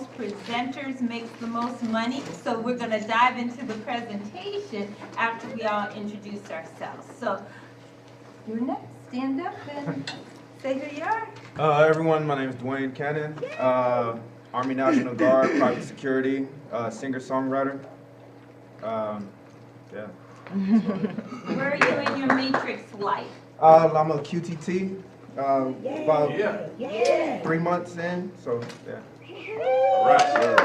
presenters makes the most money. So we're going to dive into the presentation after we all introduce ourselves. So you're next. Stand up and say who you are. Everyone, my name is Dwayne Cannon, Army National Guard, private security, singer-songwriter. Yeah. Where are you in your matrix life? I'm a QTT, about 3 months in, so yeah. All right.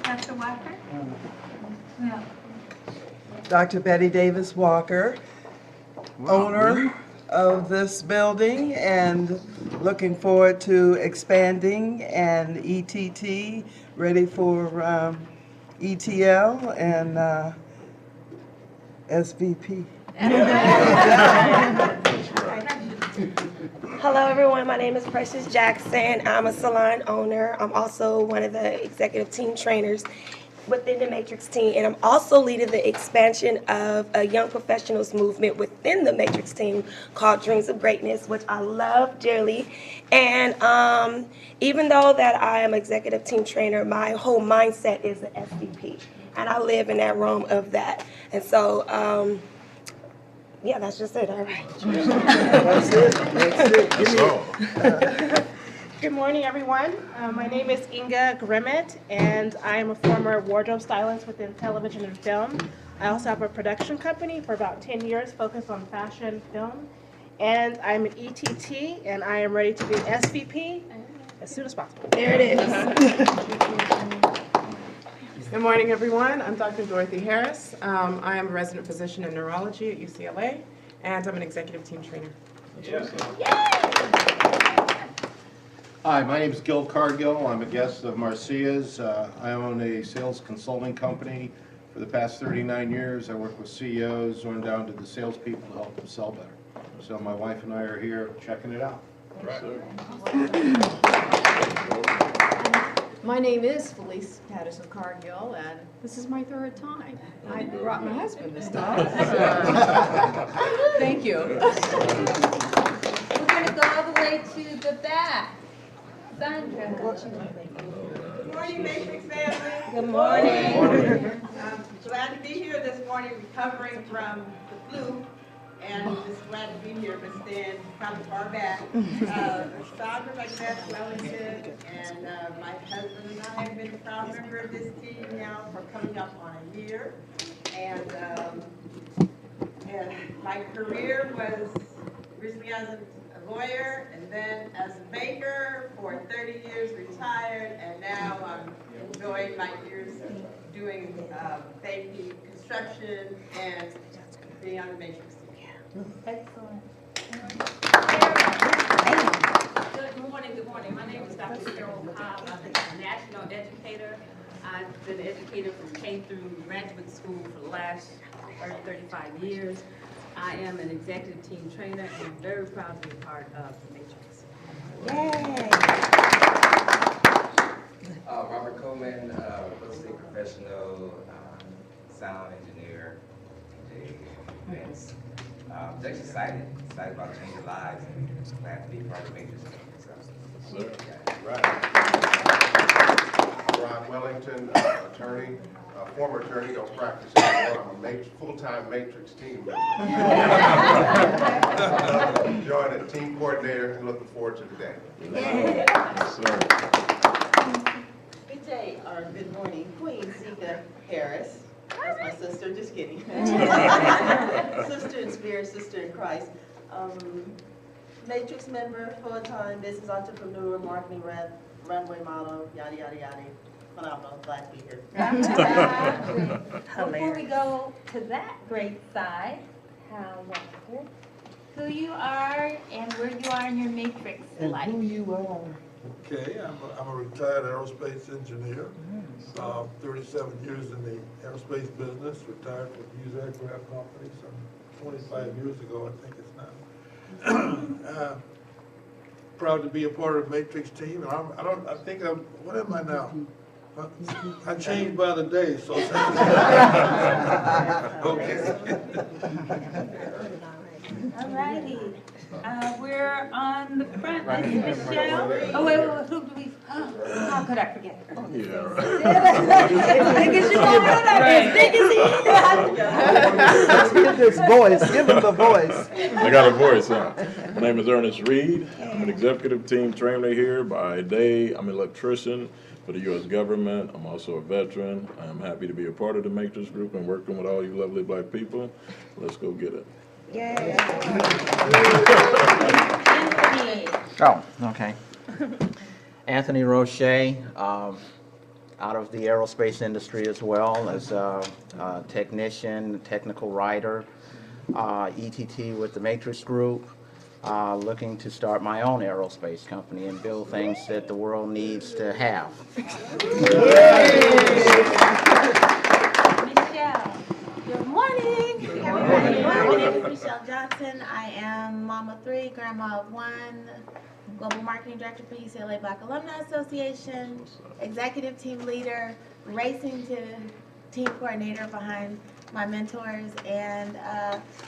Dr. Walker? No. Dr. Betty Davis Walker, owner of this building, and looking forward to expanding, and ETT, ready for ETL and SVP. Hello everyone, my name is Precious Jackson. I'm a salon owner. I'm also one of the executive team trainers within the Matrix team, and I'm also leading the expansion of a young professionals movement within the Matrix team called Dreams of Greatness, which I love dearly. And even though that I am executive team trainer, my whole mindset is the SVP, and I live in that realm of that. And so yeah, that's just it. All right. That's it. Good morning, everyone. My name is Inga Grimmett, and I am a former wardrobe stylist within television and film. I also have a production company for about 10 years focused on fashion film. And I'm an ETT, and I am ready to be SVP as soon as possible. There it is. Good morning, everyone. I'm Dr. Dorothy Harris. I am a resident physician in neurology at UCLA, and I'm an executive team trainer. Hi, my name is Gil Cargill. I'm a guest of Marcia's. I own a sales consulting company. For the past 39 years, I work with CEOs on down to the salespeople to help them sell better. So my wife and I are here checking it out. My name is Felice Patterson Cargill, and this is my third time. I brought my husband this time. Thank you. We're going to go all the way to the back. Sandra. Good morning, Matrix family. Good morning. I'm glad to be here this morning, recovering from the flu, and just glad to be here, but staying kind of far back. Sandra, my best relative, and my husband and I have been a proud member of this team now for coming up on a year. And my career was originally as a lawyer, and then as a baker for 30 years, retired, and now I'm enjoying my years of doing baking, construction, and being on the Matrix team. Excellent. Good morning. My name is Dr. Carol Cobb. I'm a national educator. I've been an educator from K through graduate school for the last 35 years. I am an executive team trainer, and I'm very proud to be a part of the Matrix. Yay! Robert Coleman, real estate professional, sound engineer, DJ events. Just excited about changing lives, and glad to be part of the Matrix. Right. Ron Wellington, attorney, former attorney, don't practice anymore. I'm a full-time Matrix team member. Joined a team coordinator and looking forward to today. Yes, Good day, or good morning, Queen Zika Harris. That's my sister, just kidding. Sister in spirit, sister in Christ. Matrix member, full-time business entrepreneur, marketing rep, runway model, yada, yada, yada. Phenomenal, glad to be here. Before we go to that great side, who you are and where you are in your Matrix life. Who you are. Okay, I'm a retired aerospace engineer. 37 years in the aerospace business, retired from Hughes Aircraft Company some 25 years ago, I think it's now. Proud to be a part of the Matrix team. And what am I now? I changed by the day, so. Okay. All righty. We're on the front. That's Michelle. Oh, wait, who do we? Oh, how could I forget her? As big as you want it, as big as he Let's hear this voice. Give him the voice. I got a voice, huh? My name is Ernest Reed. I'm an executive team trainer here. By day, I'm an electrician for the U.S. government. I'm also a veteran. I'm happy to be a part of the Matrix Group and working with all you lovely black people. Let's go get it. Yay. Oh, okay. Anthony Roche, out of the aerospace industry as well as a technician, technical writer, ETT with the Matrix Group, looking to start my own aerospace company and build things that the world needs to have. Michelle. Good morning. Good morning. My name is Michelle Johnson. I am mama of 3, grandma of 1, global marketing director for UCLA Black Alumni Association, executive team leader, racing to team coordinator behind my mentors, and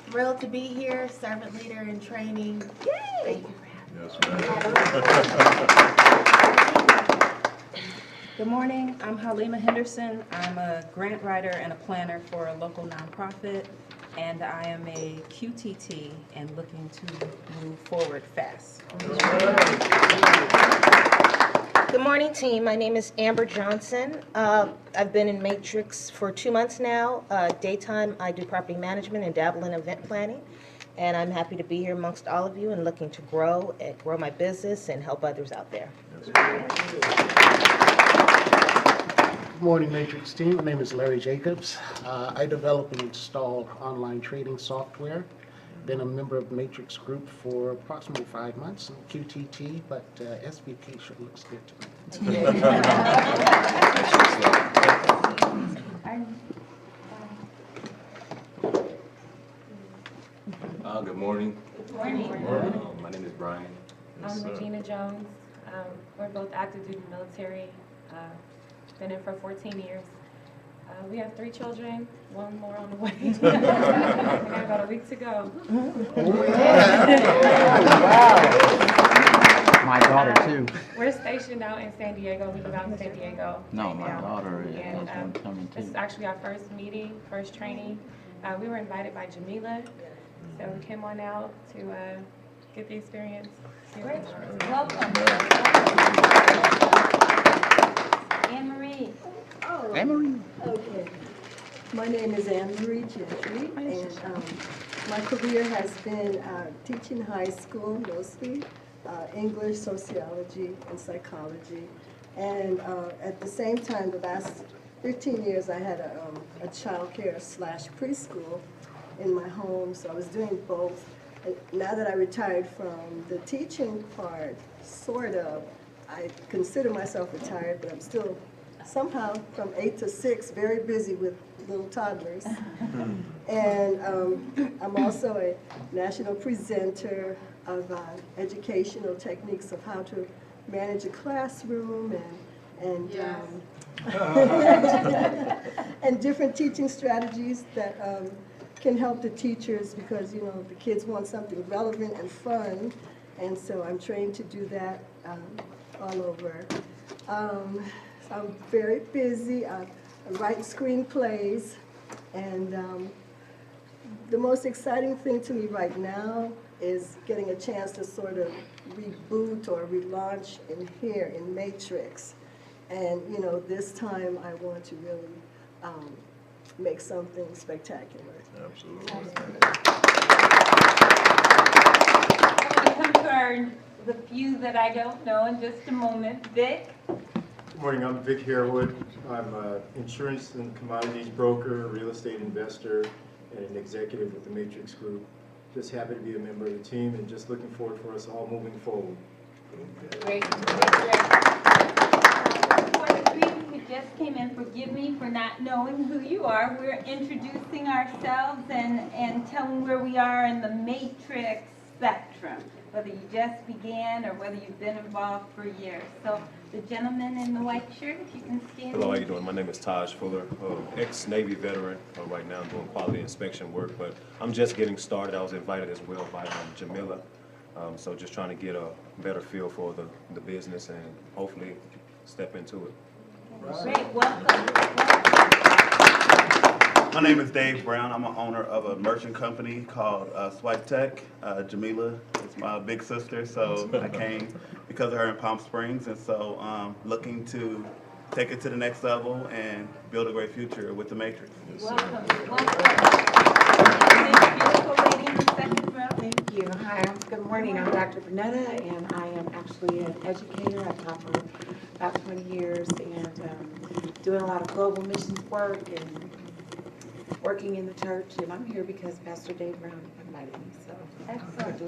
thrilled to be here, servant leader in training. Yay! Thank you for having me. Good morning, I'm Halima Henderson. I'm a grant writer and a planner for a local nonprofit, and I am a QTT and looking to move forward fast. Good morning, team. My name is Amber Johnson. I've been in Matrix for 2 months now. Daytime, I do property management and dabble in event planning. And I'm happy to be here amongst all of you and looking to grow my business and help others out there. Good morning, Matrix team. My name is Larry Jacobs. I develop and install online trading software. Been a member of Matrix Group for approximately 5 months, QTT, but SVP sure looks good to me. Good morning. Good morning. My name is Brian. I'm Regina Jones. We're both active duty military. Been in for 14 years. We have 3 children, 1 more on the way. I got about a week to go. My daughter too. We're stationed out in San Diego. We live out in San Diego. No, my daughter is And coming too. this is actually our first meeting, first training. We were invited by Jamila, so we came on out to get the experience. Great. Welcome. Anne-Marie. Oh, Anne-Marie. okay. My name is Anne-Marie Gentry, and my career has been teaching high school, mostly English, sociology, and psychology. And at the same time, the last 15 years, I had a child care / preschool in my home, so I was doing both. And now that I retired from the teaching part, sort of, I consider myself retired, but I'm still somehow from 8 to 6 very busy with little toddlers. And I'm also a national presenter of educational techniques of how to manage a classroom and and different teaching strategies that can help the teachers, because you know the kids want something relevant and fun, and so I'm trained to do that all over. So I'm very busy. I write screenplays, and the most exciting thing to me right now is getting a chance to sort of reboot or relaunch in here in Matrix. And you know, this time I want to really make something spectacular. Absolutely. I'm going to come to the few that I don't know in just a moment. Vic? Good morning, I'm Vic Harewood. I'm an insurance and commodities broker, real estate investor, and an executive with the Matrix Group. Just happy to be a member of the team and just looking forward for us all moving forward. Great. For the three who just came in, forgive me for not knowing who you are. We're introducing ourselves and telling where we are in the Matrix spectrum. whether you just began or whether you've been involved for years. So the gentleman in the white shirt, if you can stand. Hello, how you doing? My name is Taj Fuller, ex-Navy veteran. Right now I'm doing quality inspection work, but I'm just getting started. I was invited as well by Jamila. So just trying to get a better feel for the business and hopefully step into it. Great, welcome. My name is Dave Brown. I'm an owner of a merchant company called Swipe Tech. Jamila is my big sister, so I came because of her in Palm Springs, and so looking to take it to the next level and build a great future with the Matrix. Welcome. Beautiful lady in the second row. Thank you. Hi, good morning. I'm Dr. Bernetta, and I am actually an educator. I've taught for about 20 years and doing a lot of global missions work and working in the church. And I'm here because Pastor Dave Brown invited me. So excellent.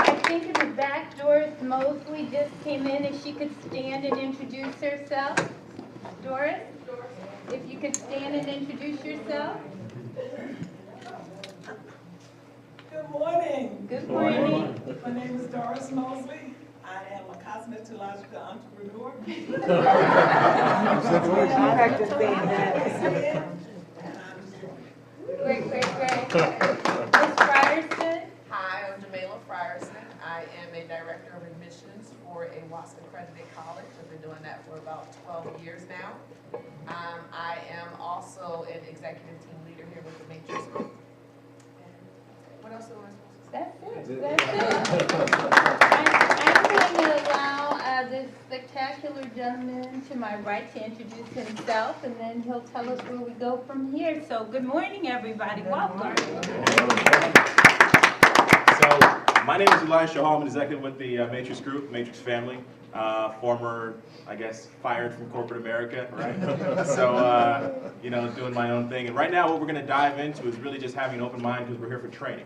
I think in the back, Doris Mosley just came in. If she could stand and introduce herself. Doris, if you could stand and introduce yourself. Good morning. Good morning. My name is Doris Mosley. I am a cosmetological entrepreneur. Great. Ms. Frierson. Hi, I'm Jamila Frierson. I am a director of admissions for a WASC accredited college. I've been doing that for about 12 years now. I am also an executive team leader here with the Matrix Group. What else do I supposed to say? That's it. I'm going to allow this spectacular gentleman to my right to introduce himself, and then he'll tell us where we go from here. So good morning, everybody. Welcome. So my name is Elisha Hall. I'm an executive with the Matrix Group, Matrix family. Former, I guess, fired from corporate America, right? So, doing my own thing. And right now what we're going to dive into is really just having an open mind because we're here for training.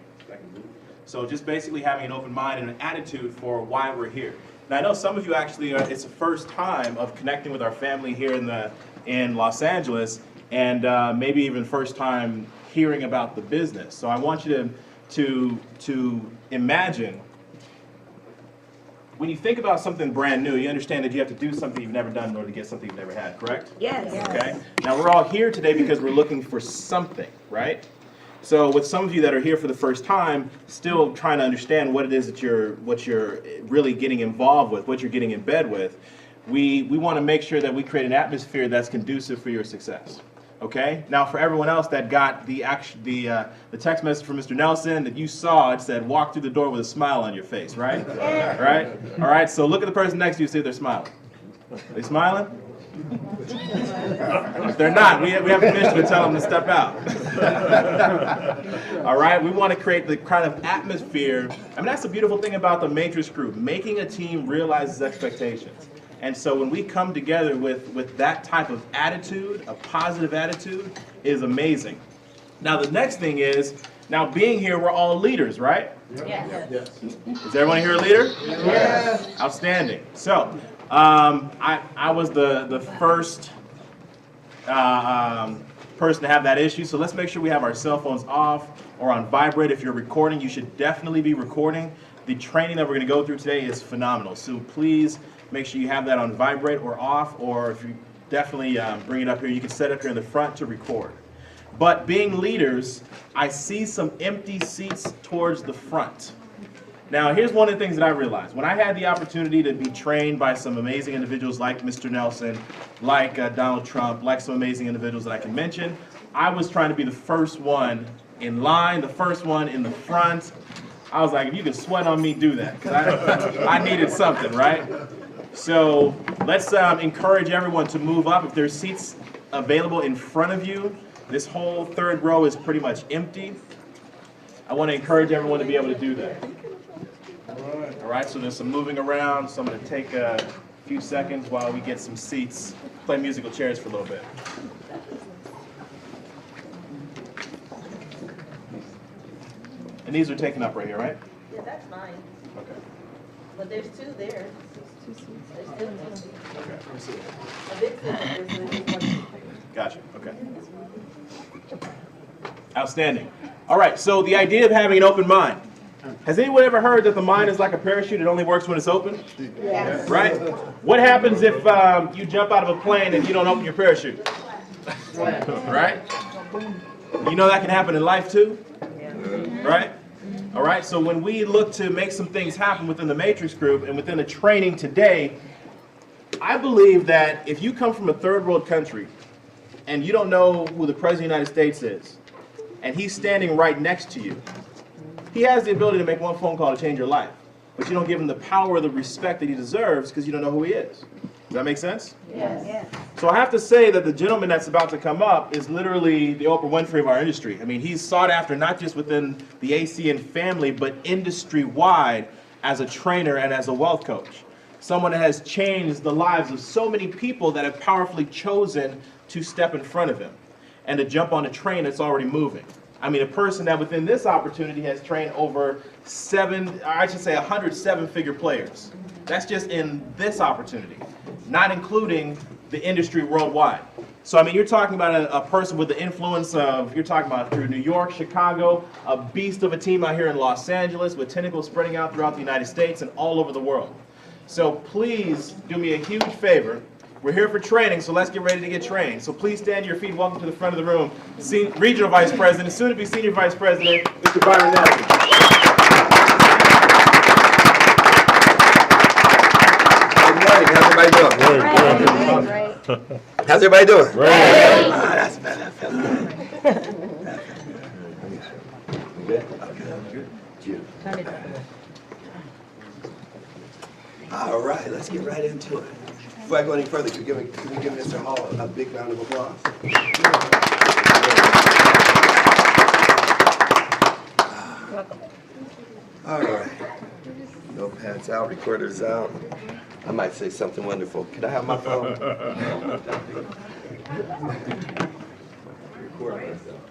So just basically having an open mind and an attitude for why we're here. Now I know some of you actually, it's the first time of connecting with our family here in Los Angeles, and maybe even first time hearing about the business. So I want you to imagine, when you think about something brand new, you understand that you have to do something you've never done in order to get something you've never had, correct? Yes. Okay. Now we're all here today because we're looking for something, right? So with some of you that are here for the first time, still trying to understand what it is that what you're really getting involved with, what you're getting in bed with, we want to make sure that we create an atmosphere that's conducive for your success. Okay? Now for everyone else that got the text message from Mr. Nelson that you saw, it said walk through the door with a smile on your face, right? Right? All right, so look at the person next to you, see if they're smiling. Are they smiling? If they're not, we have permission to tell them to step out. All right, we want to create the kind of atmosphere. I mean, that's the beautiful thing about the Matrix Group. Making a team realizes expectations. And so when we come together with that type of attitude, a positive attitude, is amazing. Now the next thing is, now being here, we're all leaders, right? Yes. Is everyone here a leader? Yes. Outstanding. So, I was the first person to have that issue, so let's make sure we have our cell phones off or on vibrate. If you're recording, you should definitely be recording. The training that we're going to go through today is phenomenal, so please make sure you have that on vibrate or off, or if you definitely bring it up here, you can set it up here in the front to record. But being leaders, I see some empty seats towards the front. Now, here's one of the things that I realized. When I had the opportunity to be trained by some amazing individuals like Mr. Nelson, like Donald Trump, like some amazing individuals that I can mention, I was trying to be the first one in line, the first one in the front. I was like, if you can sweat on me, do that, because I needed something, right? So let's encourage everyone to move up. If there's seats available in front of you, this whole third row is pretty much empty. I want to encourage everyone to be able to do that. All right, so there's some moving around, so I'm going to take a few seconds while we get some seats, play musical chairs for a little bit. And these are taken up right here, right? Yeah, that's mine. Okay. But there's two there. There's still two. Okay, let me see. A big sister is one. Gotcha, okay. Outstanding. All right, so the idea of having an open mind. Has anyone ever heard that the mind is like a parachute? It only works when it's open? Yes. Right? What happens if you jump out of a plane and you don't open your parachute? Right? You know that can happen in life too? Right? All right, so when we look to make some things happen within the Matrix Group and within the training today, I believe that if you come from a third world country and you don't know who the President of the United States is, and he's standing right next to you, he has the ability to make one phone call to change your life. But you don't give him the power or the respect that he deserves because you don't know who he is. Does that make sense? Yes. So I have to say that the gentleman that's about to come up is literally the Oprah Winfrey of our industry. I mean, he's sought after not just within the ACN family, but industry-wide as a trainer and as a wealth coach. Someone that has changed the lives of so many people that have powerfully chosen to step in front of him and to jump on a train that's already moving. I mean, a person that within this opportunity has trained over 100 seven-figure players. That's just in this opportunity, not including the industry worldwide. So, I mean, you're talking about a person with the influence of, you're talking about through New York, Chicago, a beast of a team out here in Los Angeles with tentacles spreading out throughout the United States and all over the world. So please do me a huge favor. We're here for training, so let's get ready to get trained. So please stand to your feet. Welcome to the front of the room. Regional Vice President, soon to be Senior Vice President, Mr. Byron Nelson. Good morning. How's everybody doing? Great. How's everybody doing? Great. That's better. Good? Okay, good. All right, let's get right into it. Before I go any further, can we give Mr. Hall a big round of applause? All right. Notepads out, recorders out. I might say something wonderful. Can I have my phone? Record myself.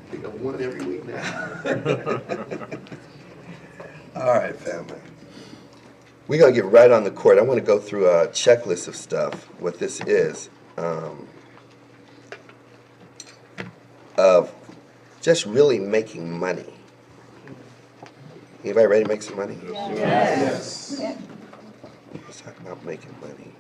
I think I'm one every week now. All right, family. We're going to get right on the court. I want to go through a checklist of stuff, what this is, of just really making money. Anybody ready to make some money? Yes. Yes. Let's talk about making money.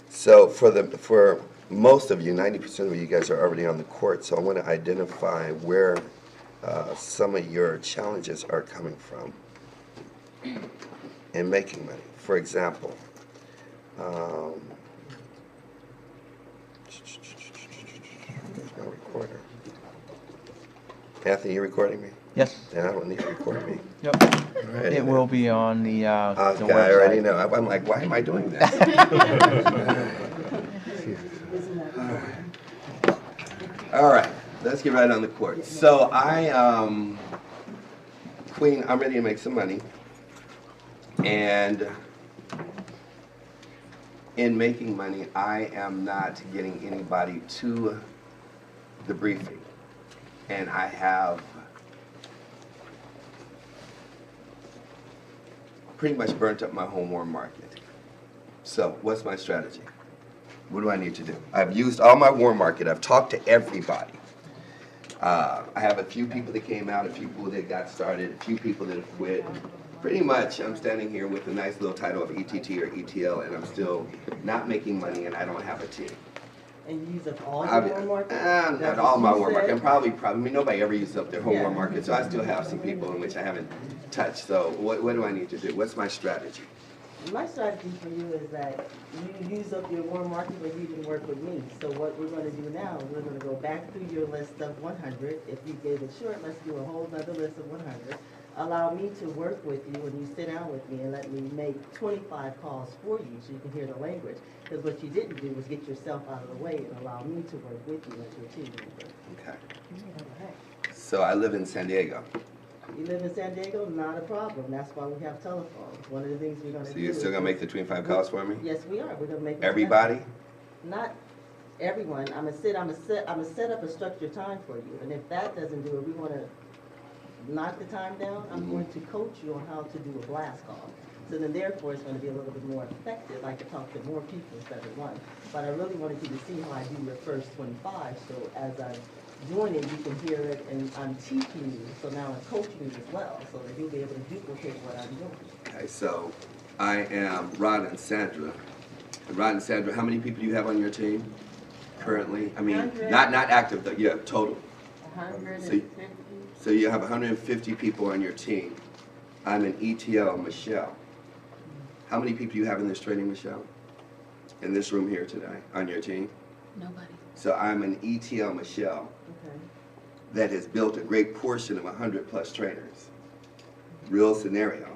So for most of you, 90% of you guys are already on the court, so I want to identify where some of your challenges are coming from in making money. For example, where's my recorder? Anthony, you recording me? Yes. Then I don't need to record me. Yep. Alrighty, It will be on the okay, website. I already know. I'm like, why am I doing that? All right, let's get right on the court. So Queen, I'm ready to make some money. And in making money, I am not getting anybody to the briefing. And I have pretty much burnt up my home warm market. So what's my strategy? What do I need to do? I've used all my warm market. I've talked to everybody. I have a few people that came out, a few people that got started, a few people that have quit. Pretty much, I'm standing here with a nice little title of ETT or ETL, and I'm still not making money, and I don't have a team. And you use up all your warm market? Not all my warm market. And probably, I mean, nobody ever uses up their whole warm market, so I still have some people in which I haven't touched. So what do I need to do? What's my strategy? My strategy for you is that you use up your warm market, but you can work with me. So what we're going to do now is we're going to go back through your list of 100. If you gave it short, let's do a whole other list of 100. Allow me to work with you when you sit down with me and let me make 25 calls for you so you can hear the language. Because what you didn't do was get yourself out of the way and allow me to work with you as your team member. Okay. Okay. So I live in San Diego. You live in San Diego, not a problem. That's why we have telephones. One of the things we're going to do. So you're still going to make the 25 calls for me? Yes, we are. We're going to make Everybody? Not everyone. I'm gonna set up a structured time for you. And if that doesn't do it, we want to knock the time down, I'm going to coach you on how to do a blast off. So then therefore, it's going to be a little bit more effective. I can talk to more people instead of one. But I really wanted you to see how I do your first 25. So as I'm doing it, you can hear it, and I'm teaching you. So now I'm coaching you as well, so that you'll be able to duplicate what I'm doing. Okay, so I am Rod and Sandra. And Rod and Sandra, how many people do you have on your team currently? I mean, 100. not active, but yeah, total. 150. So you have 150 people on your team. I'm an ETL, Michelle. How many people do you have in this training, Michelle? In this room here today, on your team? Nobody. So I'm an ETL, Michelle, Okay. that has built a great portion of 100+ trainers. Real scenario.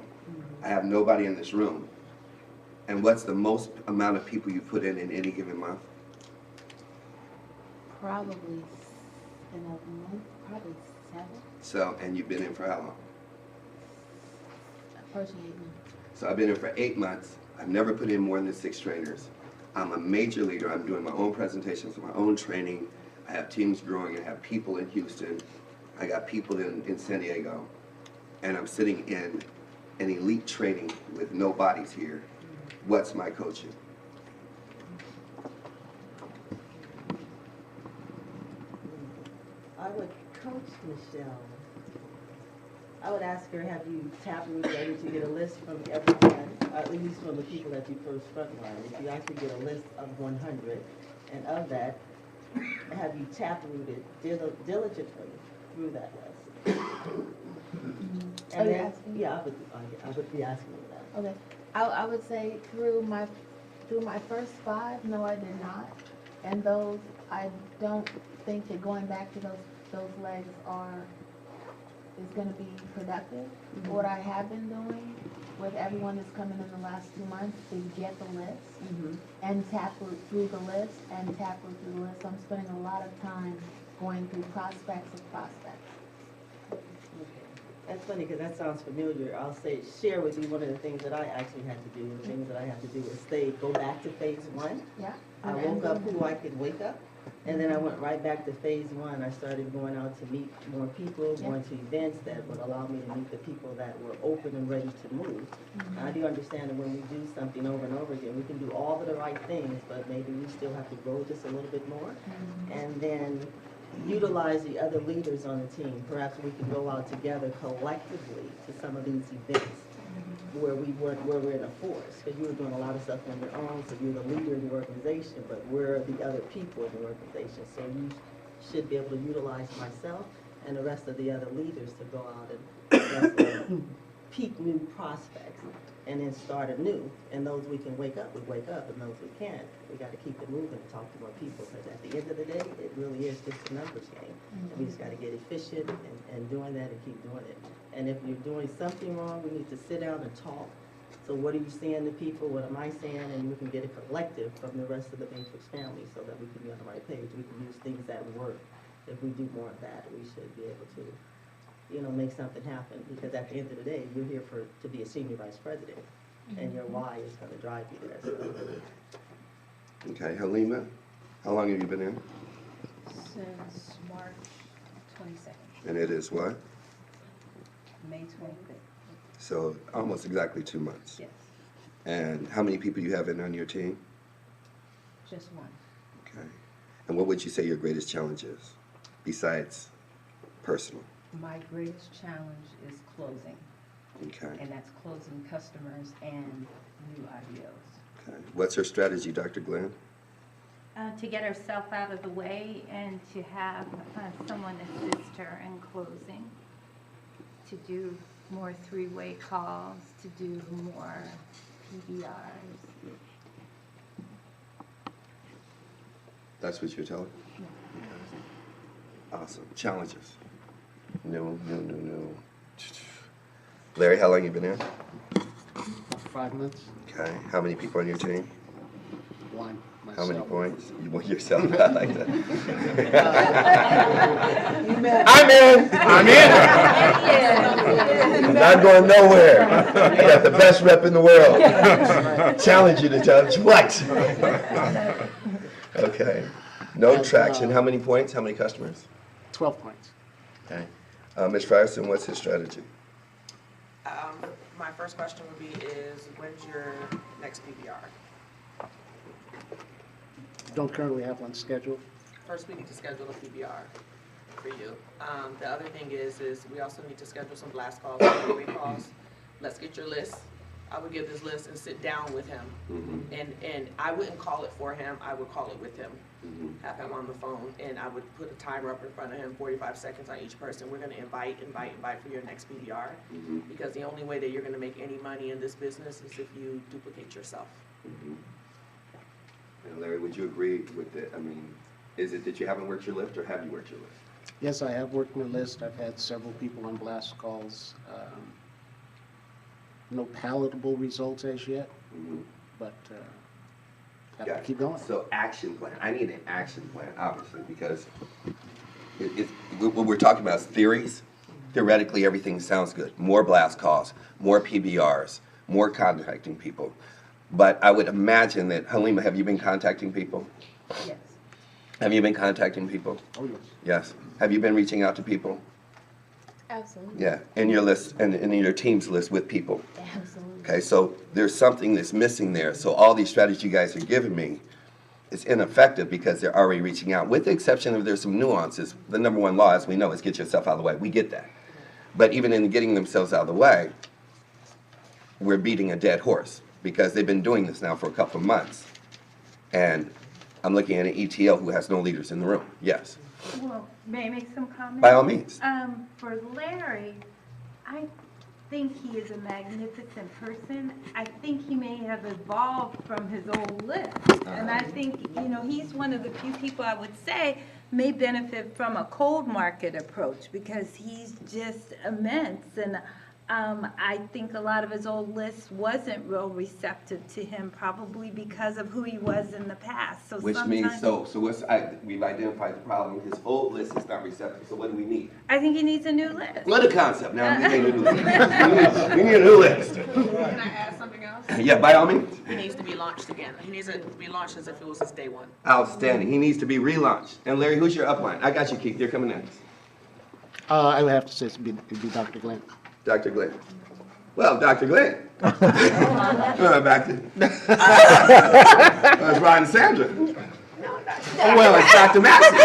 I have nobody in this room. And what's the most amount of people you put in any given month? Probably in a month, probably 7. So, and you've been in for how long? Approaching 8 months. So I've been in for 8 months. I've never put in more than 6 trainers. I'm a major leader. I'm doing my own presentations, my own training. I have teams growing. I have people in Houston. I got people in San Diego. And I'm sitting in an elite training with no bodies here. What's my coaching? I would coach Michelle. I would ask her, have you tapped rooted ready to get a list from everyone, at least from the people that you first frontline? If you actually get a list of 100, and of that, have you tap rooted diligently through that list? Are you asking? Yeah, I would be asking you that. Okay. I would say through my first 5, no, I did not. And those, I don't think that going back to those legs is going to be productive. Mm-hmm. What I have been doing with everyone that's come in the last 2 months is get the list and tap through the list and tap through the list. I'm spending a lot of time going through prospects of prospects. That's funny because that sounds familiar. I'll share with you one of the things that I actually had to do. The things that I had to do is go back to phase 1. Yeah. I woke up who I could wake up, and then I went right back to phase 1. I started going out to meet more people, going to events that would allow me to meet the people that were open and ready to move. And I do understand that when we do something over and over again, we can do all of the right things, but maybe we still have to grow just a little bit more. And then utilize the other leaders on the team. Perhaps we can go out together collectively to some of these events where we're in a force, because you were doing a lot of stuff on your own, so you're the leader in the organization, but we're the other people in the organization. So you should be able to utilize myself and the rest of the other leaders to go out and peak new prospects and then start anew. And those we can wake up, and those we can't, we got to keep it moving and talk to more people, because at the end of the day, it really is just a numbers game. And we just got to get efficient and doing that and keep doing it. And if you're doing something wrong, we need to sit down and talk. So what are you saying to people? What am I saying? And we can get a collective from the rest of the Matrix family so that we can be on the right page. We can use things that work. If we do more of that, we should be able to, make something happen. Because at the end of the day, you're here to be a senior vice president, and your why is going to drive you there. So. Okay, Halima, how long have you been in? Since March 22nd, And it is what? May 25th. So almost exactly 2 months. Yes, And how many people you have in on your team? just one. Okay. And what would you say your greatest challenge is, besides personal? My greatest challenge is closing, Okay. and that's closing customers and new IBOs. Okay. What's her strategy, Dr. Glenn? To get herself out of the way and to have someone assist her in closing, to do more 3-way calls, to do more PBRs. That's what you're telling? Awesome. Challenges? No. Larry, how long you been in? 5 months. Okay. How many people on your team? One. How many myself. points? You want yourself? I like that. I'm in. Not going nowhere. You got the best rep in the world. Challenge you to challenge what? Okay. No traction. How many points? How many customers? 12 points. Okay. Ms. Frierson, what's his strategy? My first question would be is, when's your next PBR? Don't currently have one scheduled. First, we need to schedule a PBR for you. The other thing is we also need to schedule some blast calls, calls. Let's get your list. I would give this list and sit down with him. And I wouldn't call it for him, I would call it with him. Have him on the phone, and I would put a timer up in front of him, 45 seconds on each person. We're gonna invite for your next PBR. Because the only way that you're gonna make any money in this business is if you duplicate yourself. And Larry, would you agree with it? I mean, is it that you haven't worked your list, or have you worked your list? Yes, I have worked my list. I've had several people on blast calls. No palatable results as yet, but have to keep going. So action plan. I need an action plan, obviously, because what we're talking about is theories. Theoretically, everything sounds good. More blast calls, more PBRs, more contacting people. But I would imagine that, Halima, have you been contacting people? Yes. Have you been contacting people? Oh, yes. Yes. Have you been reaching out to people? Absolutely. Yeah, in your list, and in your team's list with people. Absolutely. Okay, so there's something that's missing there. So all these strategies you guys are giving me is ineffective because they're already reaching out, with the exception of there's some nuances. The number one law, as we know, is get yourself out of the way. We get that. But even in getting themselves out of the way, we're beating a dead horse because they've been doing this now for a couple of months. And I'm looking at an ETL who has no leaders in the room. Yes. Well, may I make some comments? By all means. For Larry, I think he is a magnificent person. I think he may have evolved from his old list. And I think, he's one of the few people I would say may benefit from a cold market approach because he's just immense. And I think a lot of his old list wasn't real receptive to him, probably because of who he was in the past. So Which means, so we've identified the problem. His old list is not receptive, so what do we need? I think he needs a new list. What a concept. Now we need a new list. We need a new list. Can I add something else? Yeah, by all means. He needs to be launched again. He needs to be launched as if it was his day one. Outstanding. He needs to be relaunched. And Larry, who's your upline? I got you, Keith. You're coming next. I would have to say it'd be Dr. Glenn. Dr. Glenn. Well, Dr. Glenn. Back to it's Ryan and Sandra. Well, it's Dr. Maxey. Dr.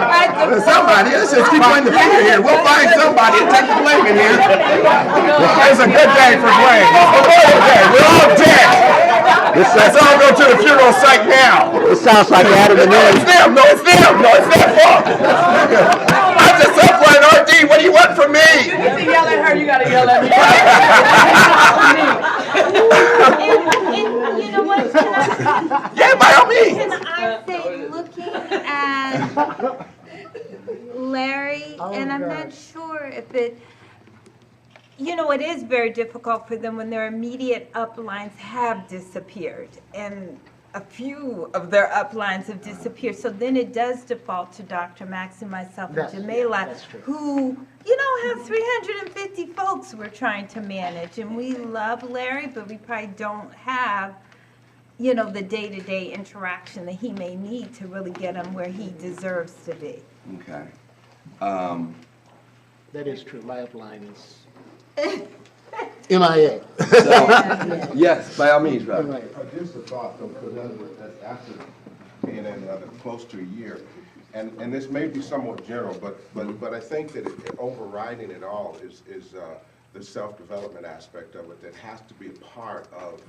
Maxey. Somebody. Let's just keep pointing the finger here. We'll find somebody and take the blame in here. It's a good day for blame. We're all dead. Let's all go to the funeral site now. It sounds like Adam and Eve. It's them. No, it's them. No, it's their fault. I'm just upline RD. What do you want from me? You get to yell at her, you gotta yell at me. And you know what? Yeah, by all means. Can I say, looking at Larry, and I'm not sure if it, it is very difficult for them when their immediate uplines have disappeared. And a few of their uplines have disappeared. So then it does default to Dr. Max and myself and Jamila, who, have 350 folks we're trying to manage. And we love Larry, but we probably don't have, the day-to-day interaction that he may need to really get him where he deserves to be. Okay. That is true. My upline is MIA. Yes, by all means, Rob. Just a thought, though, because after being in close to a year, and this may be somewhat general, but I think that overriding it all is the self-development aspect of it that has to be a part of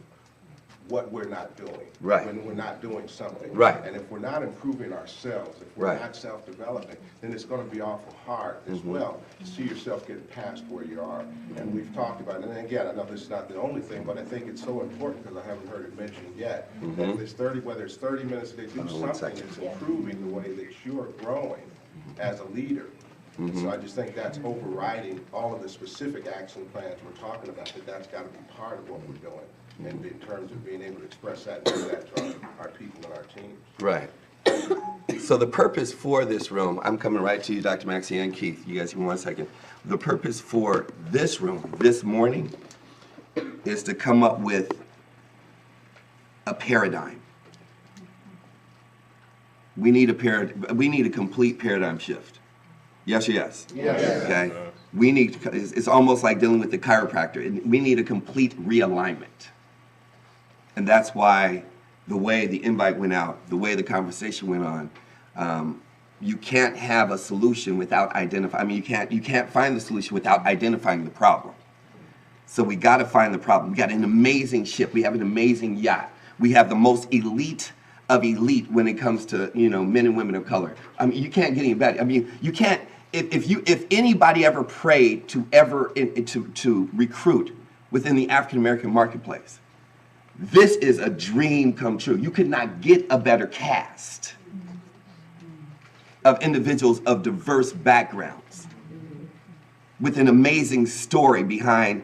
what we're not doing. Right. When we're not doing something. Right. And if we're not improving ourselves, if we're not self-developing, then it's going to be awful hard as well to see yourself getting past where you are. And we've talked about it. And again, I know this is not the only thing, but I think it's so important because I haven't heard it mentioned yet. That if it's whether it's 30 minutes a day, do something that's improving the way that you're growing as a leader. So I just think that's overriding all of the specific action plans we're talking about, that's got to be part of what we're doing. And in terms of being able to express that and do that to our people and our teams. Right. So the purpose for this room, I'm coming right to you, Dr. Maxey and Keith. You guys give me 1 second. The purpose for this room this morning is to come up with a paradigm. We need a complete paradigm shift. Yes or yes? Yes. Okay. We need, it's almost like dealing with the chiropractor. We need a complete realignment. And that's why the way the invite went out, the way the conversation went on, you can't have a solution without identifying, I mean, you can't find the solution without identifying the problem. So we got to find the problem. We got an amazing ship. We have an amazing yacht. We have the most elite of elite when it comes to, you know, men and women of color. I mean, you can't get any better. I mean, you can't, if anybody ever prayed to to recruit within the African American marketplace, this is a dream come true. You could not get a better cast of individuals of diverse backgrounds with an amazing story behind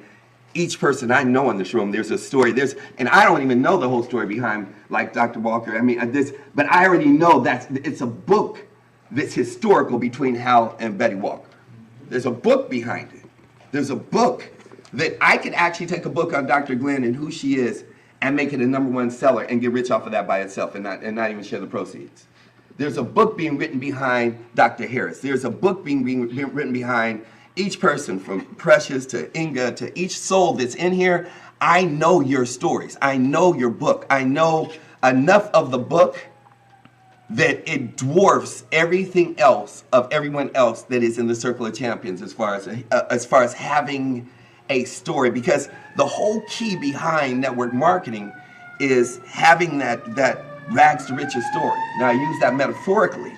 each person I know in this room. There's a story. And I don't even know the whole story behind, like Dr. Walker. I mean, but I already know it's a book that's historical between Hal and Betty Walker. There's a book behind it. There's a book that I could actually take a book on Dr. Glenn and who she is and make it a #1 seller and get rich off of that by itself and not even share the proceeds. There's a book being written behind Dr. Harris. There's a book being written behind each person, from Precious to Inga to each soul that's in here. I know your stories. I know your book. I know enough of the book that it dwarfs everything else of everyone else that is in the Circle of Champions as far as having a story. Because the whole key behind network marketing is having that rags to riches story. Now I use that metaphorically,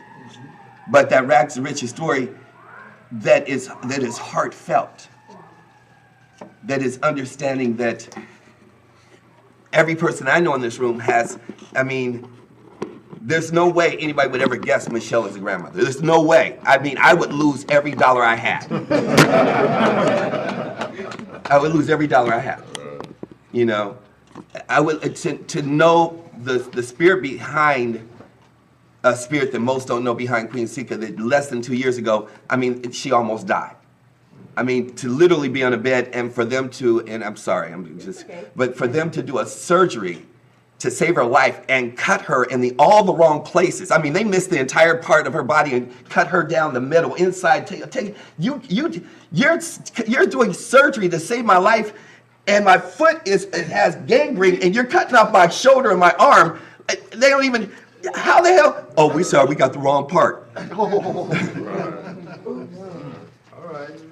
but that rags to riches story that is heartfelt, that is understanding that every person I know in this room has, I mean, there's no way anybody would ever guess Michelle is a grandmother. There's no way. I mean, I would lose every dollar I had. I would lose every dollar I had. You know, I would, to know the spirit behind a spirit that most don't know behind Queen Sika, that less than 2 years ago, I mean, she almost died. I mean, to literally be on a bed and for them to, and I'm sorry, but for them to do a surgery to save her life and cut her in all the wrong places. I mean, they missed the entire part of her body and cut her down the middle, inside. You're doing surgery to save my life, and my foot has gangrene, and you're cutting off my shoulder and my arm. They don't even. How the hell? Oh, we sorry, we got the wrong part.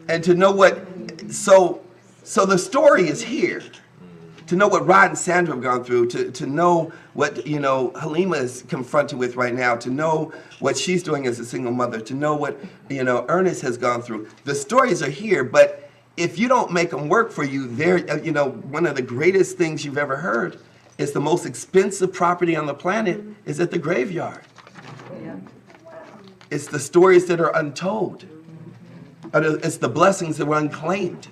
And to know what, so the story is here. To know what Rod and Sandra have gone through, to know what, you know, Halima is confronted with right now, to know what she's doing as a single mother, to know what, you know, Ernest has gone through. The stories are here, but if you don't make them work for you, you know, one of the greatest things you've ever heard is the most expensive property on the planet is at the graveyard. Yeah. It's the stories that are untold. It's the blessings that were unclaimed.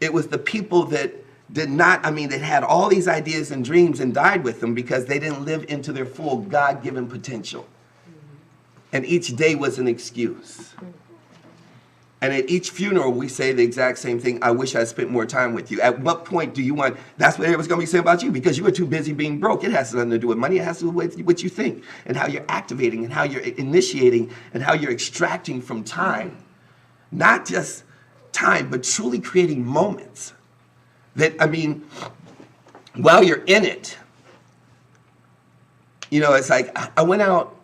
It was the people that did not, I mean, that had all these ideas and dreams and died with them because they didn't live into their full God-given potential. And each day was an excuse. And at each funeral, we say the exact same thing. I wish I spent more time with you. At what point do you want, that's what everyone's going to be saying about you, because you were too busy being broke. It has nothing to do with money. It has to do with what you think and how you're activating and how you're initiating and how you're extracting from time. Not just time, but truly creating moments. That, I mean, while you're in it, you know, it's like, I went out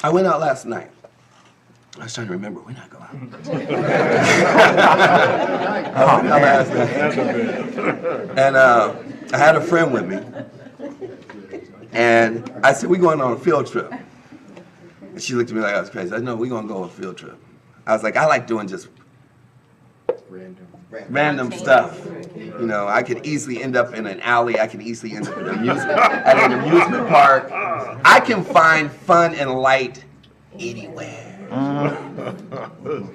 last night. I was trying to remember when I go out. I went out last night. And I had a friend with me. And I said, we're going on a field trip. And she looked at me like I was crazy. I said, no, we're going to go on a field trip. I was like, I like doing just random stuff. You know, I could easily end up in an alley. I could easily end up at an amusement park. I can find fun and light anywhere.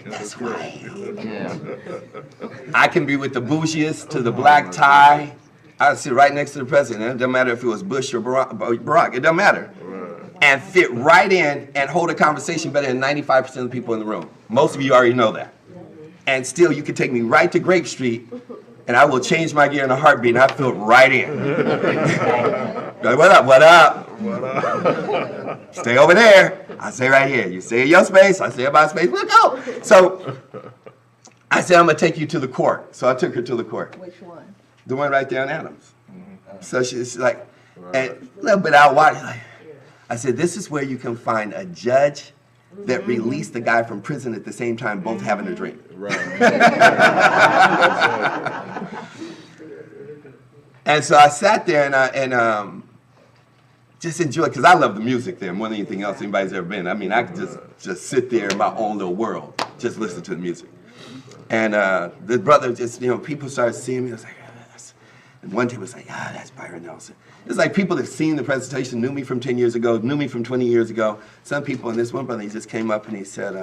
That's who I am. I can be with the bougiest to the black tie. I sit right next to the president. It doesn't matter if it was Bush or Barack. It doesn't matter. And fit right in and hold a conversation better than 95% of the people in the room. Most of you already know that. And still, you could take me right to Grape Street, and I will change my gear in a heartbeat, and I fit right in. Like, what up, what up? What up? Stay over there. I say right here. You say your space, I say my space. We'll go. So I said, I'm going to take you to the court. So I took her to the court. Which one? The one right there in Adams. So she's like, and a little bit out wide. Like, I said, this is where you can find a judge that released the guy from prison at the same time, both having a drink. Right. And so I sat there and just enjoyed, because I love the music there more than anything else anybody's ever been. I mean, I could just sit there in my own little world, just listen to the music. And the brother just, people started seeing me. I was like, and one day was like, that's Byron Nelson. It's like people that have seen the presentation, knew me from 10 years ago, knew me from 20 years ago. Some people, and this one brother, he just came up and he said,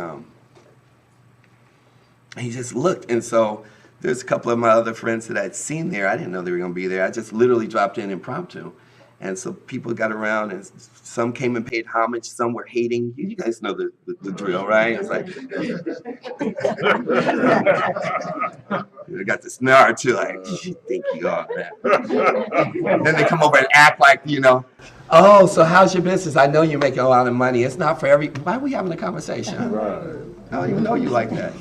he just looked. And so there's a couple of my other friends that I'd seen there. I didn't know they were going to be there. I just literally dropped in impromptu. And so people got around, and some came and paid homage, some were hating. You guys know the drill, right? It's like, they got the snarl too, like, you think you are, man. Then they come over and act like, oh, so how's your business? I know you're making a lot of money. It's not for why are we having a conversation? Right. I don't even know you like that.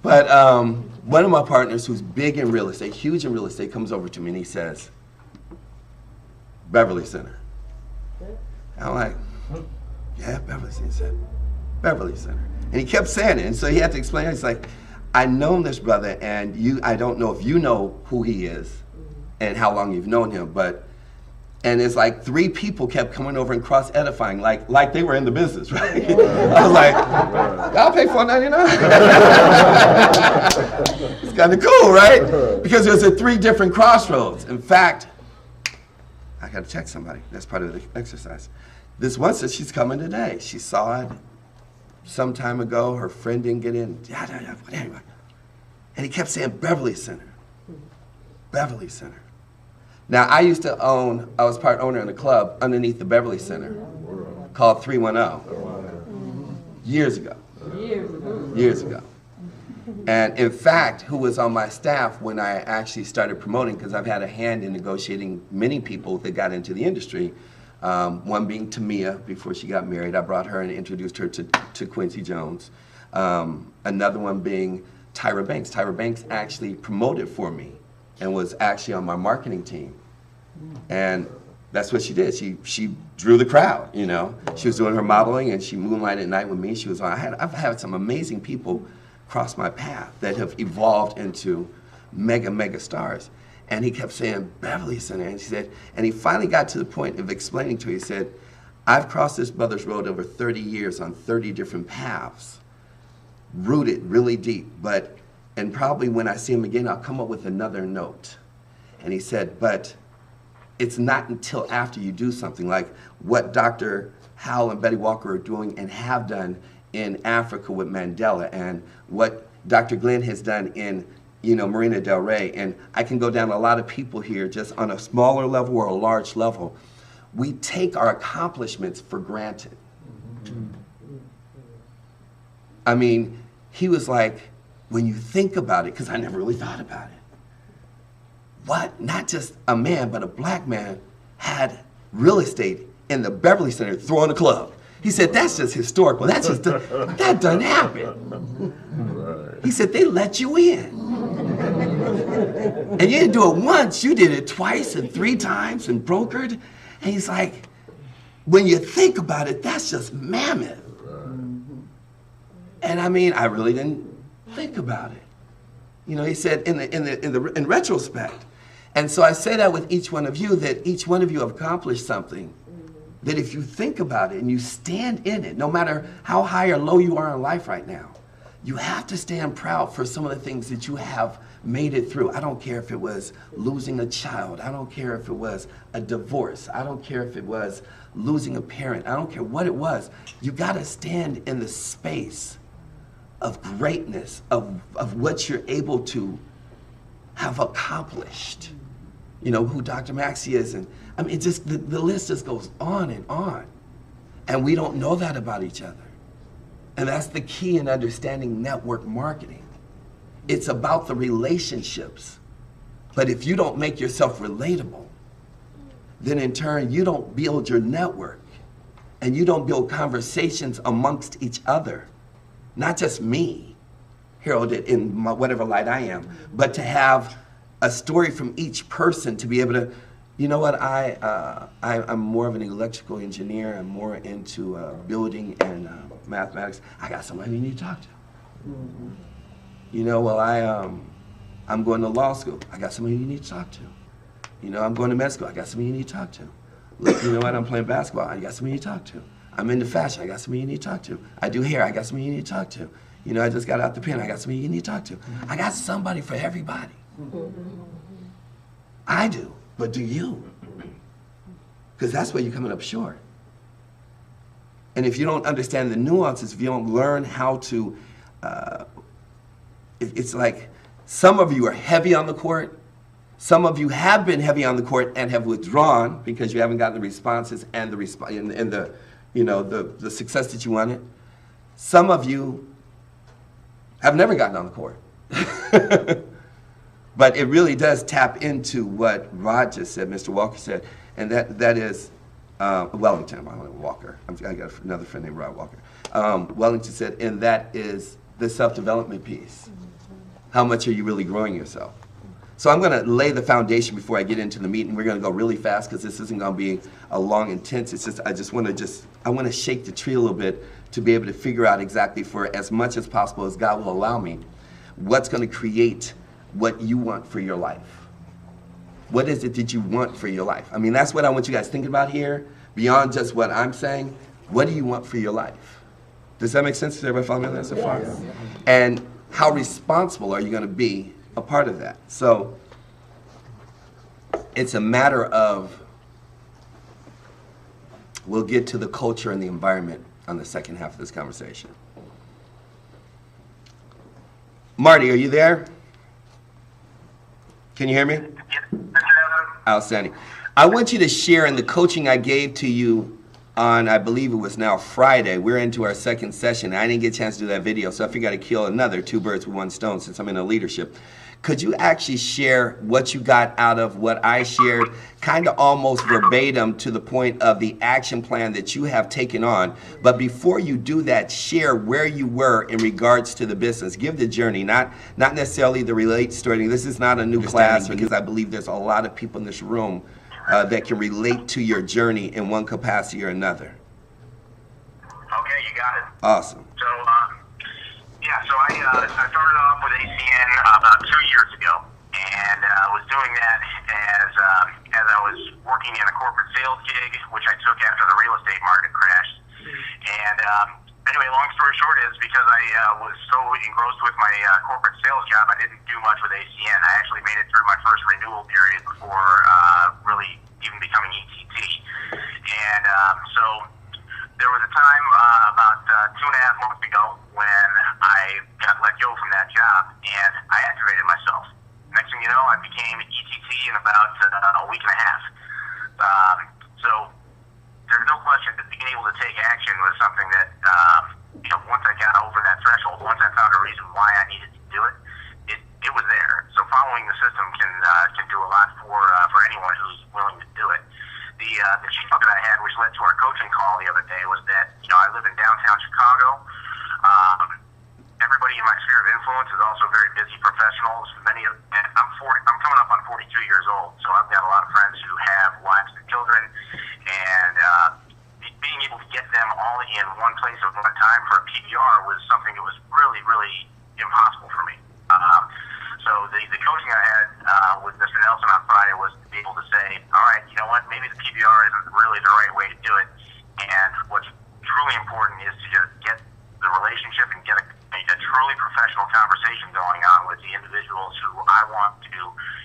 But one of my partners who's big in real estate, huge in real estate, comes over to me and he says, Beverly Center. And I'm like, yeah, Beverly Center. He said, Beverly Center. And he kept saying it, and so he had to explain it. He's like, I know this brother, and I don't know if you know who he is and how long you've known him, and it's like 3 people kept coming over and cross-edifying, like they were in the business, right? I was like, I'll pay $4.99. It's kind of cool, right? Because there's 3 different crossroads. In fact, I got to check somebody. That's part of the exercise. This one says she's coming today. She saw it some time ago. Her friend didn't get in. Anyway. And he kept saying Beverly Center. Beverly Center. Now, I was part owner in a club underneath the Beverly Center called 310 years ago. Years ago. And in fact, who was on my staff when I actually started promoting, because I've had a hand in negotiating many people that got into the industry, one being Tamia before she got married. I brought her and introduced her to Quincy Jones. Another one being Tyra Banks. Tyra Banks actually promoted for me and was actually on my marketing team. And that's what she did. She drew the crowd, She was doing her modeling and she moonlighted at night with me. She was on. I've had some amazing people cross my path that have evolved into mega stars. And he kept saying Beverly Center, and he finally got to the point of explaining to her. He said, I've crossed this brother's road over 30 years on 30 different paths, rooted really deep, and probably when I see him again, I'll come up with another note. And he said, but it's not until after you do something like what Dr. Howell and Betty Walker are doing and have done in Africa with Mandela, and what Dr. Glenn has done in, Marina Del Rey, and I can go down a lot of people here just on a smaller level or a large level. We take our accomplishments for granted. I mean, he was like, when you think about it, because I never really thought about it, what, not just a man, but a black man had real estate in the Beverly Center throwing a club. He said, that's just historical. That doesn't happen. He said, they let you in. And you didn't do it once, you did it twice and 3 times and brokered. And he's like, when you think about it, that's just mammoth. And I mean, I really didn't think about it. He said in retrospect. And so I say that with each one of you, that each one of you have accomplished something. That if you think about it and you stand in it, no matter how high or low you are in life right now, you have to stand proud for some of the things that you have made it through. I don't care if it was losing a child. I don't care if it was a divorce. I don't care if it was losing a parent. I don't care what it was. You got to stand in the space of greatness, of what you're able to have accomplished. Who Dr. Maxey is, and I mean, the list just goes on. And we don't know that about each other. And that's the key in understanding network marketing. It's about the relationships. But if you don't make yourself relatable, then in turn, you don't build your network. and you don't build conversations amongst each other, not just me, heralded in whatever light I am, but to have a story from each person to be able to, you know what, I'm more of an electrical engineer, I'm more into building and mathematics. I got somebody you need to talk to. You know, well, I'm going to law school. I got somebody you need to talk to. You know, I'm going to med school. I got somebody you need to talk to. Look, you know what, I'm playing basketball. I got somebody you need to talk to. I'm into fashion. I got somebody you need to talk to. I do hair. I got somebody you need to talk to. You know, I just got out the pen. I got somebody you need to talk to. I got somebody for everybody. I do, but do you? Because that's where you're coming up short. And if you don't understand the nuances, if you don't learn how to, it's like some of you are heavy on the court. Some of you have been heavy on the court and have withdrawn because you haven't gotten the responses and the the success that you wanted. Some of you have never gotten on the court. But it really does tap into what Rod just said, Mr. Walker said, and that is Wellington. I don't know Walker. I got another friend named Rod Walker. Wellington said, and that is the self-development piece. How much are you really growing yourself? So I'm going to lay the foundation before I get into the meeting. We're going to go really fast because this isn't going to be a long, intense. It's just I want to shake the tree a little bit to be able to figure out exactly, for as much as possible as God will allow me, what's going to create what you want for your life. What is it that you want for your life? I mean, that's what I want you guys thinking about here, beyond just what I'm saying. What do you want for your life? Does that make sense? Does everybody follow me on that so far? Yes. And how responsible are you going to be a part of that? So it's a matter of, we'll get to the culture and the environment on the second half of this conversation. Marty, are you there? Can you hear me? Outstanding. I want you to share in the coaching I gave to you on, I believe it was now Friday. We're into our second session. I didn't get a chance to do that video, so I figured I'd kill another 2 birds with 1 stone since I'm in a leadership. Could you actually share what you got out of what I shared, kind of almost verbatim to the point of the action plan that you have taken on? But before you do that, share where you were in regards to the business. Give the journey, not necessarily the relate story. This is not a new class, because I believe there's a lot of people in this room that can relate to your journey in one capacity or another. Okay, you got it. Awesome. So, I started off with ACN about 2 years ago, and was doing that as I was working in a corporate sales gig, which I took after the real estate market crashed. And anyway, long story short is because I was so engrossed with my corporate sales job, I didn't do much with ACN. I actually made it through my first renewal period before really even becoming ETT. And so there was a time about 2.5 months ago when I got let go from that job, and I activated myself. Next thing you know, I became ETT in about a week and a half. So there's no question that being able to take action was something that, once I got over that threshold, once I found a reason why I needed to do it, it was there. So following the system can do a lot for anyone who's willing to do it. The chief that I had, which led to our coaching call the other day, was that I live in downtown Chicago. Everybody in my sphere of influence is also very busy professionals. I'm coming up on 42 years old, so I've got a lot of friends who have wives and children, and being able to get them all in one place at one time for a PBR was something that was really, really impossible for me. So the coaching I had with Mr. Nelson on Friday was to be able to say, all right, you know what, maybe the PBR isn't really the right way to do it, and what's truly important is to just get the relationship and get a truly professional conversation going on with the individuals who I want to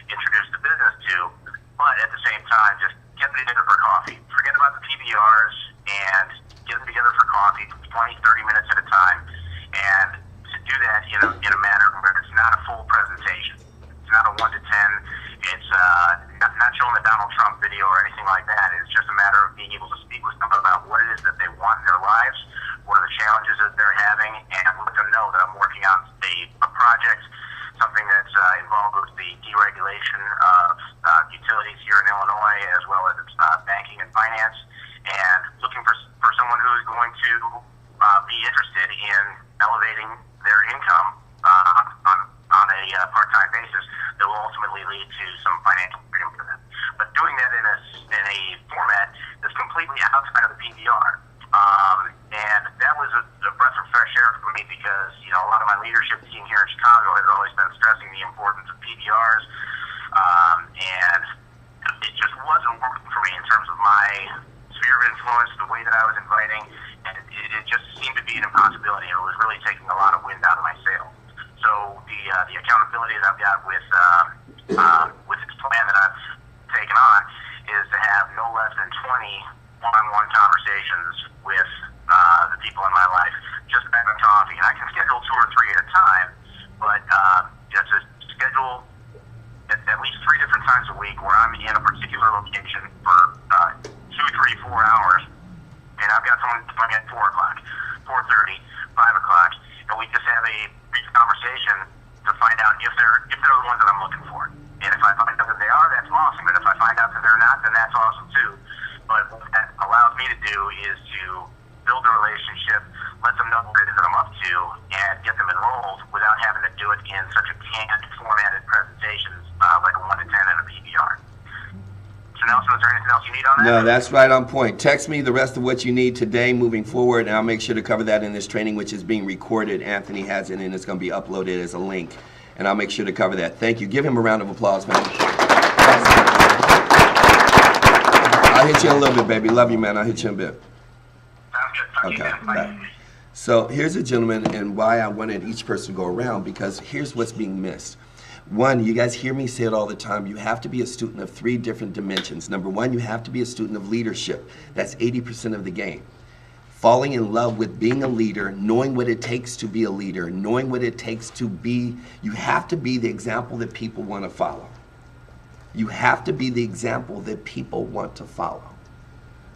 introduce the business to, but at the same time, just get them together for coffee. Forget about the PBRs and get them together for coffee 20, 30 minutes at a time, and to do that in a manner where it's not a full presentation. It's not a 1 to 10. It's not showing the Donald Trump video or anything like that. It's just a matter of being able to speak with them about what it is that they want in their lives, what are the challenges that they're having, and let them know that I'm working on a project, something that's involved with the deregulation of utilities here in Illinois, as well as banking and finance, and looking for someone to be interested in elevating their income on a part-time basis that will ultimately lead to some financial freedom for them. But doing that in a format that's completely outside of the PBR. And that was a breath of fresh air for me because, you know, a lot of my leadership team here in Chicago has always been stressing the importance of PBRs. And it just wasn't working for me in terms of my sphere of influence, the way that I was inviting, and it just seemed to be an impossibility. It was really taking a lot of wind out of my sails. So the accountability that I've got with this plan that I've taken on is to have no less than 20 one-on-one conversations with the people in my life, just having coffee. And I can schedule 2 or 3 at a time, but just to schedule at least 3 different times a week where I'm in a particular location for 2, 3, 4 hours, and I've got someone coming at 4 o'clock, 4:30, 5 o'clock, and we just have a brief conversation to find out if they're the ones that I'm looking for. And if I find out that they are, that's awesome. And if I find out that they're not, then that's awesome too. But what that allows me to do is to build a relationship, let them know what it is that I'm up to, and get them enrolled without having to do it in such a canned, formatted presentations like a 1 to 10 in a PBR. So Nelson, is there anything else you need on that? No, that's right on point. Text me the rest of what you need today moving forward, and I'll make sure to cover that in this training, which is being recorded. Anthony has it, and it's going to be uploaded as a link, and I'll make sure to cover that. Thank you. Give him a round of applause, man. I'll hit you in a little bit, baby. Love you, man. I'll hit you in a bit. Okay, bye. So here's a gentleman, and why I wanted each person to go around, because here's what's being missed. One, you guys hear me say it all the time, you have to be a student of 3 different dimensions. Number 1, you have to be a student of leadership. That's 80% of the game. Falling in love with being a leader, knowing what it takes to be a leader, knowing what it takes to be, you have to be the example that people want to follow. You have to be the example that people want to follow.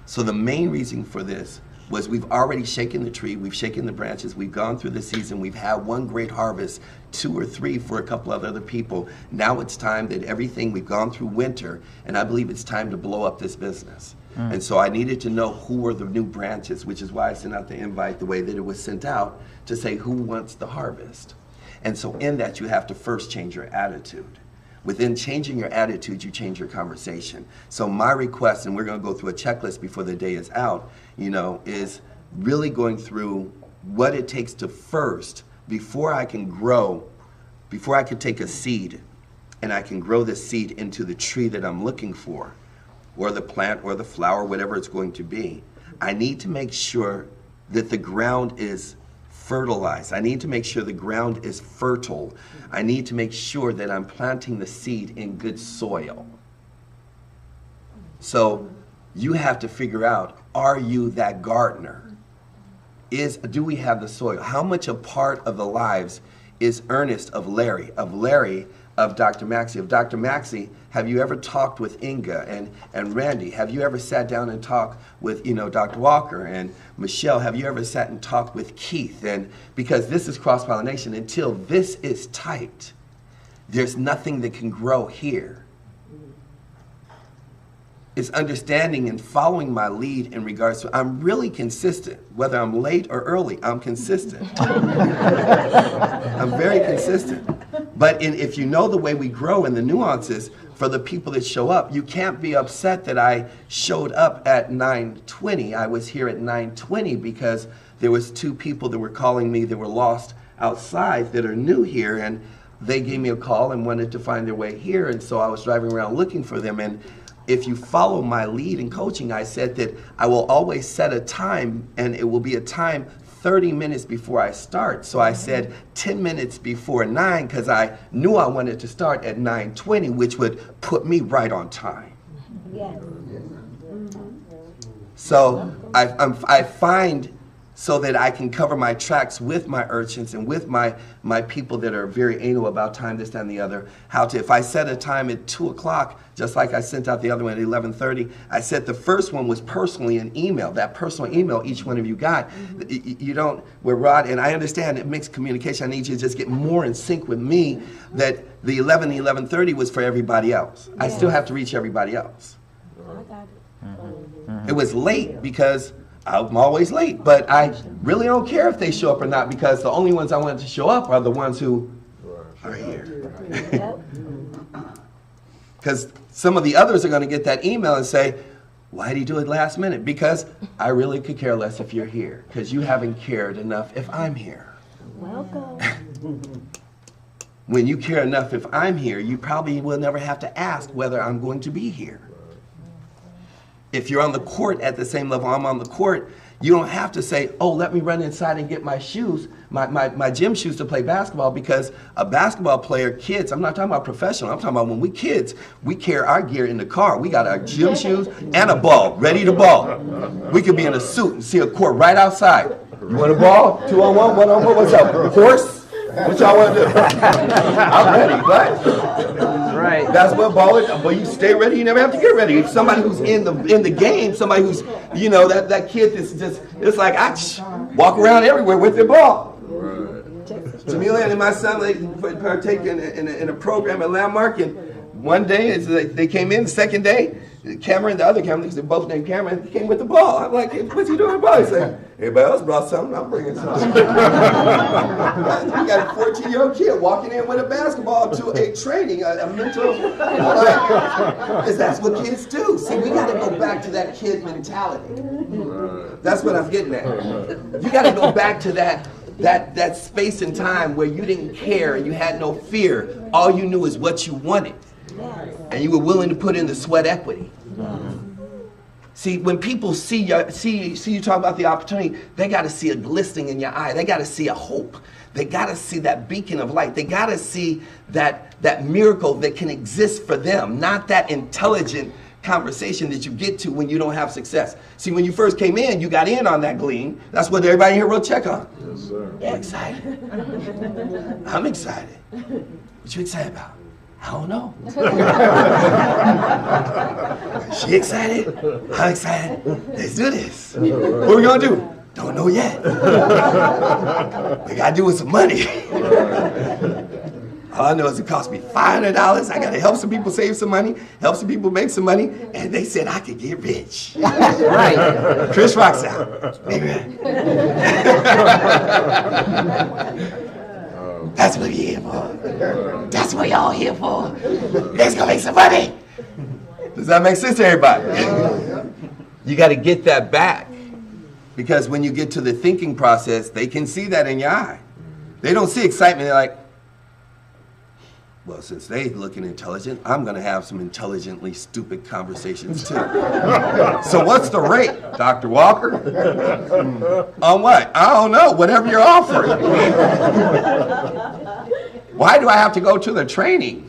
So the main reason for this was we've already shaken the tree, we've shaken the branches, we've gone through the season, we've had one great harvest, 2 or 3 for a couple of other people. Now it's time that everything, we've gone through winter, and I believe it's time to blow up this business. And so I needed to know who were the new branches, which is why I sent out the invite the way that it was sent out, to say who wants the harvest. And so in that, you have to first change your attitude. Within changing your attitude, you change your conversation. So my request, and we're going to go through a checklist before the day is out, you know, is really going through what it takes to first, before I can grow, before I can take a seed and I can grow the seed into the tree that I'm looking for, or the plant or the flower, whatever it's going to be, I need to make sure that the ground is fertilized. I need to make sure the ground is fertile. I need to make sure that I'm planting the seed in good soil. So you have to figure out, are you that gardener? Do we have the soil? How much a part of the lives is Ernest of Larry of Dr. Maxey? Of Dr. Maxey, have you ever talked with Inga and Randy? Have you ever sat down and talked with, you know, Dr. Walker and Michelle? Have you ever sat and talked with Keith? And because this is cross-pollination, until this is tight, there's nothing that can grow here. It's understanding and following my lead in regards to, I'm really consistent. Whether I'm late or early, I'm consistent. I'm very consistent. But if you know the way we grow and the nuances for the people that show up, you can't be upset that I showed up at 9:20. I was here at 9:20 because there was 2 people that were calling me that were lost outside that are new here, and they gave me a call and wanted to find their way here, and so I was driving around looking for them. And if you follow my lead in coaching, I said that I will always set a time, and it will be a time 30 minutes before I start. So I said 10 minutes before 9 because I knew I wanted to start at 9:20, which would put me right on time. Yes. So I find, so that I can cover my tracks with my urchins and with my people that are very anal about time, this, that, and the other, how to, if I set a time at 2 o'clock, just like I sent out the other one at 11:30, I said the first one was personally an email. That personal email each one of you got. You don't, where Rod, and I understand it mixed communication, I need you to just get more in sync with me, that the 11:30 was for everybody else. I still have to reach everybody else. It was late because I'm always late, but I really don't care if they show up or not because the only ones I want to show up are the ones who are here. Because some of the others are going to get that email and say, why do you do it last minute? Because I really could care less if you're here, because you haven't cared enough if I'm here. Welcome. When you care enough if I'm here, you probably will never have to ask whether I'm going to be here. If you're on the court at the same level I'm on the court, you don't have to say, oh, let me run inside and get my shoes, my gym shoes to play basketball, because a basketball player, kids, I'm not talking about professional, I'm talking about when we kids, we carry our gear in the car. We got our gym shoes and a ball, ready to ball. We could be in a suit and see a court right outside. You want a ball? 2-on-1, 1-on-1, what's up? Horse? What y'all want to do? I'm ready, but right. That's what ball is. But you stay ready, you never have to get ready. If somebody who's in the game, somebody who's, you know, that kid is just, it's like I walk around everywhere with the ball. Jamila and my son, they partake in a program at Landmark, and one day they came in, the second day, Cameron, the other Cameron, they're both named Cameron, came with the ball. I'm like, what's he doing with the ball? He said, everybody else brought something, I'm bringing something. You got a 14-year-old kid walking in with a basketball to a training, a mental, because that's what kids do. See, we got to go back to that kid mentality. That's what I'm getting at. You got to go back to that space and time where you didn't care and you had no fear. All you knew is what you wanted. And you were willing to put in the sweat equity. See, when people see you talk about the opportunity, they got to see a glistening in your eye. They got to see a hope. They got to see that beacon of light. They got to see that miracle that can exist for them, not that intelligent conversation that you get to when you don't have success. See, when you first came in, you got in on that gleam. That's what everybody here wrote check on. Yes, sir. You excited? I'm excited. What you excited about? I don't know. She excited? I'm excited. Let's do this. What are we gonna do? Don't know yet. We gotta do with some money. All I know is it cost me $500. I gotta help some people save some money, help some people make some money, and they said I could get rich. Right. Chris rocks out. Amen. That's what we're here for. That's what y'all here for. Let's go make some money. Does that make sense to everybody? You got to get that back. Because when you get to the thinking process, they can see that in your eye. They don't see excitement. They're like, well, since they looking intelligent, I'm going to have some intelligently stupid conversations too. So what's the rate, Dr. Walker? On what? I don't know. Whatever you're offering. Why do I have to go to the training?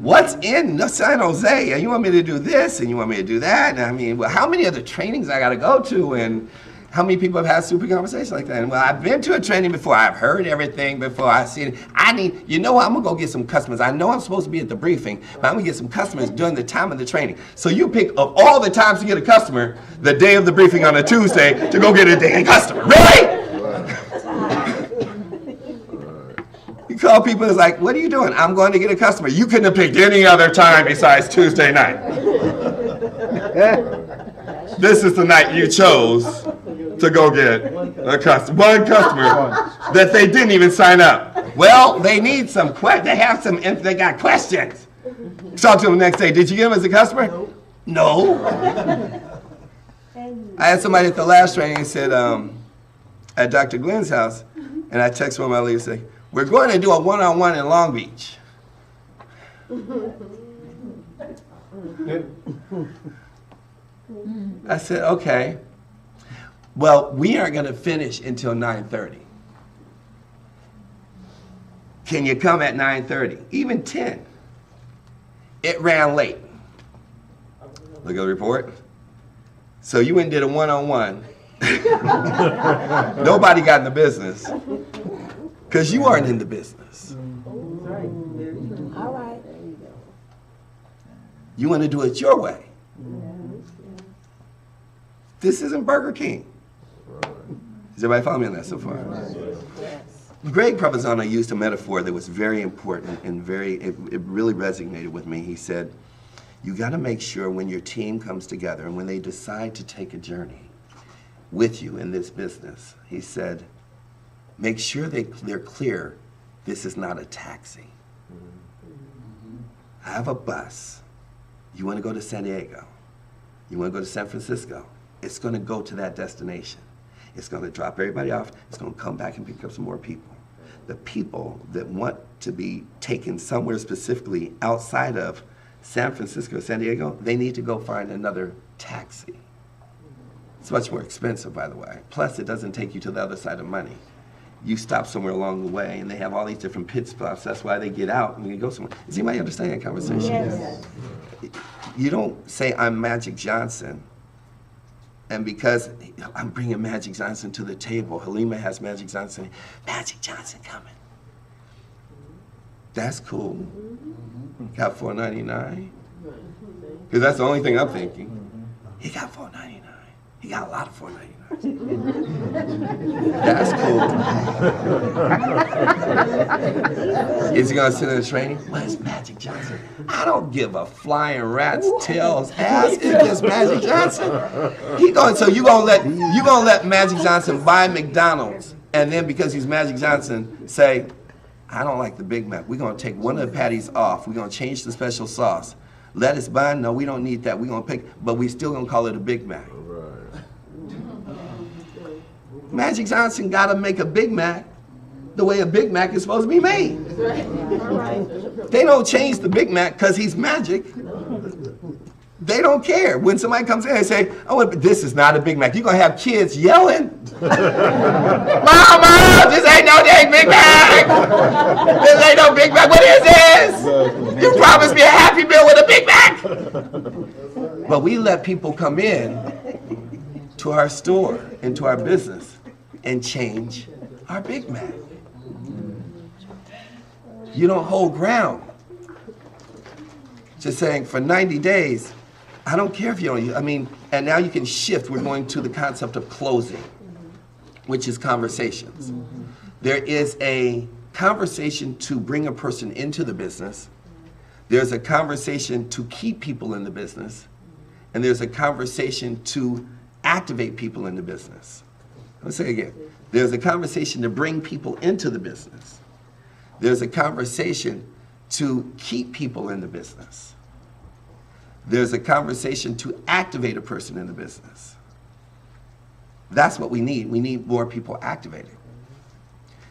What's in San Jose? And you want me to do this and you want me to do that? And I mean, well, how many of the trainings I got to go to, and how many people have had stupid conversations like that? And well, I've been to a training before. I've heard everything before. I've seen it. You know what? I'm going to go get some customers. I know I'm supposed to be at the briefing, but I'm going to get some customers during the time of the training. So you pick of all the times to get a customer, the day of the briefing on a Tuesday to go get a dang customer. Really? You call people, it's like, what are you doing? I'm going to get a customer. You couldn't have picked any other time besides Tuesday night. This is the night you chose to go get one customer that they didn't even sign up. Well, they need some questions. They got questions. Talk to them the next day. Did you get them as a customer? No. I had somebody at the last training and said, at Dr. Glenn's house, and I texted one of my leaders and say, we're going to do a one-on-one in Long Beach. I said, okay. Well, we aren't going to finish until 9:30. Can you come at 9:30? Even 10. It ran late. Look at the report. So you went and did a one-on-one. Nobody got in the business. Because you aren't in the business. All right. You want to do it your way. This isn't Burger King. Does everybody follow me on that so far? Greg Provenzano used a metaphor that was very important and it really resonated with me. He said, you got to make sure when your team comes together and when they decide to take a journey, with you in this business. He said, make sure they're clear, this is not a taxi. I have a bus. You want to go to San Diego. You want to go to San Francisco. It's going to go to that destination. It's going to drop everybody off. It's going to come back and pick up some more people. The people that want to be taken somewhere specifically outside of San Francisco, San Diego, they need to go find another taxi. It's much more expensive, by the way. Plus, it doesn't take you to the other side of money. You stop somewhere along the way, and they have all these different pit stops. That's why they get out and you go somewhere. Does anybody understand that conversation? Yes. You don't say, I'm Magic Johnson, and because I'm bringing Magic Johnson to the table, Halima has Magic Johnson, Magic Johnson coming. That's cool. Got $4.99? Because that's the only thing I'm thinking. He got $4.99. He got a lot of $4.99. That's cool. Is he gonna sit in the training? Where's Magic Johnson? I don't give a flying rat's tail's ass if it's Magic Johnson. So you gonna let Magic Johnson buy McDonald's, and then because he's Magic Johnson, say, I don't like the Big Mac. We're gonna take one of the patties off. We're gonna change the special sauce. Lettuce bun? No, we don't need that. We're gonna pick, but we still gonna call it a Big Mac. Magic Johnson got to make a Big Mac the way a Big Mac is supposed to be made. They don't change the Big Mac because he's Magic. They don't care. When somebody comes in and say, "Oh, this is not a Big Mac," you're going to have kids yelling, "Mama, this ain't no dang Big Mac! This ain't no Big Mac. What is this? You promised me a Happy Meal with a Big Mac!" But we let people come in to our store, into our business, and change our Big Mac. You don't hold ground. Just saying, for 90 days, I don't care if you don't, and now you can shift. We're going to the concept of closing, which is conversations. There is a conversation to bring a person into the business. There's a conversation to keep people in the business. And there's a conversation to activate people in the business. Let's say it again. There's a conversation to bring people into the business. There's a conversation to keep people in the business. There's a conversation to activate a person in the business. That's what we need. We need more people activated.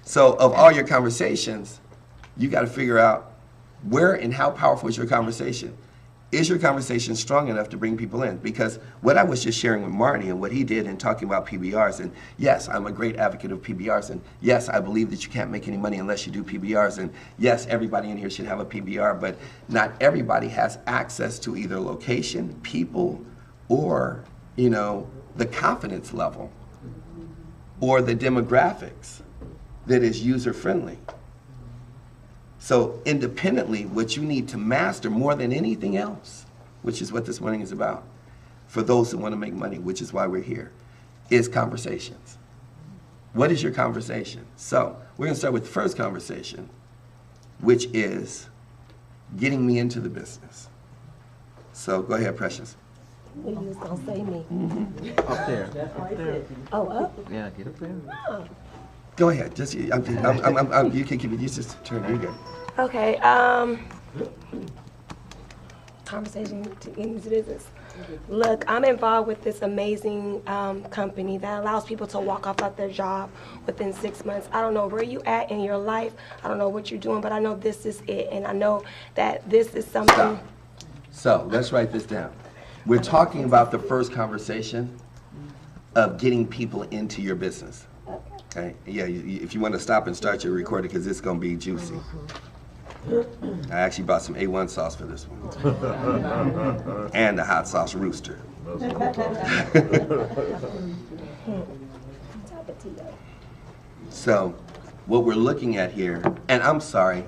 So of all your conversations, you got to figure out where and how powerful is your conversation. Is your conversation strong enough to bring people in? Because what I was just sharing with Marty and what he did in talking about PBRs, and yes, I'm a great advocate of PBRs, and yes, I believe that you can't make any money unless you do PBRs, and yes, everybody in here should have a PBR, but not everybody has access to either location, people, or, the confidence level, or the demographics that is user-friendly. So independently, what you need to master more than anything else, which is what this morning is about, for those who want to make money, which is why we're here, is conversations. What is your conversation? So we're going to start with the first conversation, which is getting me into the business. So go ahead, Precious. You was going to say me. Up there. Up there. Oh, up? Yeah, get up there. Oh. Go ahead. Just you can keep it. You just turn. You go. Okay. Conversation to get into business. Look, I'm involved with this amazing company that allows people to walk off of their job within 6 months. I don't know where you at in your life. I don't know what you're doing, but I know this is it, and I know that this is something. Stop. So let's write this down. We're talking about the first conversation of getting people into your business. Okay. Yeah. If you want to stop and start your recording, because it's going to be juicy. I actually bought some A1 sauce for this one. And the hot sauce rooster. So, what we're looking at here, and I'm sorry,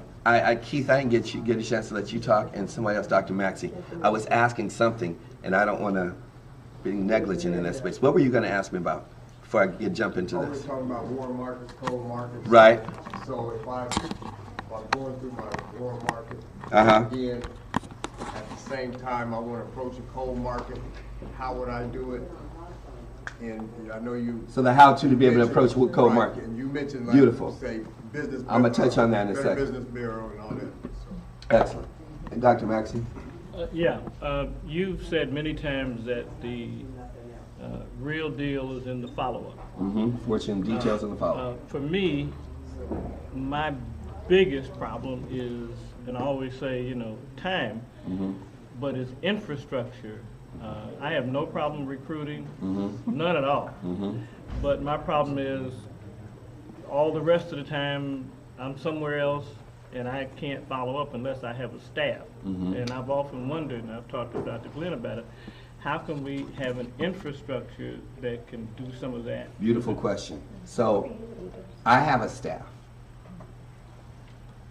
Keith, I didn't get a chance to let you talk, and somebody else, Dr. Maxey. I was asking something, and I don't want to be negligent in that space. What were you going to ask me about before I jump into this? We're talking about warm markets, cold markets. Right. So if I'm going through my warm market, again, at the same time I want to approach a cold market, how would I do it? And I know you. So the how-to to be able to mentioned- approach with code right, market. And you mentioned like, Beautiful. say, business. I'm gonna touch on that in a Better second. Business Bureau and all that. So. Excellent. And Dr. Maxey? You've said many times that the real deal is in the follow-up. Fortune details in the follow-up. For me, my biggest problem is, and I always say, time, but it's infrastructure. I have no problem recruiting, none at all. But my problem is all the rest of the time I'm somewhere else and I can't follow up unless I have a staff. And I've often wondered, and I've talked to Dr. Glenn about it, how can we have an infrastructure that can do some of that? Beautiful question. So I have a staff.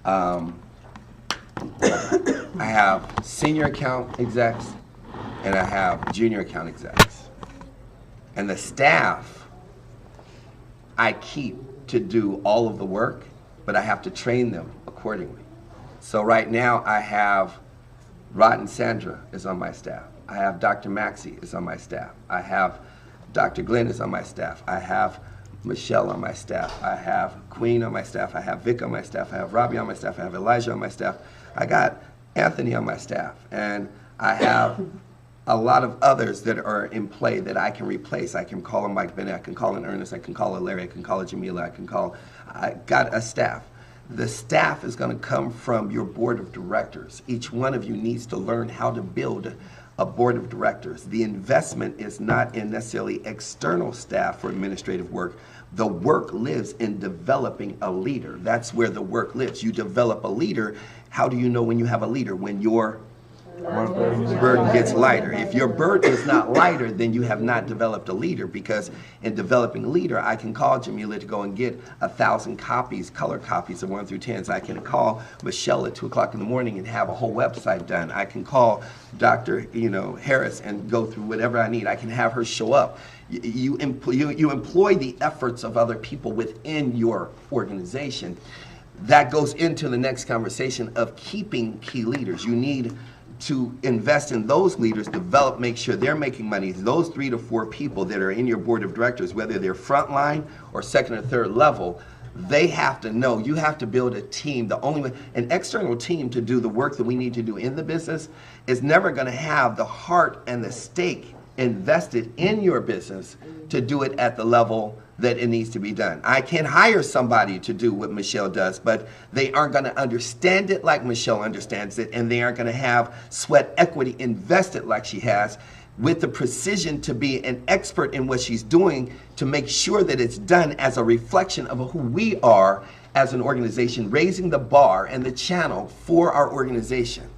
I have senior account execs and I have junior account execs. And the staff I keep to do all of the work, but I have to train them accordingly. So right now I have Rod and Sandra is on my staff. I have Dr. Maxey is on my staff. I have Dr. Glenn is on my staff. I have Michelle on my staff. I have Queen on my staff. I have Vic on my staff. I have Robbie on my staff. I have Elijah on my staff. I got Anthony on my staff. And I have a lot of others that are in play that I can replace. I can call a Mike Bennett. I can call an Ernest. I can call a Larry. I can call a Jamila. I got a staff. The staff is going to come from your board of directors. Each one of you needs to learn how to build a board of directors. The investment is not in necessarily external staff for administrative work. The work lives in developing a leader. That's where the work lives. You develop a leader. How do you know when you have a leader? When your burden gets lighter. If your burden is not lighter, then you have not developed a leader, because in developing a leader, I can call Jamila to go and get 1,000 copies, color copies of 1 through 10s. I can call Michelle at 2 o'clock in the morning and have a whole website done. I can call Dr. Harris and go through whatever I need. I can have her show up. You employ the efforts of other people within your organization. That goes into the next conversation of keeping key leaders. You need to invest in those leaders, develop, make sure they're making money. Those 3 to 4 people that are in your board of directors, whether they're frontline or second or third level, they have to know. You have to build a team. The only way, an external team to do the work that we need to do in the business is never going to have the heart and the stake invested in your business to do it at the level that it needs to be done. I can hire somebody to do what Michelle does, but they aren't going to understand it like Michelle understands it, and they aren't going to have sweat equity invested like she has, with the precision to be an expert in what she's doing to make sure that it's done as a reflection of who we are as an organization, raising the bar and the channel for our organization,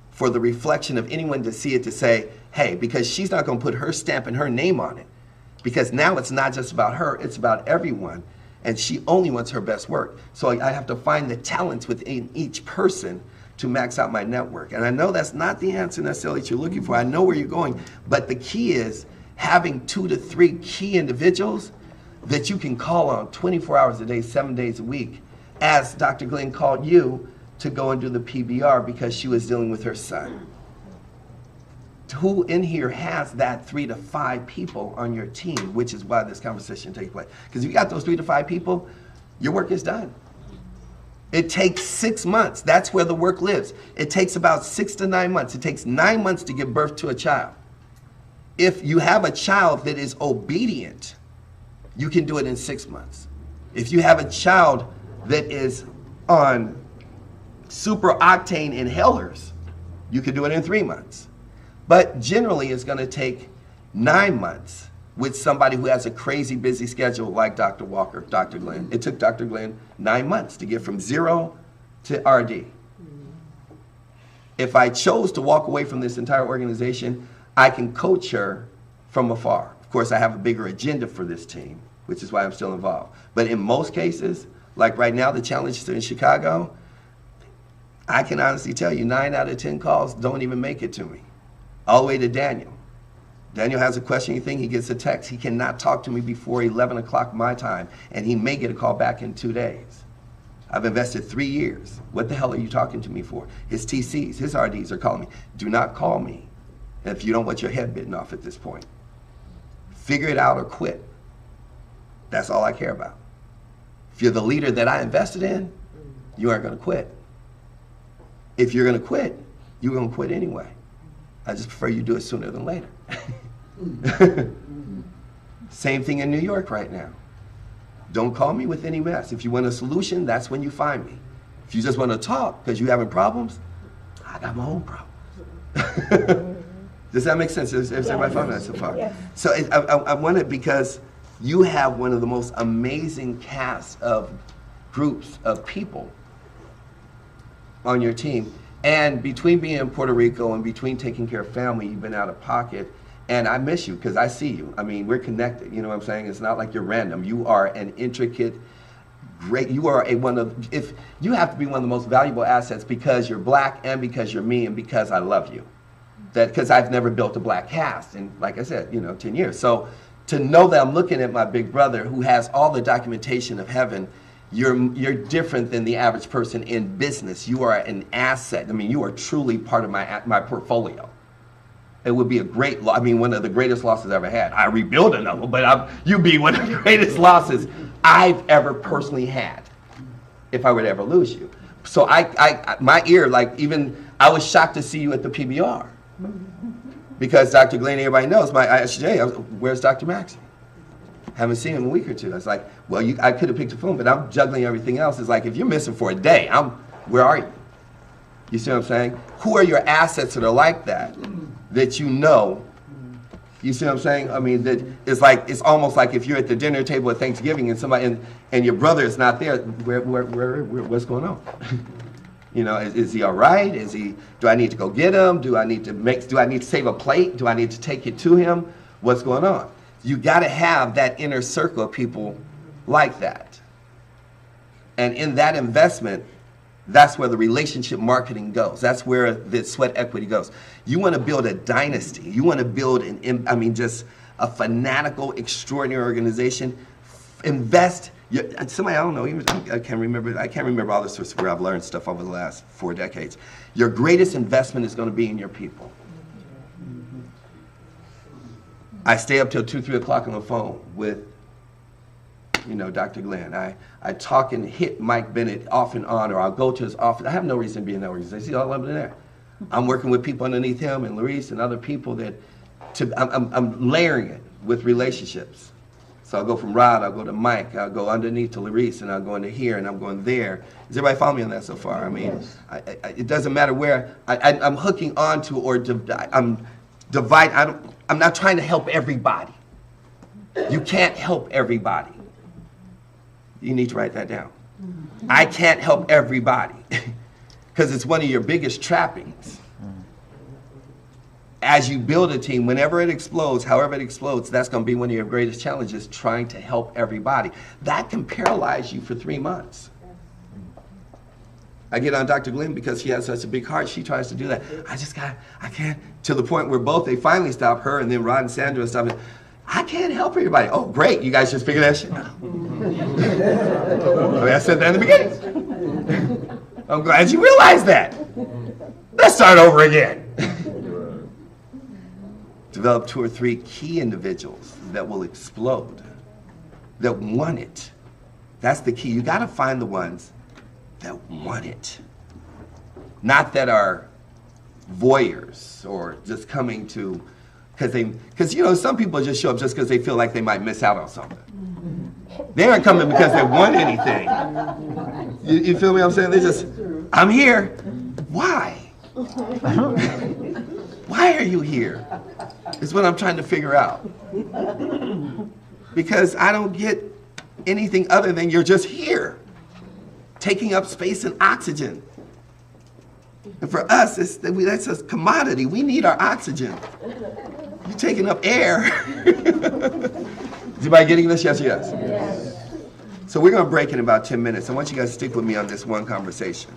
for the reflection of anyone to see it, to say, hey, because she's not going to put her stamp and her name on it. Because now it's not just about her, it's about everyone. And she only wants her best work. So I have to find the talents within each person to max out my network. And I know that's not the answer necessarily that you're looking for. I know where you're going. But the key is having 2 to 3 key individuals that you can call on 24 hours a day, 7 days a week, as Dr. Glenn called you to go and do the PBR because she was dealing with her son. Who in here has that 3 to 5 people on your team, which is why this conversation takes place. Because if you got those 3 to 5 people, your work is done. It takes 6 months. That's where the work lives. It takes about 6 to 9 months. It takes 9 months to give birth to a child. If you have a child that is obedient, you can do it in 6 months. If you have a child that is on super octane inhalers, you can do it in 3 months. But generally, it's going to take 9 months with somebody who has a crazy busy schedule like Dr. Walker, Dr. Glenn. It took Dr. Glenn 9 months to get from 0 to RD. If I chose to walk away from this entire organization, I can coach her from afar. Of course, I have a bigger agenda for this team, which is why I'm still involved. But in most cases, like right now, the challenges in Chicago, I can honestly tell you 9 out of 10 calls don't even make it to me. All the way to Daniel. Daniel has a question, he gets a text. He cannot talk to me before 11 o'clock my time, and he may get a call back in 2 days. I've invested 3 years. What the hell are you talking to me for? His TCs, his RDs are calling me. Do not call me if you don't want your head bitten off at this point. Figure it out or quit. That's all I care about. If you're the leader that I invested in, you aren't going to quit. If you're going to quit, you're going to quit anyway. I just prefer you do it sooner than later. Same thing in New York right now. Don't call me with any mess. If you want a solution, that's when you find me. If you just want to talk because you're having problems, I got my own problems. Does that make sense? Is everybody following that so far? Yes. So I want it because you have one of the most amazing casts of groups of people on your team. And between being in Puerto Rico and between taking care of family, you've been out of pocket. And I miss you because I see you. I mean, we're connected. You know what I'm saying? It's not like you're random. You are an intricate, great, you are if you have to be one of the most valuable assets because you're black and because you're me and because I love you. Because I've never built a black cast in, like I said, 10 years. So to know that I'm looking at my big brother who has all the documentation of heaven, you're different than the average person in business. You are an asset. I mean, you are truly part of my portfolio. It would be a great loss. I mean, one of the greatest losses I've ever had. I rebuild another, but you'd be one of the greatest losses I've ever personally had if I were to ever lose you. So my ear, I was shocked to see you at the PBR. Because Dr. Glenn, everybody knows, my ISJ, where's Dr. Maxey? Haven't seen him in a week or two. I was like, well, I could have picked the phone, but I'm juggling everything else. It's like, if you're missing for a day, where are you? You see what I'm saying? Who are your assets that are like that you know? You see what I'm saying? I mean, it's almost like if you're at the dinner table at Thanksgiving and somebody and your brother is not there. What's going on? Is he all right? Do I need to go get him? Do I need to save a plate? Do I need to take it to him? What's going on? You got to have that inner circle of people like that. And in that investment, that's where the relationship marketing goes. That's where the sweat equity goes. You want to build a dynasty. You want to build just a fanatical, extraordinary organization. Invest. Somebody, I don't know, I can't remember all this where I've learned stuff over the last 4 decades. Your greatest investment is going to be in your people. I stay up till 2, 3 o'clock on the phone with, Dr. Glenn. I talk and hit Mike Bennett off and on, or I'll go to his office. I have no reason to be in that organization. See all of them there. I'm working with people underneath him and Luis and other people I'm layering it with relationships. So I'll go from Rod, I'll go to Mike, I'll go underneath to Luis, and I'll go into here, and I'm going there. Does everybody follow me on that so far? I mean, it doesn't matter where I'm hooking onto or I'm dividing. I'm not trying to help everybody. You can't help everybody. You need to write that down. I can't help everybody because it's one of your biggest trappings. As you build a team, whenever it explodes, however it explodes, that's going to be one of your greatest challenges, trying to help everybody. That can paralyze you for 3 months. I get on Dr. Glenn because she has such a big heart. She tries to do that. I can't, to the point where they finally stop her, and then Rod and Sandra stop it. I can't help everybody. Oh, great. You guys just figured that shit out. I said that in the beginning. I'm glad you realized that. Let's start over again. Develop 2 or 3 key individuals that will explode, that want it. That's the key. You got to find the ones that want it. Not that are voyeurs or just coming to, because some people just show up just because they feel like they might miss out on something. They aren't coming because they want anything. You feel me? I'm saying I'm here. Why? Why are you here? Is what I'm trying to figure out. Because I don't get anything other than you're just here, taking up space and oxygen. And for us, that's a commodity. We need our oxygen. You're taking up air. Is anybody getting this? Yes, yes. Yes. So we're going to break in about 10 minutes. I want you guys to stick with me on this one conversation.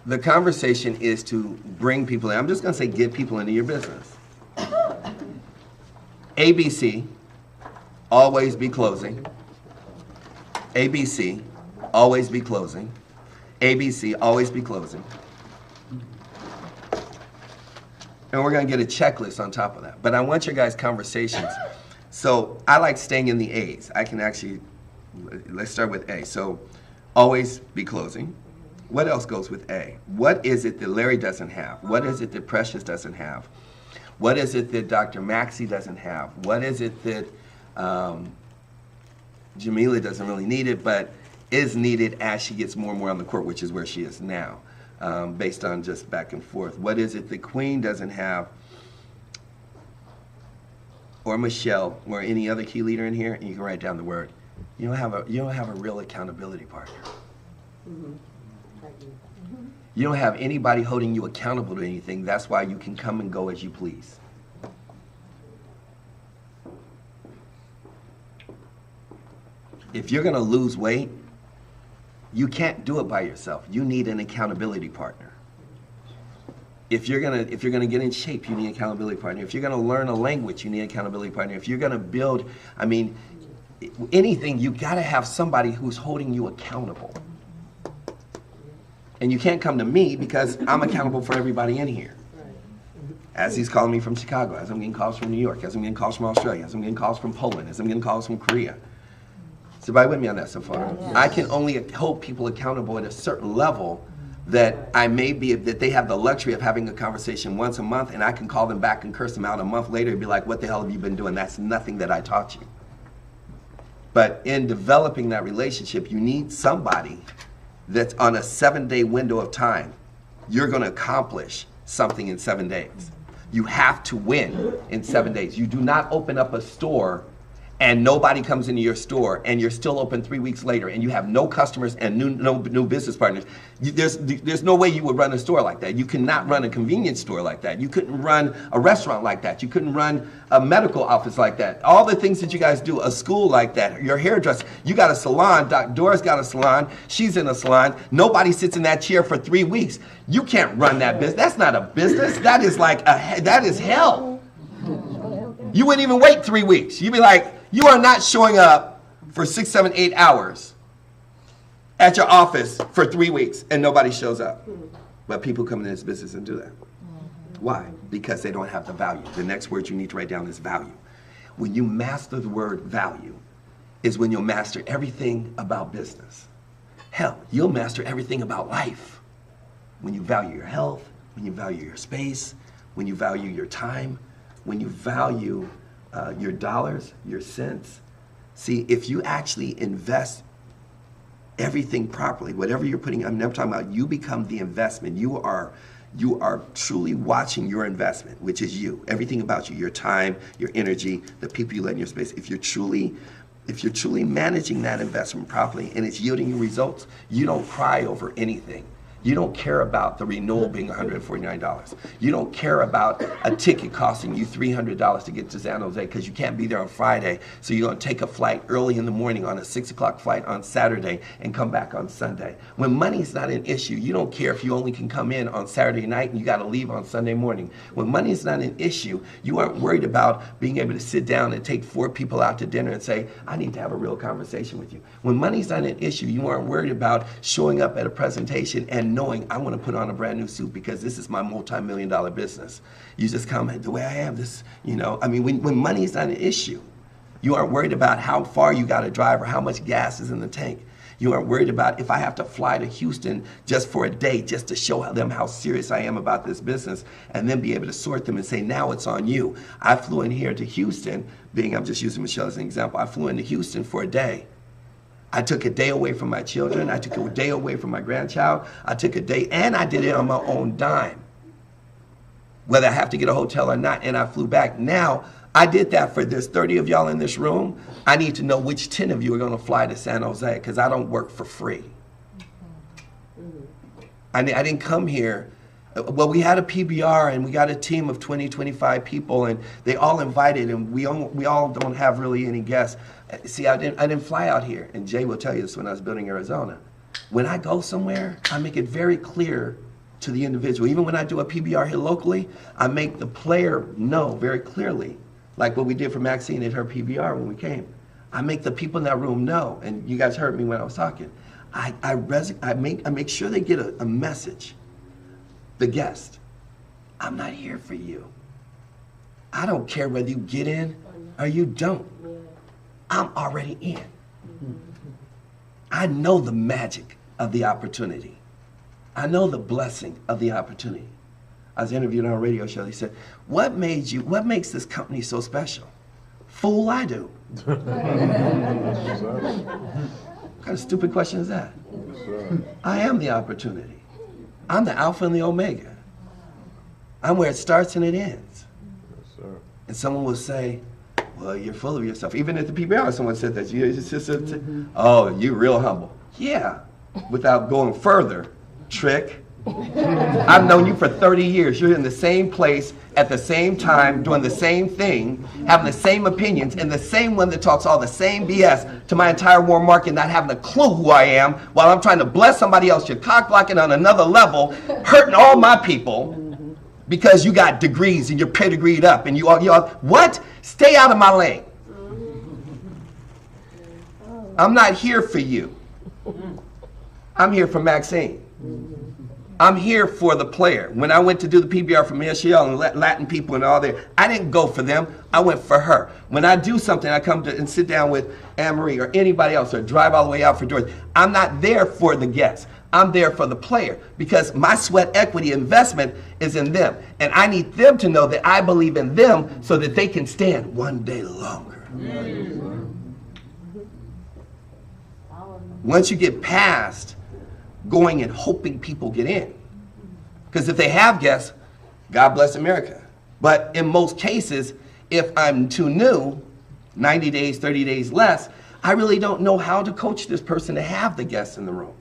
The conversation is to bring people in. I'm just going to say get people into your business. ABC, always be closing. ABC, always be closing. ABC, always be closing. And we're going to get a checklist on top of that. But I want your guys' conversations. So I like staying in the A's. I can actually, let's start with A. So always be closing. What else goes with A? What is it that Larry doesn't have? What is it that Precious doesn't have? What is it that Dr. Maxey doesn't have? What is it that Jamila doesn't really need it, but is needed as she gets more and more on the court, which is where she is now, based on just back and forth. What is it that Queen doesn't have, or Michelle, or any other key leader in here? And you can write down the word. You don't have a real accountability partner. You don't have anybody holding you accountable to anything. That's why you can come and go as you please. If you're going to lose weight, you can't do it by yourself. You need an accountability partner. If you're gonna get in shape, you need an accountability partner. If you're gonna learn a language, you need an accountability partner. If you're gonna build, I mean, anything, you gotta have somebody who's holding you accountable. And you can't come to me because I'm accountable for everybody in here. As he's calling me from Chicago, as I'm getting calls from New York, as I'm getting calls from Australia, as I'm getting calls from Poland, as I'm getting calls from Korea. Is everybody with me on that so far? Yes. I can only hold people accountable at a certain level that I may be, that they have the luxury of having a conversation once a month, and I can call them back and curse them out a month later and be like, what the hell have you been doing? That's nothing that I taught you. But in developing that relationship, you need somebody that's on a 7-day window of time. You're gonna accomplish something in 7 days. You have to win in 7 days. You do not open up a store and nobody comes into your store and you're still open 3 weeks later and you have no customers and no new business partners. There's no way you would run a store like that. You cannot run a convenience store like that. You couldn't run a restaurant like that. You couldn't run a medical office like that. All the things that you guys do, a school like that, your hairdresser, you got a salon, Dora's got a salon, she's in a salon, nobody sits in that chair for 3 weeks. You can't run that business. That's not a business. That is like, that is hell. You wouldn't even wait 3 weeks. You'd be like, you are not showing up for 6, 7, 8 hours at your office for 3 weeks and nobody shows up. But people come into this business and do that. Why? Because they don't have the value. The next word you need to write down is value. When you master the word value is when you'll master everything about business. Hell, you'll master everything about life. When you value your health, when you value your space, when you value your time, when you value your dollars, your cents. See, if you actually invest everything properly, whatever you're putting, I'm never talking about, you become the investment. You are truly watching your investment, which is you. Everything about you, your time, your energy, the people you let in your space. If you're truly managing that investment properly and it's yielding you results, you don't cry over anything. You don't care about the renewal being $149. You don't care about a ticket costing you $300 to get to San Jose because you can't be there on Friday, so you're going to take a flight early in the morning on a 6 o'clock flight on Saturday and come back on Sunday. When money's not an issue, you don't care if you only can come in on Saturday night and you got to leave on Sunday morning. When money's not an issue, you aren't worried about being able to sit down and take 4 people out to dinner and say, I need to have a real conversation with you. When money's not an issue, you aren't worried about showing up at a presentation and knowing I want to put on a brand new suit because this is my multi-million-dollar business. You just come the way I am, this, you know, I mean, when money is not an issue, you aren't worried about how far you got to drive or how much gas is in the tank. You aren't worried about if I have to fly to Houston just for a day just to show them how serious I am about this business and then be able to sort them and say, now it's on you. I flew in here to Houston, I'm just using Michelle as an example. I flew into Houston for a day. I took a day away from my children. I took a day away from my grandchild. I took a day, and I did it on my own dime, whether I have to get a hotel or not, and I flew back. Now, I did that for there's 30 of y'all in this room. I need to know which 10 of you are going to fly to San Jose, because I don't work for free. I didn't come here. Well, we had a PBR, and we got a team of 20, 25 people, and they all invited, and we all don't have really any guests. See, I didn't fly out here, and Jay will tell you this when I was building Arizona. When I go somewhere, I make it very clear to the individual. Even when I do a PBR here locally, I make the player know very clearly, like what we did for Maxine at her PBR when we came. I make the people in that room know, and you guys heard me when I was talking. I make sure they get a message. The guest, I'm not here for you. I don't care whether you get in or you don't. I'm already in. I know the magic of the opportunity. I know the blessing of the opportunity. I was interviewed on a radio show. They said, what makes this company so special? Fool, I do. What kind of stupid question is that? I am the opportunity. I'm the alpha and the omega. I'm where it starts and it ends. And someone will say, well, you're full of yourself. Even at the PBR, someone said that. Oh, you're real humble. Yeah, without going further, trick. I've known you for 30 years. You're in the same place at the same time, doing the same thing, having the same opinions, and the same one that talks all the same BS to my entire warm market, not having a clue who I am, while I'm trying to bless somebody else. You're cock-blocking on another level, hurting all my people because you got degrees and you're pedigreed up and you all, what? Stay out of my lane. I'm not here for you. I'm here for Maxine. I'm here for the player. When I went to do the PBR for Michelle and Latin people and all there, I didn't go for them. I went for her. When I do something, I come to and sit down with Anne-Marie or anybody else or drive all the way out for Dorothy. I'm not there for the guests. I'm there for the player because my sweat equity investment is in them. And I need them to know that I believe in them so that they can stand one day longer. Once you get past going and hoping people get in. Because if they have guests, God bless America. But in most cases, if I'm too new, 90 days, 30 days less, I really don't know how to coach this person to have the guests in the room.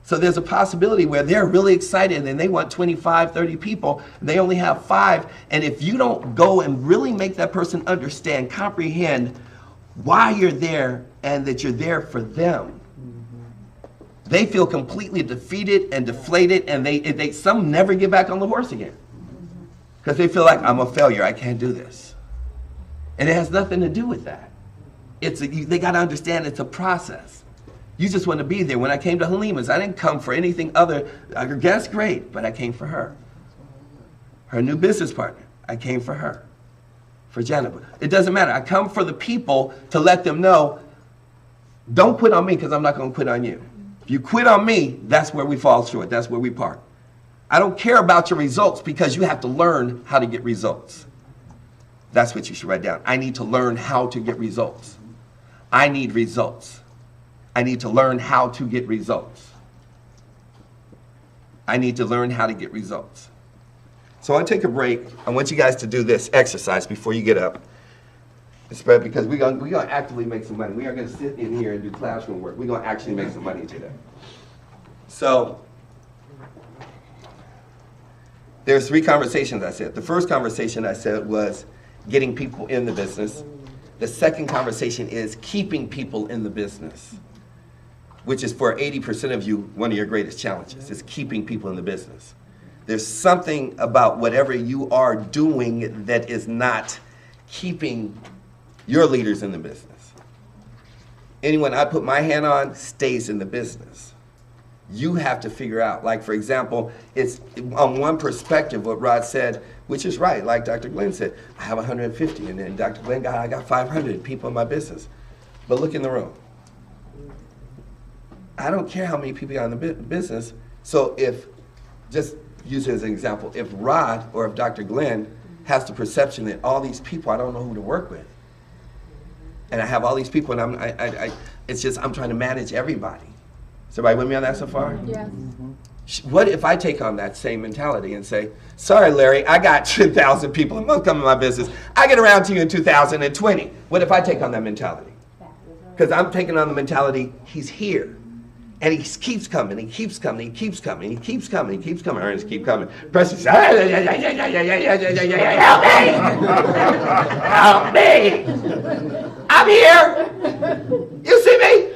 So there's a possibility where they're really excited and they want 25, 30 people, and they only have 5. And if you don't go and really make that person understand, comprehend why you're there and that you're there for them, they feel completely defeated and deflated, and they some never get back on the horse again because they feel like I'm a failure. I can't do this, and it has nothing to do with that. They got to understand it's a process. You just want to be there. When I came to Halima's, I didn't come for anything other. Her guest, great, but I came for her. Her new business partner, I came for her. For Jennifer, it doesn't matter. I come for the people to let them know. Don't quit on me because I'm not going to quit on you. If you quit on me, that's where we fall short. That's where we part. I don't care about your results because you have to learn how to get results. That's what you should write down. I need to learn how to get results. I need results. I need to learn how to get results. I need to learn how to get results. So I want to take a break. I want you guys to do this exercise before you get up. Because we're going to actively make some money. We aren't going to sit in here and do classroom work. We're going to actually make some money today. So there's 3 conversations I said. The first conversation I said was getting people in the business. The second conversation is keeping people in the business, which is for 80% of you, one of your greatest challenges, is keeping people in the business. There's something about whatever you are doing that is not keeping your leaders in the business. Anyone I put my hand on stays in the business. You have to figure out, like for example, it's on one perspective what Rod said, which is right, like Dr. Glenn said, I have 150 and then Dr. Glenn I got 500 people in my business. But look in the room. I don't care how many people are in the business, so if, just use it as an example, if Rod or if Dr. Glenn has the perception that all these people, I don't know who to work with, and I have all these people, and it's just I'm trying to manage everybody. Is everybody with me on that so far? Yes. What if I take on that same mentality and say, sorry, Larry, I got 10,000 people a month coming to my business. I get around to you in 2020. What if I take on that mentality? Because I'm taking on the mentality, he's here. And he keeps coming, he keeps coming, he keeps coming, he keeps coming, he keeps coming. Ernest, keep coming. Preston, help me! Help me! I'm here! You see me?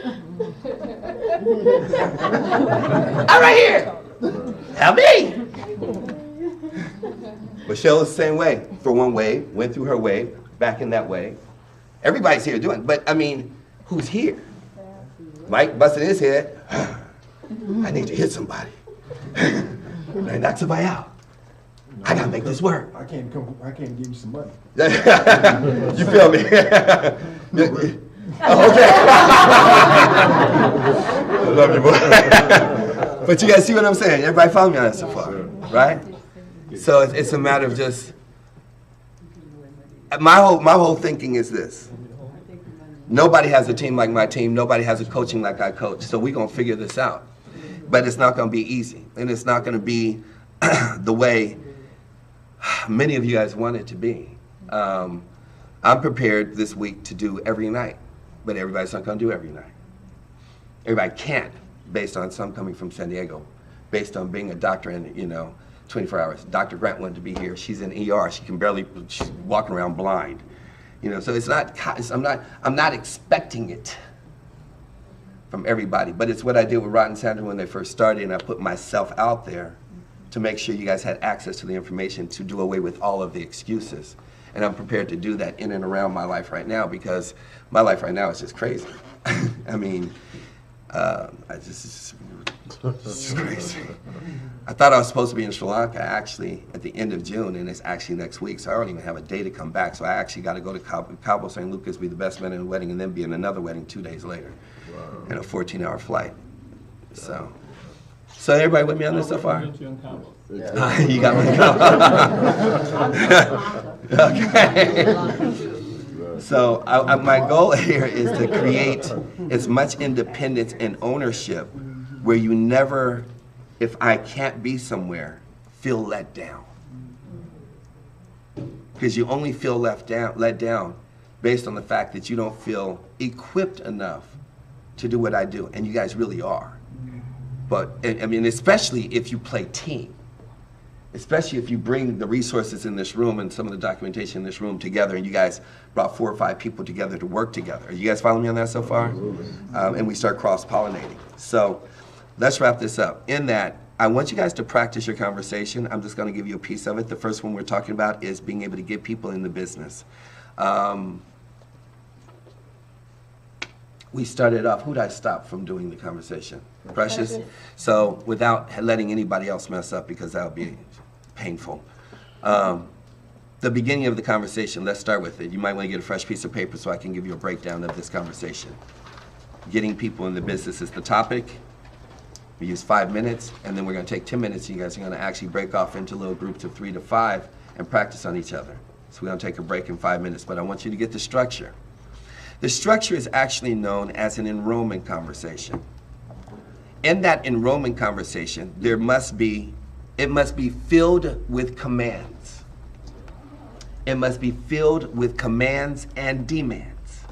I'm right here! Help me! Michelle is the same way. For one wave, went through her wave, back in that way. Everybody's here doing it, but I mean, who's here? Mike busted his head. I need to hit somebody. And knock somebody out. I gotta make this work. I can't give you some money. You feel me? Oh, okay. I love you, boy. But you guys see what I'm saying? Everybody follow me on that so far, right? So it's a matter of just, my whole thinking is this. Nobody has a team like my team. Nobody has a coaching like I coach. So we're going to figure this out. But it's not going to be easy. And it's not going to be the way many of you guys want it to be. I'm prepared this week to do every night. But everybody's not going to do every night. Everybody can't, based on some coming from San Diego, based on being a doctor in, 24 hours. Dr. Grant wanted to be here. She's in ER. She can barely, she's walking around blind. So it's not, I'm not expecting it from everybody, but it's what I did with Rod and Sandra when they first started, and I put myself out there to make sure you guys had access to the information to do away with all of the excuses. And I'm prepared to do that in and around my life right now, because my life right now is just crazy. I mean, it's just crazy. I thought I was supposed to be in Sri Lanka actually at the end of June, and it's actually next week, so I don't even have a day to come back. So I actually got to go to Cabo San Lucas, be the best man in the wedding, and then be in another wedding 2 days later, in a 14-hour flight. So everybody with me on this so far? You got me in Cabo. Okay. So my goal here is to create as much independence and ownership where you never, if I can't be somewhere, feel let down. Because you only feel let down based on the fact that you don't feel equipped enough to do what I do, and you guys really are. But, I mean, especially if you play team. Especially if you bring the resources in this room and some of the documentation in this room together, and you guys brought 4 or 5 people together to work together. Are you guys following me on that so far? And we start cross-pollinating. So let's wrap this up. In that, I want you guys to practice your conversation. I'm just going to give you a piece of it. The first one we're talking about is being able to get people in the business. We started off, who did I stop from doing the conversation? Precious? So without letting anybody else mess up, because that would be painful. The beginning of the conversation, let's start with it. You might want to get a fresh piece of paper so I can give you a breakdown of this conversation. Getting people in the business is the topic. We use 5 minutes, and then we're going to take 10 minutes. You guys are going to actually break off into little groups of 3 to 5 and practice on each other. So we're going to take a break in 5 minutes, but I want you to get the structure. The structure is actually known as an enrollment conversation. In that enrollment conversation, it must be filled with commands. It must be filled with commands and demands.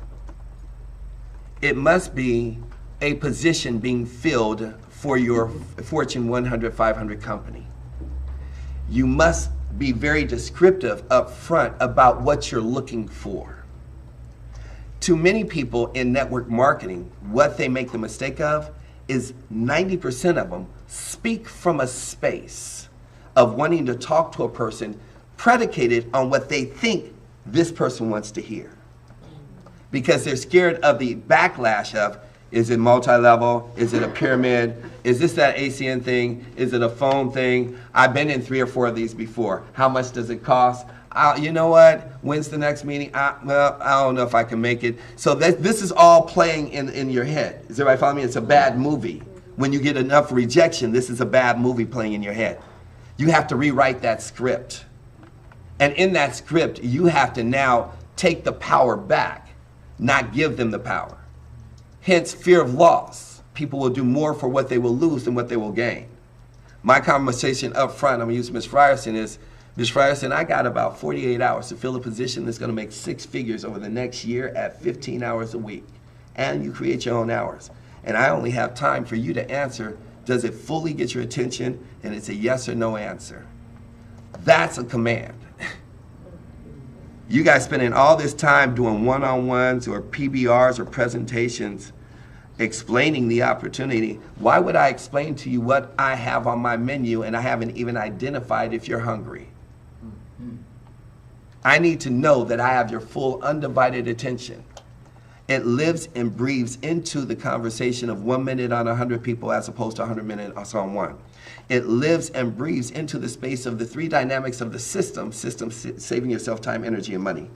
It must be a position being filled for your Fortune 100, 500 company. You must be very descriptive up front about what you're looking for. To many people in network marketing, what they make the mistake of is 90% of them speak from a space of wanting to talk to a person predicated on what they think this person wants to hear. Because they're scared of the backlash of, is it multi-level? Is it a pyramid? Is this that ACN thing? Is it a phone thing? I've been in 3 or 4 of these before. How much does it cost? You know what? When's the next meeting? Well, I don't know if I can make it. So this is all playing in your head. Is everybody following me? It's a bad movie. When you get enough rejection, this is a bad movie playing in your head. You have to rewrite that script. And in that script, you have to now take the power back, not give them the power. Hence, fear of loss. People will do more for what they will lose than what they will gain. My conversation up front, I'm going to use Ms. Frierson, is, Ms. Frierson, I got about 48 hours to fill a position that's going to make 6 figures over the next year at 15 hours a week. And you create your own hours. And I only have time for you to answer, does it fully get your attention? And it's a yes or no answer. That's a command. You guys spending all this time doing one-on-ones or PBRs or presentations explaining the opportunity. Why would I explain to you what I have on my menu and I haven't even identified if you're hungry? I need to know that I have your full undivided attention. It lives and breathes into the conversation of 1 minute on 100 people as opposed to 100 minutes on one. It lives and breathes into the space of the three dynamics of the system saving yourself time, energy, and money.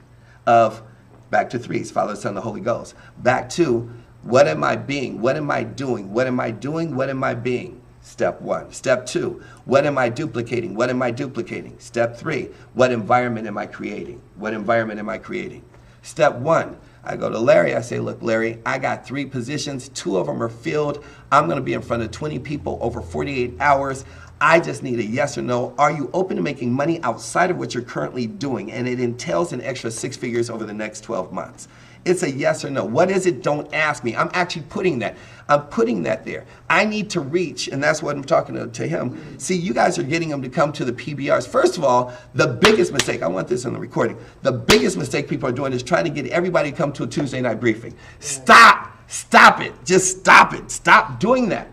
Of back to threes, Father, Son, the Holy Ghost. Back to what am I being? What am I doing? What am I doing? What am I being? Step 1. Step 2, what am I duplicating? What am I duplicating? Step 3, what environment am I creating? What environment am I creating? Step 1, I go to Larry, I say, look, Larry, I got 3 positions, 2 of them are filled. I'm gonna be in front of 20 people over 48 hours. I just need a yes or no. Are you open to making money outside of what you're currently doing? And it entails an extra 6 figures over the next 12 months. It's a yes or no. What is it? Don't ask me. I'm actually putting that. I'm putting that there. I need to reach, and that's what I'm talking to him. See, you guys are getting him to come to the PBRs. First of all, the biggest mistake, I want this on the recording, the biggest mistake people are doing is trying to get everybody to come to a Tuesday night briefing. Stop. Stop it. Just stop it. Stop doing that.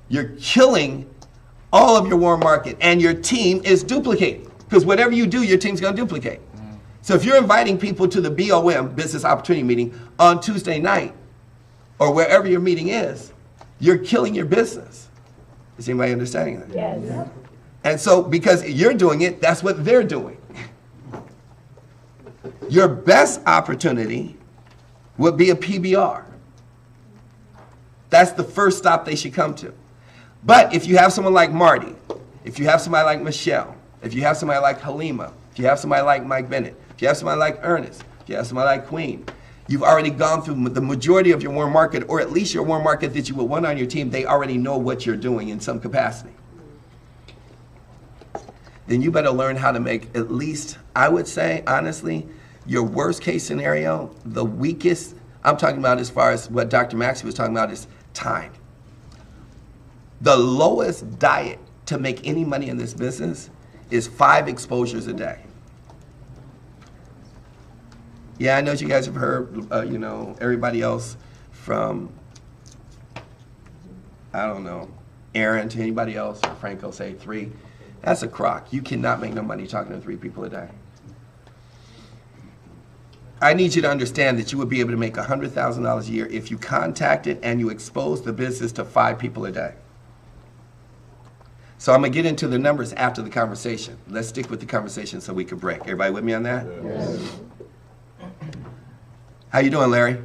You're killing all of your warm market, and your team is duplicating. Because whatever you do, your team's going to duplicate. So if you're inviting people to the BOM, Business Opportunity Meeting, on Tuesday night, or wherever your meeting is, you're killing your business. Is anybody understanding that? Yes. And so because you're doing it, that's what they're doing. Your best opportunity would be a PBR. That's the first stop they should come to. But if you have someone like Marty, if you have somebody like Michelle, if you have somebody like Halima, if you have somebody like Mike Bennett, if you have somebody like Ernest, if you have somebody like Queen, you've already gone through the majority of your warm market, or at least your warm market that you would want on your team. They already know what you're doing in some capacity. Then you better learn how to make at least, I would say, honestly, your worst case scenario, the weakest, I'm talking about as far as what Dr. Maxey was talking about, is time. The lowest diet to make any money in this business is 5 exposures a day. Yeah, I know you guys have heard, everybody else from, I don't know, Aaron to anybody else, or Franco say 3. That's a crock. You cannot make no money talking to 3 people a day. I need you to understand that you would be able to make $100,000 a year if you contacted and you exposed the business to 5 people a day. So I'm going to get into the numbers after the conversation. Let's stick with the conversation so we can break. Everybody with me on that? Yes. How you doing, Larry?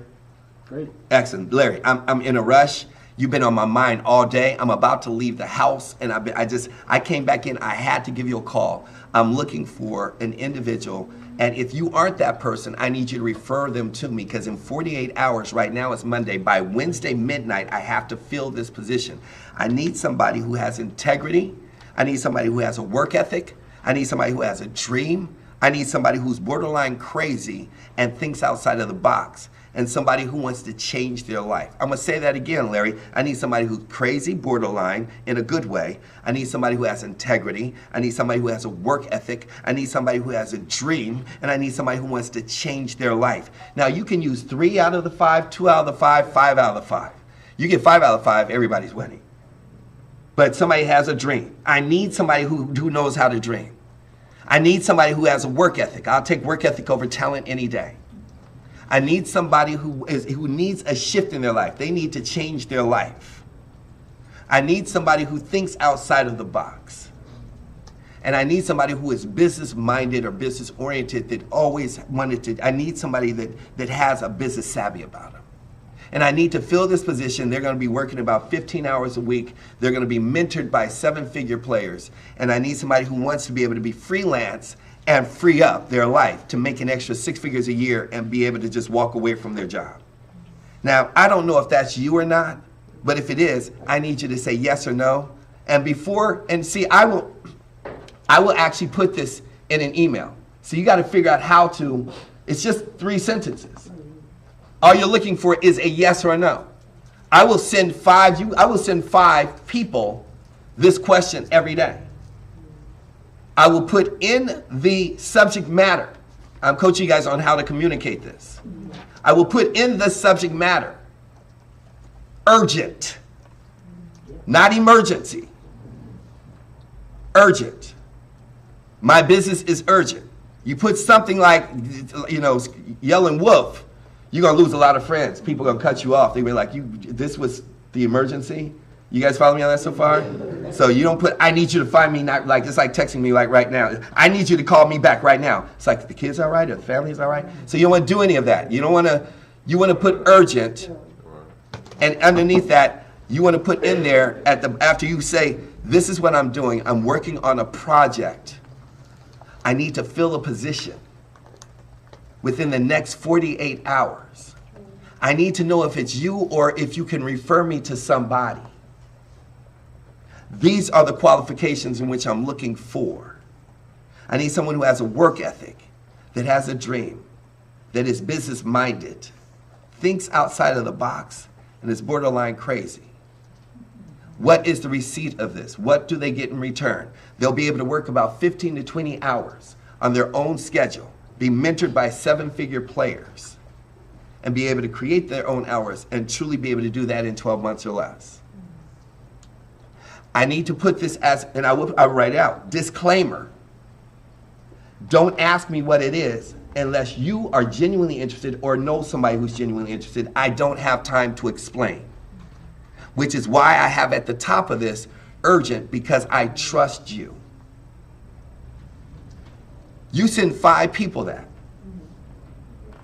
Great. Excellent. Larry, I'm in a rush. You've been on my mind all day. I'm about to leave the house, and I came back in. I had to give you a call. I'm looking for an individual, and if you aren't that person, I need you to refer them to me, because in 48 hours, right now it's Monday, by Wednesday midnight, I have to fill this position. I need somebody who has integrity. I need somebody who has a work ethic. I need somebody who has a dream. I need somebody who's borderline crazy and thinks outside of the box, and somebody who wants to change their life. I'm going to say that again, Larry. I need somebody who's crazy, borderline, in a good way. I need somebody who has integrity. I need somebody who has a work ethic. I need somebody who has a dream. And I need somebody who wants to change their life. Now, you can use 3 out of the 5, 2 out of the 5, 5 out of the 5. You get 5 out of the 5, everybody's winning. But somebody has a dream. I need somebody who knows how to dream. I need somebody who has a work ethic. I'll take work ethic over talent any day. I need somebody who needs a shift in their life. They need to change their life. I need somebody who thinks outside of the box. And I need somebody who is business-minded or business-oriented that always wanted to. I need somebody that has a business savvy about them. And I need to fill this position. They're going to be working about 15 hours a week. They're going to be mentored by 7-figure players. And I need somebody who wants to be able to be freelance and free up their life to make an extra 6 figures a year and be able to just walk away from their job. Now, I don't know if that's you or not, but if it is, I need you to say yes or no. And see, I will actually put this in an email. So you got to figure out how to, it's just 3 sentences. All you're looking for is a yes or a no. I will send 5 people this question every day. I will put in the subject matter. I'm coaching you guys on how to communicate this. I will put in the subject matter urgent, not emergency. Urgent. My business is urgent. You put something like, yelling wolf. you're going to lose a lot of friends. People are going to cut you off. They be like, this was the emergency? You guys follow me on that so far? So you don't put, I need you to find me, not like, it's like texting me like right now. I need you to call me back right now. It's like, the kids all right or the family's all right? So you don't want to do any of that. You don't want to, you want to put urgent, and underneath that, you want to put in there, after you say, this is what I'm doing, I'm working on a project. I need to fill a position within the next 48 hours. I need to know if it's you or if you can refer me to somebody. These are the qualifications in which I'm looking for. I need someone who has a work ethic, that has a dream, that is business-minded, thinks outside of the box, and is borderline crazy. What is the receipt of this? What do they get in return? They'll be able to work about 15 to 20 hours on their own schedule, be mentored by 7-figure players, and be able to create their own hours and truly be able to do that in 12 months or less. I need to put this as, and I'll write it out, disclaimer. Don't ask me what it is unless you are genuinely interested or know somebody who's genuinely interested. I don't have time to explain. Which is why I have at the top of this, urgent, because I trust you. You send 5 people that.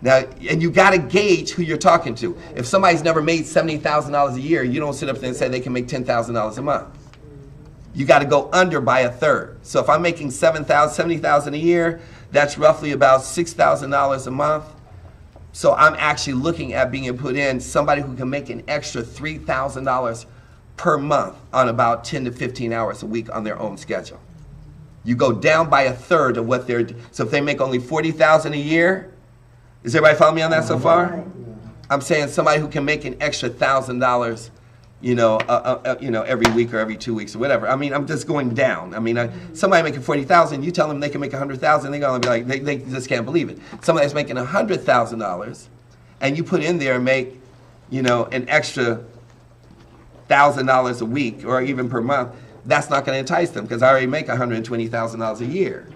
Now, and you gotta gauge who you're talking to. If somebody's never made $70,000 a year, you don't sit up there and say they can make $10,000 a month. You gotta go under by 1/3. So if I'm making $70,000 a year, that's roughly about $6,000 a month. So I'm actually looking at being able to put in somebody who can make an extra $3,000 per month on about 10 to 15 hours a week on their own schedule. You go down by 1/3 of what they're, so if they make only $40,000 a year, is everybody following me on that so far? I'm saying somebody who can make an extra $1,000, every week or every 2 weeks or whatever. I mean, I'm just going down. I mean, somebody making $40,000, you tell them they can make $100,000, they're gonna be like, they just can't believe it. Somebody that's making $100,000, and you put in there and make, an extra $1,000 a week or even per month, that's not gonna entice them because I already make $120,000 a year.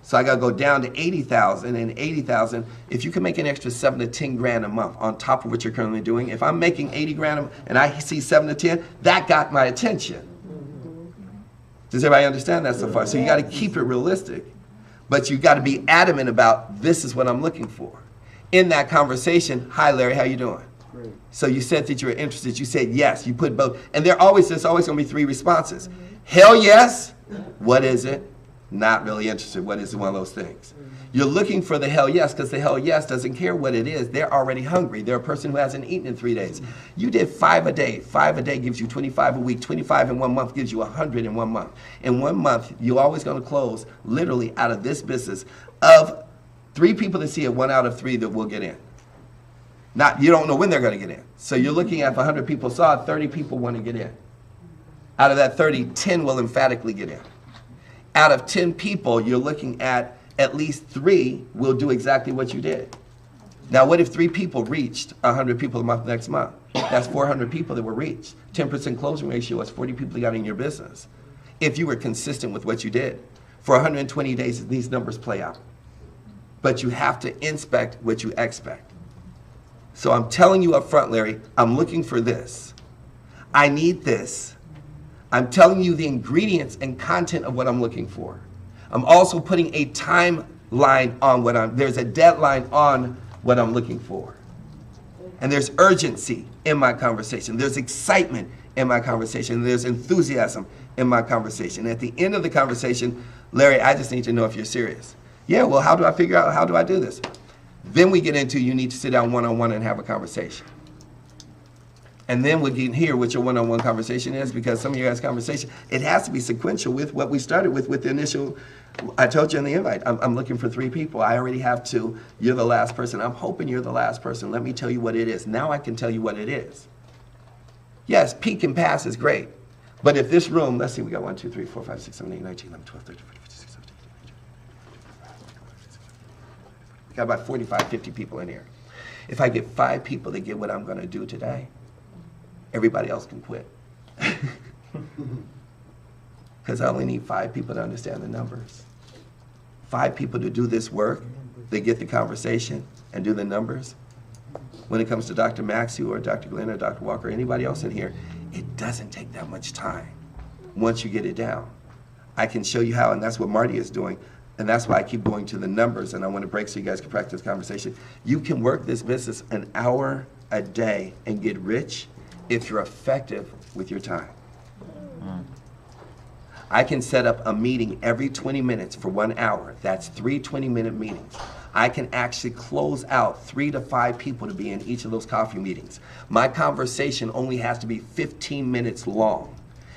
So I gotta go down to 80,000, and 80,000, if you can make an extra 7 to 10 grand a month on top of what you're currently doing, if I'm making 80 grand and I see 7 to 10, that got my attention. Does everybody understand that so far? So you gotta keep it realistic, but you gotta be adamant about this is what I'm looking for. In that conversation, hi Larry, how you doing? Great. So you said that you were interested, you said yes, you put both, and there's always gonna be 3 responses. Hell yes, what is it? Not really interested. What is one of those things? You're looking for the hell yes because the hell yes doesn't care what it is. They're already hungry. They're a person who hasn't eaten in 3 days. You did 5 a day. 5 a day gives you 25 a week. 25 in 1 month gives you 100 in 1 month. In 1 month, you're always going to close literally out of this business of 3 people that see it, 1 out of 3 that will get in. You don't know when they're going to get in. So you're looking at if 100 people saw it, 30 people want to get in. Out of that 30, 10 will emphatically get in. Out of 10 people, you're looking at least 3 will do exactly what you did. Now, what if 3 people reached 100 people a month next month? That's 400 people that were reached. 10% closing ratio is 40 people you got in your business. If you were consistent with what you did. For 120 days, these numbers play out. But you have to inspect what you expect. So I'm telling you up front, Larry, I'm looking for this. I need this. I'm telling you the ingredients and content of what I'm looking for. I'm also putting a timeline on there's a deadline on what I'm looking for. And there's urgency in my conversation. There's excitement in my conversation. There's enthusiasm in my conversation. At the end of the conversation, Larry, I just need to know if you're serious. Yeah, well, how do I figure out, how do I do this? Then we get into you need to sit down one-on-one and have a conversation. And then we can hear what your one-on-one conversation is because some of your guys' conversation, it has to be sequential with what we started with the initial, I told you in the invite, I'm looking for 3 people. I already have 2. You're the last person. I'm hoping you're the last person. Let me tell you what it is. Now I can tell you what it is. Yes, peak and pass is great. But if this room, let's see, we got 1, 2, 3, 4, 5, 6, 7, 8, 9, 10, 11, 12, 13, 14, 15, 16, 17, 18, 19. We got about 45, 50 people in here. If I get 5 people that get what I'm going to do today, everybody else can quit. Because I only need 5 people to understand the numbers. 5 people to do this work, they get the conversation and do the numbers. when it comes to Dr. Maxey or Dr. Glenn or Dr. Walker or anybody else in here, it doesn't take that much time once you get it down. I can show you how, and that's what Marty is doing, and that's why I keep going to the numbers, and I want to break so you guys can practice conversation. You can work this business an hour a day and get rich if you're effective with your time. I can set up a meeting every 20 minutes for 1 hour. That's 3 20-minute meetings. I can actually close out 3 to 5 people to be in each of those coffee meetings. My conversation only has to be 15 minutes long.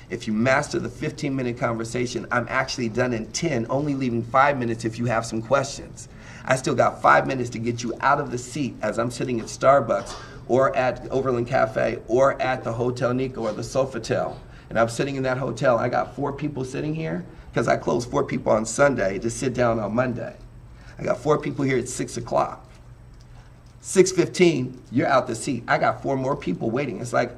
If you master the 15-minute conversation, I'm actually done in 10, only leaving 5 minutes if you have some questions. I still got 5 minutes to get you out of the seat as I'm sitting at Starbucks or at Overland Cafe or at the Hotel Nico or the Sofitel. And I'm sitting in that hotel. I got 4 people sitting here because I closed 4 people on Sunday to sit down on Monday. I got 4 people here at 6 o'clock. 6:15, you're out the seat. I got 4 more people waiting. It's like,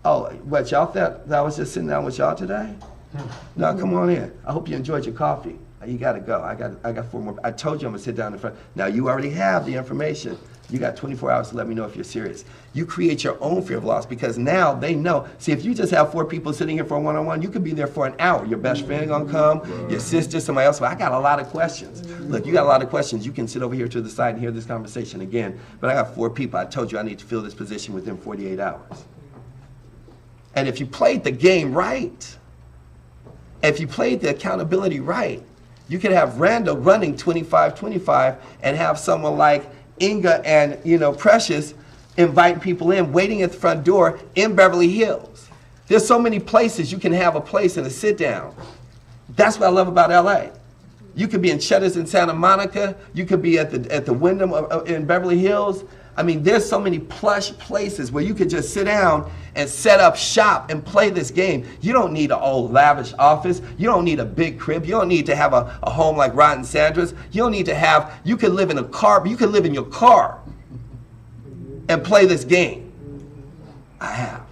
oh, what, y'all thought that I was just sitting down with y'all today? No, come on in. I hope you enjoyed your coffee. You gotta go. I got 4 more. I told you I'm gonna sit down in front. Now you already have the information. You got 24 hours to let me know if you're serious. You create your own fear of loss because now they know. See, if you just have 4 people sitting here for a one-on-one, you could be there for an hour. Your best friend gonna come, your sister, somebody else. But I got a lot of questions. Look, you got a lot of questions. You can sit over here to the side and hear this conversation again. But I got 4 people. I told you I need to fill this position within 48 hours. And if you played the game right, if you played the accountability right, you could have Randall running 25-25 and have someone like Inga and Precious inviting people in, waiting at the front door in Beverly Hills. There's so many places you can have a place and a sit down. That's what I love about LA. You could be in Cheddar's in Santa Monica. You could be at the Wyndham in Beverly Hills. I mean, there's so many plush places where you could just sit down and set up shop and play this game. You don't need an old lavish office. You don't need a big crib. You don't need to have a home like Rod and Sandra's. You don't need to have, you could live in a car, but you could live in your car and play this game. I have.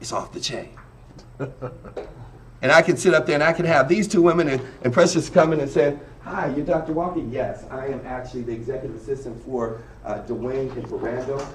It's off the chain. And I can sit up there and I can have these 2 women and Precious coming and saying, hi, you're Dr. Walker? Yes, I am actually the executive assistant for Dwayne and for Randall.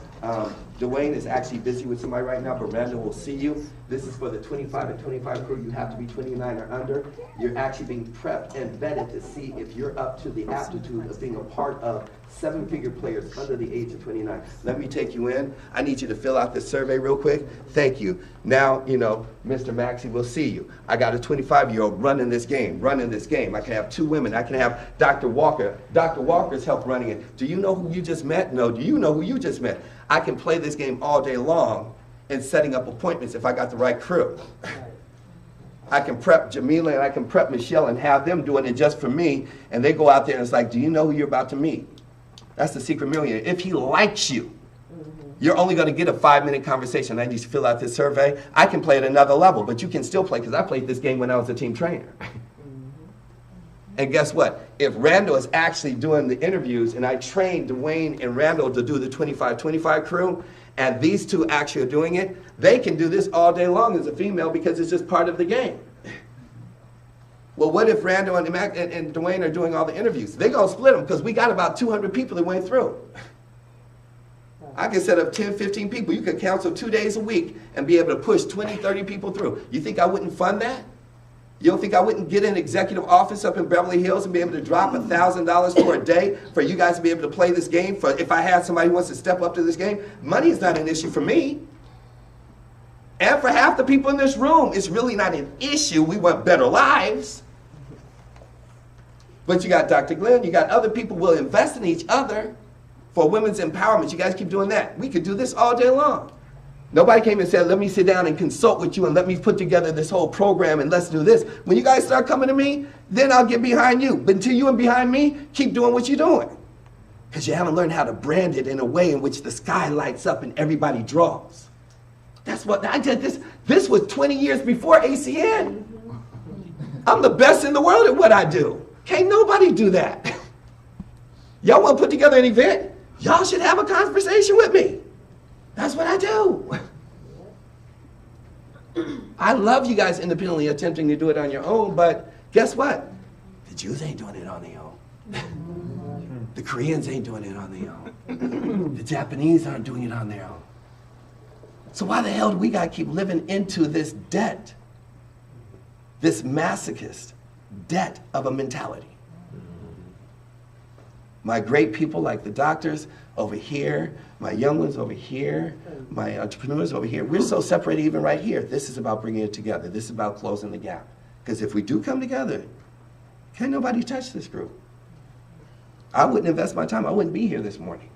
Dwayne is actually busy with somebody right now, but Randall will see you. This is for the 25 and 25 crew. You have to be 29 or under. You're actually being prepped and vetted to see if you're up to the aptitude of being a part of 7-figure players under the age of 29. Let me take you in. I need you to fill out this survey real quick. Thank you. Now, Mr. Maxey will see you. I got a 25-year-old running this game. I can have 2 women. I can have Dr. Walker. Dr. Walker's help running it. Do you know who you just met? No. Do you know who you just met? I can play this game all day long and setting up appointments if I got the right crew. I can prep Jamila and I can prep Michelle and have them doing it just for me, and they go out there and it's like, do you know who you're about to meet? That's the secret millionaire. If he likes you, you're only going to get a 5-minute conversation. I need to fill out this survey. I can play at another level, but you can still play because I played this game when I was a team trainer. And guess what? If Randall is actually doing the interviews and I trained Dwayne and Randall to do the 25-25 crew, and these 2 actually are doing it, they can do this all day long as a female because it's just part of the game. Well, what if Randall and Dwayne are doing all the interviews? They're going to split them because we got about 200 people that went through. I can set up 10, 15 people. You could counsel 2 days a week and be able to push 20, 30 people through. You think I wouldn't fund that? You don't think I wouldn't get an executive office up in Beverly Hills and be able to drop $1,000 for a day for you guys to be able to play this game? For if I had somebody who wants to step up to this game, money is not an issue for me. And for half the people in this room, it's really not an issue. We want better lives. But you got Dr. Glenn, you got other people who will invest in each other for women's empowerment. You guys keep doing that. We could do this all day long. Nobody came and said, let me sit down and consult with you and let me put together this whole program and let's do this. When you guys start coming to me, then I'll get behind you. But until you are behind me, keep doing what you're doing. Because you haven't learned how to brand it in a way in which the sky lights up and everybody draws. That's what I did. This was 20 years before ACN. I'm the best in the world at what I do. Can't nobody do that. Y'all want to put together an event? Y'all should have a conversation with me. That's what I do. I love you guys independently attempting to do it on your own, but guess what? The Jews ain't doing it on their own. The Koreans ain't doing it on their own. The Japanese aren't doing it on their own. So why the hell do we gotta keep living into this debt? This masochist debt of a mentality. My great people like the doctors over here, my young ones over here, my entrepreneurs over here, we're so separated even right here. This is about bringing it together. This is about closing the gap. Because if we do come together, can't nobody touch this group. I wouldn't invest my time. I wouldn't be here this morning.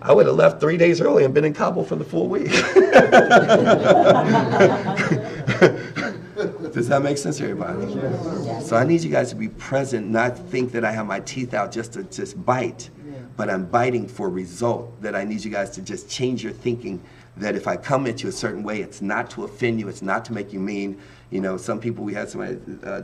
I would have left 3 days early and been in Kabul for the full week. Does that make sense to everybody? Yes. So I need you guys to be present, not think that I have my teeth out just to bite, but I'm biting for a result, that I need you guys to just change your thinking, that if I come at you a certain way, it's not to offend you, it's not to make you mean. You know, some people, we had somebody,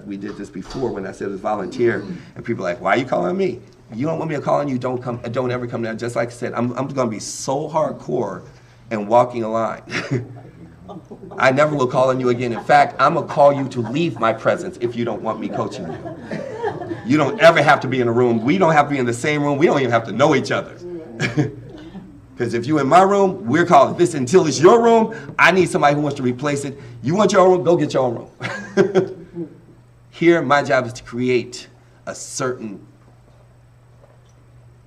we did this before when I said it was volunteer, and people are like, why are you calling me? You don't want me to call on you, don't ever come down. Just like I said, I'm gonna be so hardcore and walking a line. I never will call on you again. In fact, I'm gonna call you to leave my presence if you don't want me coaching you. You don't ever have to be in a room. We don't have to be in the same room. We don't even have to know each other. Because if you're in my room, we're calling this until it's your room. I need somebody who wants to replace it. You want your own room? Go get your own room. Here, my job is to create a certain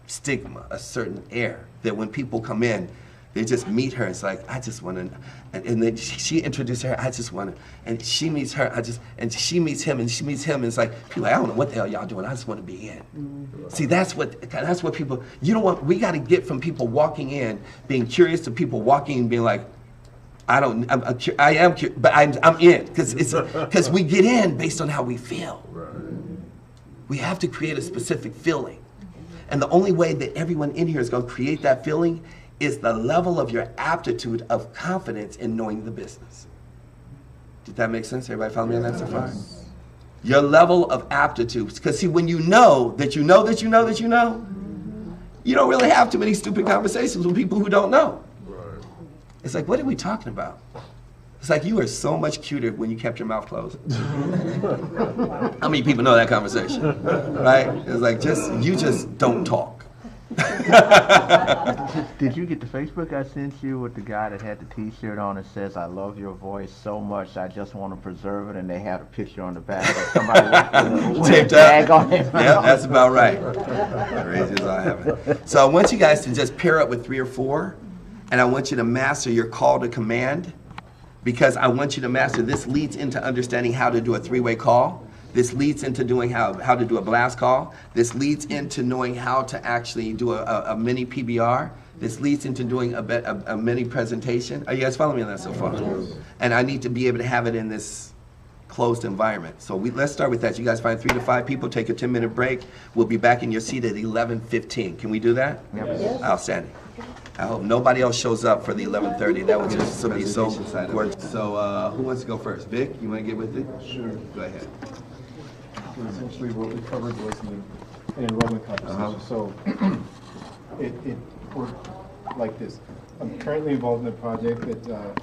stigma, a certain air, that when people come in, they just meet her. It's like, I just want to, and then she introduced her, I just want to, and she meets her, and she meets him, and she meets him, and it's like, people are like, I don't know what the hell y'all doing, I just want to be in. Mm-hmm. See, that's what people, you know what, we got to get from people walking in, being curious, to people walking and being like, I am curious, but I'm in, because we get in based on how we feel. Right. We have to create a specific feeling. And the only way that everyone in here is going to create that feeling is the level of your aptitude of confidence in knowing the business. Did that make sense? Everybody follow me on that so far? Your level of aptitude. Because see, when you know that you know that you know that you know, you don't really have too many stupid conversations with people who don't know. It's like, what are we talking about? It's like, you were so much cuter when you kept your mouth closed. How many people know that conversation? Right? It's like, you just don't talk. Did you get the Facebook I sent you with the guy that had the t-shirt on that says, I love your voice so much, I just want to preserve it, and they had a picture on the back of somebody with a tag on it? Yeah, that's about right. Crazy as I have it. So I want you guys to just pair up with 3 or 4, and I want you to master your call to command, because I want you to master, this leads into understanding how to do a 3-way call. This leads into doing how to do a blast call. This leads into knowing how to actually do a mini PBR. This leads into doing a mini presentation. Are you guys following me on that so far? And I need to be able to have it in this closed environment. So let's start with that. You guys find 3 to 5 people, take a 10-minute break. We'll be back in your seat at 11:15. Can we do that? Yep. Yes. Outstanding. I hope nobody else shows up for the 11:30. That was just somebody so important. So who wants to go first? Vic, you want to get with it? Sure. Go ahead. So essentially what we covered was an enrollment conversation. So it worked like this. I'm currently involved in a project that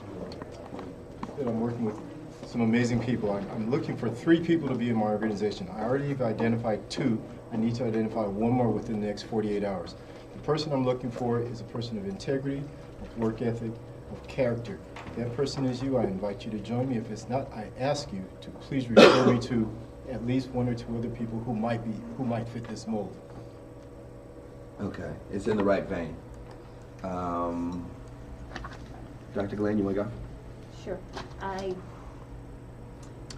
I'm working with some amazing people. I'm looking for 3 people to be in my organization. I already have identified 2. I need to identify 1 more within the next 48 hours. The person I'm looking for is a person of integrity, of work ethic, of character. If that person is you, I invite you to join me. If it's not, I ask you to please refer me to at least 1 or 2 other people who might fit this mold. Okay, it's in the right vein. Dr. Glenn, you want to go? Sure.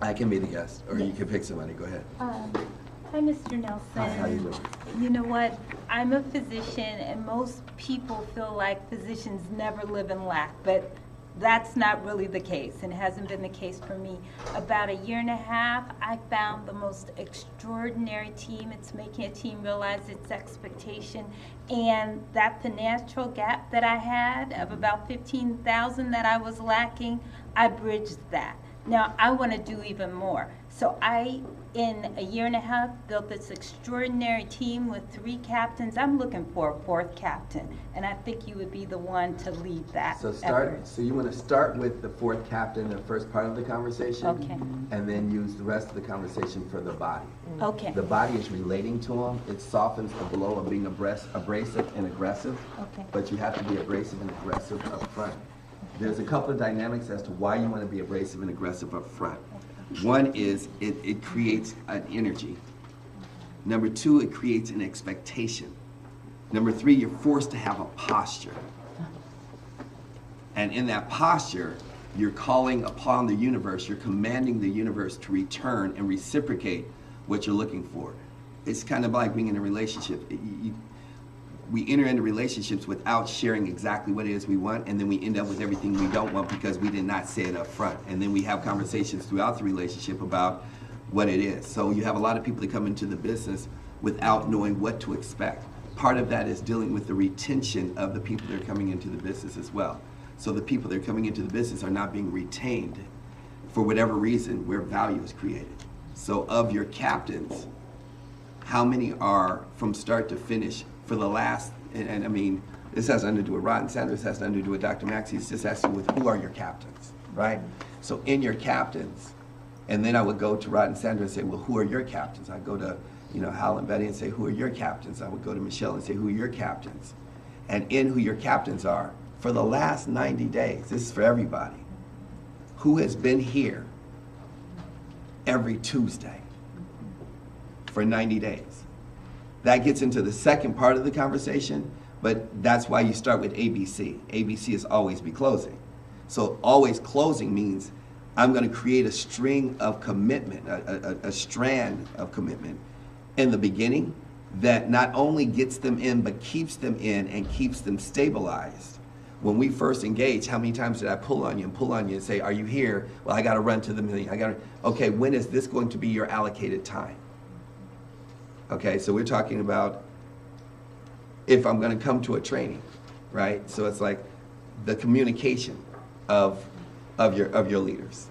I can be the guest, or you can pick somebody. Go ahead. Hi, Mr. Nelson. Hi, how you doing? You know what? I'm a physician, and most people feel like physicians never live in lack, but that's not really the case, and hasn't been the case for me. About a year and a half, I found the most extraordinary team. It's making a team realize its expectation, and that financial gap that I had of about $15,000 that I was lacking, I bridged that. Now, I want to do even more. So I, in a year and a half, built this extraordinary team with 3 captains. I'm looking for a 4th captain, and I think you would be the one to lead that effort. So you want to start with the 4th captain, the first part of the conversation, Okay. and then use the rest of the conversation for the body. Okay. The body is relating to them. It softens the blow of being abrasive and aggressive. Okay. But you have to be abrasive and aggressive up front. There's a couple of dynamics as to why you want to be abrasive and aggressive up front. One is it creates an energy. Number 2, it creates an expectation. Number 3, you're forced to have a posture. And in that posture, you're calling upon the universe, you're commanding the universe to return and reciprocate what you're looking for. It's kind of like being in a relationship. We enter into relationships without sharing exactly what it is we want, and then we end up with everything we don't want because we did not say it up front. And then we have conversations throughout the relationship about what it is. So you have a lot of people that come into the business without knowing what to expect. Part of that is dealing with the retention of the people that are coming into the business as well. So the people that are coming into the business are not being retained for whatever reason where value is created. So of your captains, how many are from start to finish for the last, and I mean, this has nothing to do with Rod and Sandra, this has nothing to do with Dr. Maxey, it just has to do with who are your captains, right? So in your captains, and then I would go to Rod and Sandra and say, well, who are your captains? I'd go to, Hal and Betty and say, who are your captains? I would go to Michelle and say, who are your captains? And in who your captains are, for the last 90 days, this is for everybody, who has been here every Tuesday for 90 days? That gets into the second part of the conversation, but that's why you start with ABC. ABC is always be closing. So always closing means I'm going to create a string of commitment, a strand of commitment in the beginning that not only gets them in, but keeps them in and keeps them stabilized. When we first engage, how many times did I pull on you and say, are you here? Well, I got to run to the million. Okay, when is this going to be your allocated time? Okay, so we're talking about if I'm going to come to a training, right? So it's like the communication of your leaders.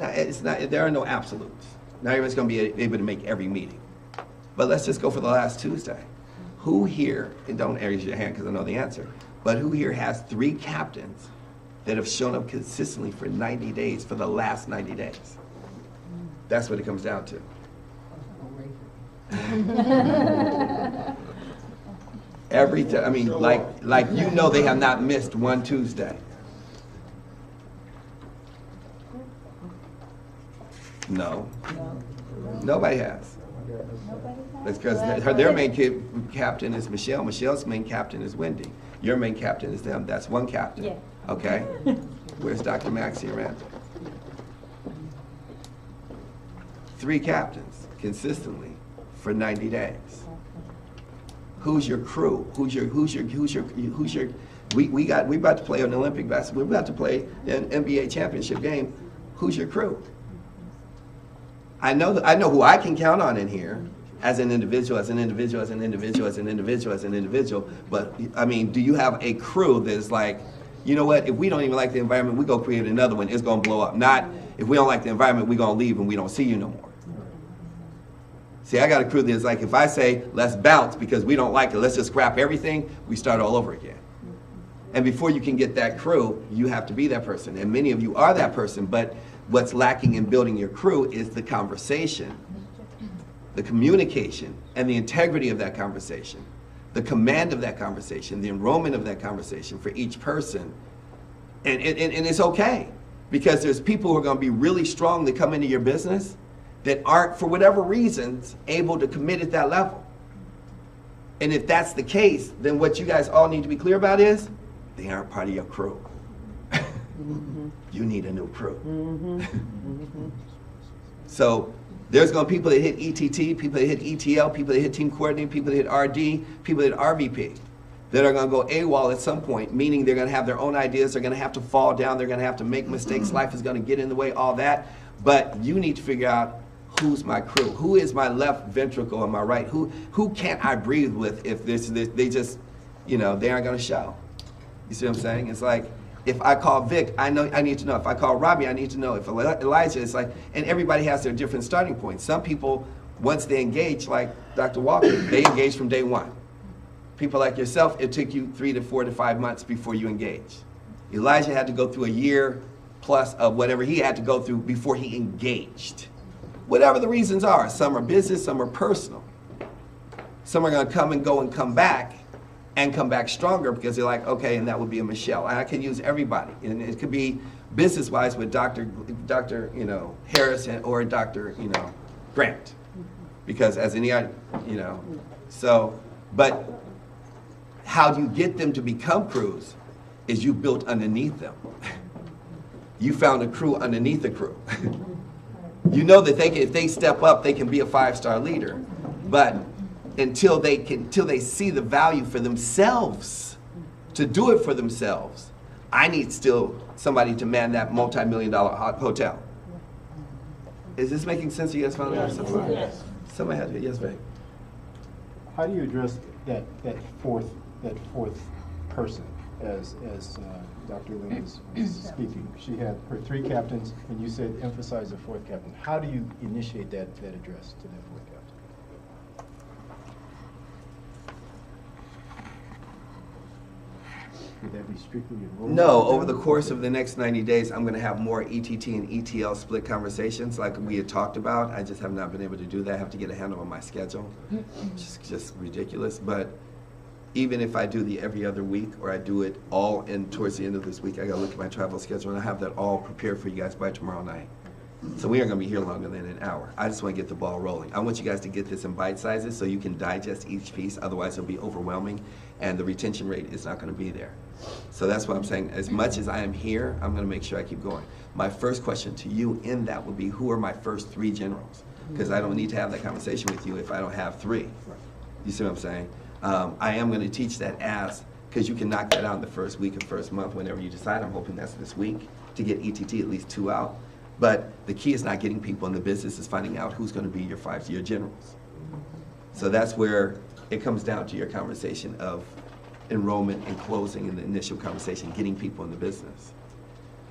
Now, it's not, there are no absolutes. Not everyone's going to be able to make every meeting. But let's just go for the last Tuesday. Who here, and don't raise your hand because I know the answer, but who here has 3 captains that have shown up consistently for 90 days, for the last 90 days? That's what it comes down to. Every time, I mean, like they have not missed one Tuesday. No. Nobody has. That's because their main captain is Michelle. Michelle's main captain is Wendy. Your main captain is them. That's one captain. Yeah. Okay? Where's Dr. Maxey and Randall? 3 captains consistently for 90 days. Who's your crew? We about to play an Olympic basketball. We're about to play an NBA championship game. Who's your crew? I know who I can count on in here as an individual, but I mean, do you have a crew that's like, you know what, if we don't even like the environment, we go create another one, it's gonna blow up. Not, if we don't like the environment, we're gonna leave and we don't see you no more. See, I got a crew that's like, if I say, let's bounce because we don't like it, let's just scrap everything, we start all over again. And before you can get that crew, you have to be that person. And many of you are that person, but what's lacking in building your crew is the conversation, the communication, and the integrity of that conversation, the command of that conversation, the enrollment of that conversation for each person. And it's okay, because there's people who are going to be really strong that come into your business that aren't, for whatever reasons, able to commit at that level. And if that's the case, then what you guys all need to be clear about is they aren't part of your crew. You need a new crew. So there's going to be people that hit ETT, people that hit ETL, people that hit team coordinating, people that hit RD, people that hit RVP, that are going to go AWOL at some point, meaning they're going to have their own ideas, they're going to have to fall down, they're going to have to make mistakes, life is going to get in the way, all that. But you need to figure out, who's my crew? Who is my left ventricle and my right? Who can't I breathe with if they just, they aren't going to show? You see what I'm saying? It's like, If I call Vic, I need to know. If I call Robbie, I need to know. If Elijah, it's like, and everybody has their different starting points. Some people, once they engage, like Dr. Walker, they engage from day one. People like yourself, it took you 3 to 4 to 5 months before you engaged. Elijah had to go through a year plus of whatever he had to go through before he engaged. Whatever the reasons are, some are business, some are personal. Some are gonna come and go and come back stronger because they're like, okay, and that would be a Michelle. And I can use everybody. And it could be business-wise with Dr. Harris or Dr. Grant. Because as any, so, but how do you get them to become crews is you built underneath them. You found a crew underneath the crew. You know that if they step up, they can be a 5-star leader. But until they see the value for themselves, to do it for themselves, I need still somebody to man that multi-million-dollar hotel. Is this making sense to you guys? Yes. Somebody had to, yes, babe. How do you address that fourth person as Dr. Lynn was speaking? She had her 3 captains, and you said emphasize the 4th captain. How do you initiate that address to that 4th captain? Would that be strictly enrollment? No, over the course of the next 90 days, I'm going to have more ETT and ETL split conversations like we had talked about. I just have not been able to do that. I have to get a handle on my schedule, which is just ridiculous. But even if I do the every other week or I do it all towards the end of this week, I got to look at my travel schedule and I have that all prepared for you guys by tomorrow night. So we aren't going to be here longer than an hour. I just want to get the ball rolling. I want you guys to get this in bite sizes so you can digest each piece. Otherwise, it'll be overwhelming and the retention rate is not going to be there. So that's what I'm saying. As much as I am here, I'm going to make sure I keep going. My first question to you in that would be, who are my first 3 generals? Because I don't need to have that conversation with you if I don't have 3. You see what I'm saying? I am going to teach that because you can knock that out in the first week or first month whenever you decide. I'm hoping that's this week to get ETT at least 2 out. But the key is not getting people in the business, is finding out who's going to be your 5-year generals. So that's where it comes down to your conversation of enrollment and closing in the initial conversation, getting people in the business.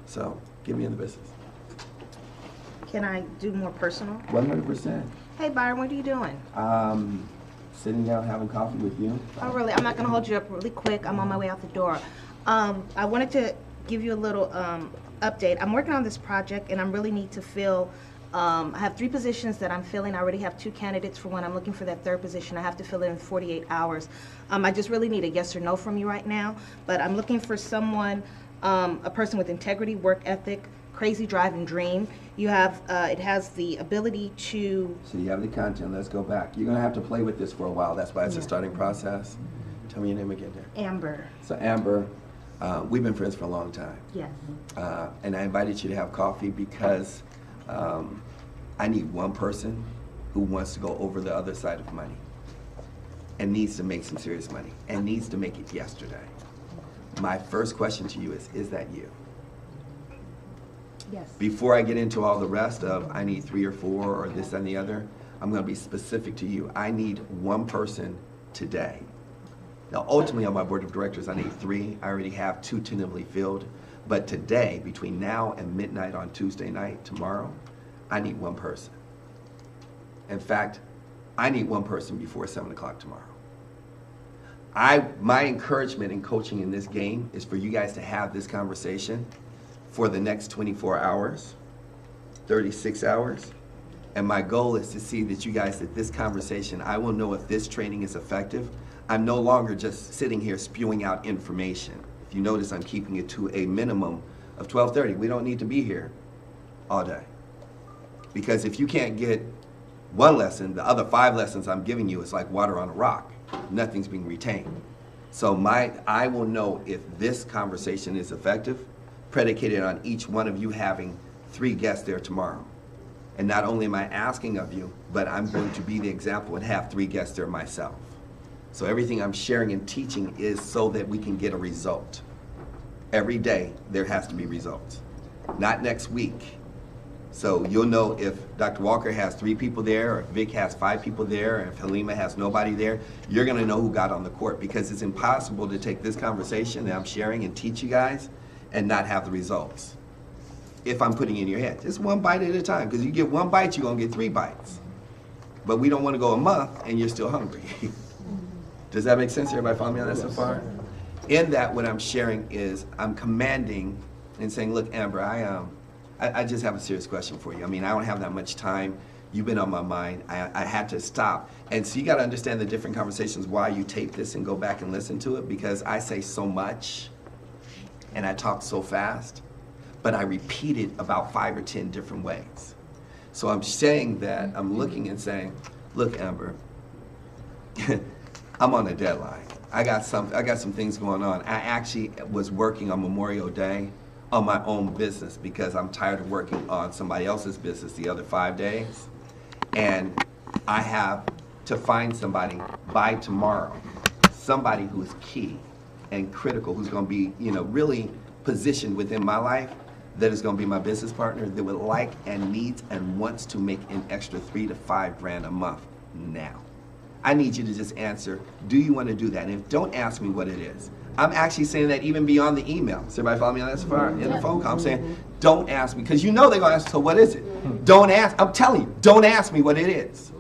So get me in the business. Can I do more personal? 100%. Hey Byron, what are you doing? Sitting down having coffee with you. Oh really? I'm not gonna hold you up really quick. I'm on my way out the door. I wanted to give you a little update. I'm working on this project and I really need to fill, I have 3 positions that I'm filling. I already have 2 candidates for one. I'm looking for that 3rd position. I have to fill it in 48 hours. I just really need a yes or no from you right now, but I'm looking for someone, a person with integrity, work ethic, crazy drive and dream. You have, it has the ability to... So you have the content. Let's go back. You're going to have to play with this for a while. That's why it's a starting process. Tell me your name again there. Amber. So Amber, we've been friends for a long time. Yes. And I invited you to have coffee because I need one person who wants to go over the other side of money and needs to make some serious money and needs to make it yesterday. My first question to you is that you? Yes. Before I get into all the rest of I need 3 or 4 or this and the other, I'm going to be specific to you. I need one person today. Now, ultimately on my board of directors, I need 3. I already have 2 tentatively filled. But today, between now and midnight on Tuesday night, tomorrow, I need one person. In fact, I need one person before 7 o'clock tomorrow. My encouragement in coaching in this game is for you guys to have this conversation for the next 24 hours, 36 hours. And my goal is to see that you guys, that this conversation, I will know if this training is effective. I'm no longer just sitting here spewing out information. If you notice, I'm keeping it to a minimum of 12:30. We don't need to be here all day. Because if you can't get one lesson, the other 5 lessons I'm giving you is like water on a rock. Nothing's being retained. So I will know if this conversation is effective, predicated on each one of you having 3 guests there tomorrow. And not only am I asking of you, but I'm going to be the example and have 3 guests there myself. So everything I'm sharing and teaching is so that we can get a result. Every day, there has to be results. Not next week. So you'll know if Dr. Walker has 3 people there, or if Vic has 5 people there, or if Halima has nobody there, you're gonna know who got on the court, because it's impossible to take this conversation that I'm sharing and teach you guys and not have the results. If I'm putting it in your head, just one bite at a time, because you get one bite, you're gonna get 3 bites. But we don't wanna go a month and you're still hungry. Does that make sense? Everybody follow me on that so far? In that, what I'm sharing is I'm commanding and saying, look, Amber, I just have a serious question for you. I mean, I don't have that much time. You've been on my mind. I had to stop. And so you got to understand the different conversations, why you tape this and go back and listen to it, because I say so much and I talk so fast, but I repeat it about 5 or 10 different ways. So I'm saying that, I'm looking and saying, look, Amber, I'm on a deadline. I got some things going on. I actually was working on Memorial Day on my own business because I'm tired of working on somebody else's business the other 5 days. And I have to find somebody by tomorrow, somebody who is key and critical, who's gonna be, really positioned within my life, that is gonna be my business partner, that would like and needs and wants to make an extra 3 to 5 grand a month now. I need you to just answer, do you want to do that? And if, don't ask me what it is. I'm actually saying that even beyond the email. Does everybody follow me on that so far? In the phone call, I'm saying, don't ask me, because they're going to ask, so what is it? Don't ask, I'm telling you, don't ask me what it is.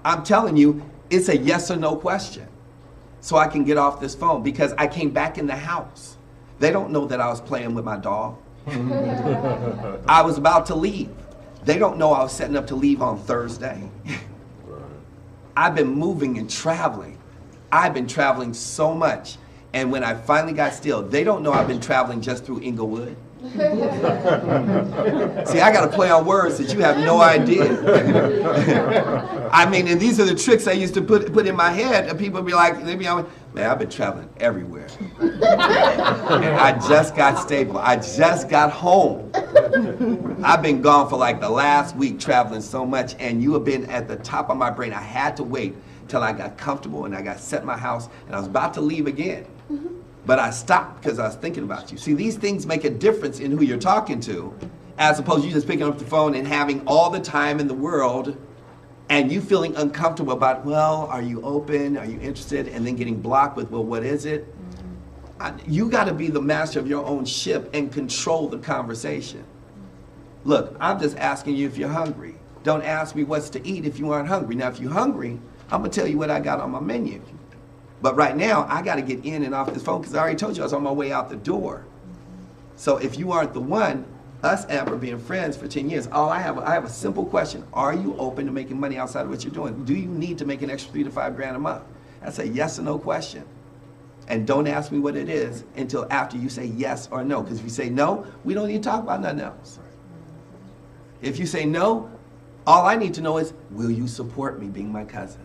I'm telling you, it's a yes or no question. So I can get off this phone, because I came back in the house. They don't know that I was playing with my dog. I was about to leave. They don't know I was setting up to leave on Thursday. I've been moving and traveling. I've been traveling so much. And when I finally got still, they don't know I've been traveling just through Inglewood. See, I got to play on words that you have no idea. I mean, and these are the tricks I used to put in my head, and people be like, man, I've been traveling everywhere. And I just got stable. I just got home. I've been gone for like the last week traveling so much, and you have been at the top of my brain. I had to wait till I got comfortable and I got set in my house, and I was about to leave again. But I stopped because I was thinking about you. See, these things make a difference in who you're talking to, as opposed to you just picking up the phone and having all the time in the world and you feeling uncomfortable about, well, are you open? Are you interested? And then getting blocked with, well, what is it? You got to be the master of your own ship and control the conversation. Look, I'm just asking you if you're hungry. Don't ask me what's to eat if you aren't hungry. Now, if you're hungry, I'm going to tell you what I got on my menu. But right now, I got to get in and off this phone because I already told you I was on my way out the door. So if you aren't the one, us, Amber, being friends for 10 years, I have a simple question. Are you open to making money outside of what you're doing? Do you need to make an extra 3 to 5 grand a month? That's a yes or no question. And don't ask me what it is until after you say yes or no. Because if you say no, we don't need to talk about nothing else. If you say no, all I need to know is, will you support me being my cousin?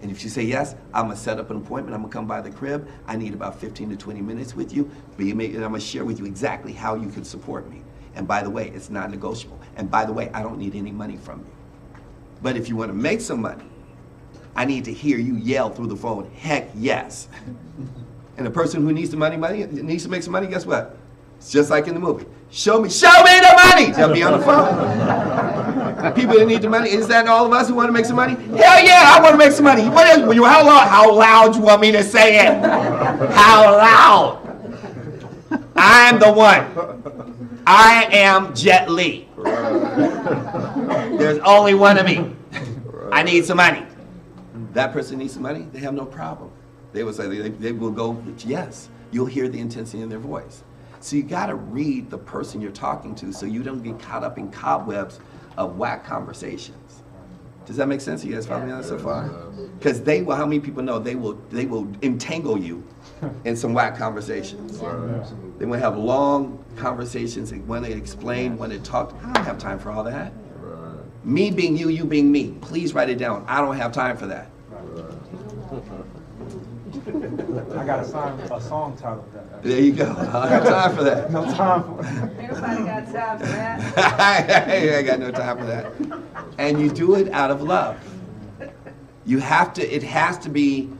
And if you say yes, I'm going to set up an appointment. I'm going to come by the crib. I need about 15 to 20 minutes with you. And I'm going to share with you exactly how you can support me. And by the way, it's not negotiable. And by the way, I don't need any money from you. But if you want to make some money, I need to hear you yell through the phone, heck yes. And the person who needs the money needs to make some money, guess what? It's just like in the movie. Show me the money! They'll be on the phone. People that need the money, is that all of us who want to make some money? Hell yeah, I want to make some money. How loud do you want me to say it? How loud? I'm the one. I am Jet Li. There's only one of me. I need some money. That person needs some money, they have no problem. They will say, they will go, yes. You'll hear the intensity in their voice. So you got to read the person you're talking to so you don't get caught up in cobwebs of whack conversations. Does that make sense? You guys follow me on that so far? Because they will, how many people know they will entangle you in some whack conversations. They want to have long conversations, they want to explain, want to talk. I don't have time for all that. Me being you, you being me. Please write it down. I don't have time for that. I got a song title for that. There you go. I got time for that. No time for it. Nobody got time for that. I got no time for that. And you do it out of love. You have to, it has to be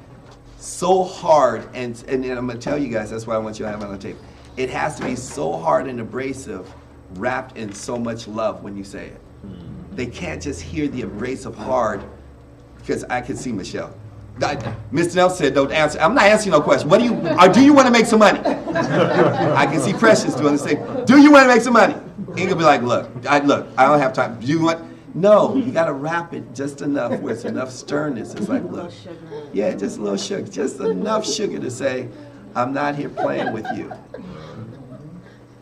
so hard, and I'm going to tell you guys, that's why I want you to have it on the tape. It has to be so hard and abrasive, wrapped in so much love when you say it. They can't just hear the abrasive hard, because I can see Michelle. Mr. Nelson said, don't answer. I'm not answering no question. What do you, or do you want to make some money? I can see Precious doing the same. Do you want to make some money? Inga be like, look, I don't have time. Do you want? No, you got to wrap it just enough where it's enough sternness. It's like, look, yeah, just a little sugar, just enough sugar to say, I'm not here playing with you.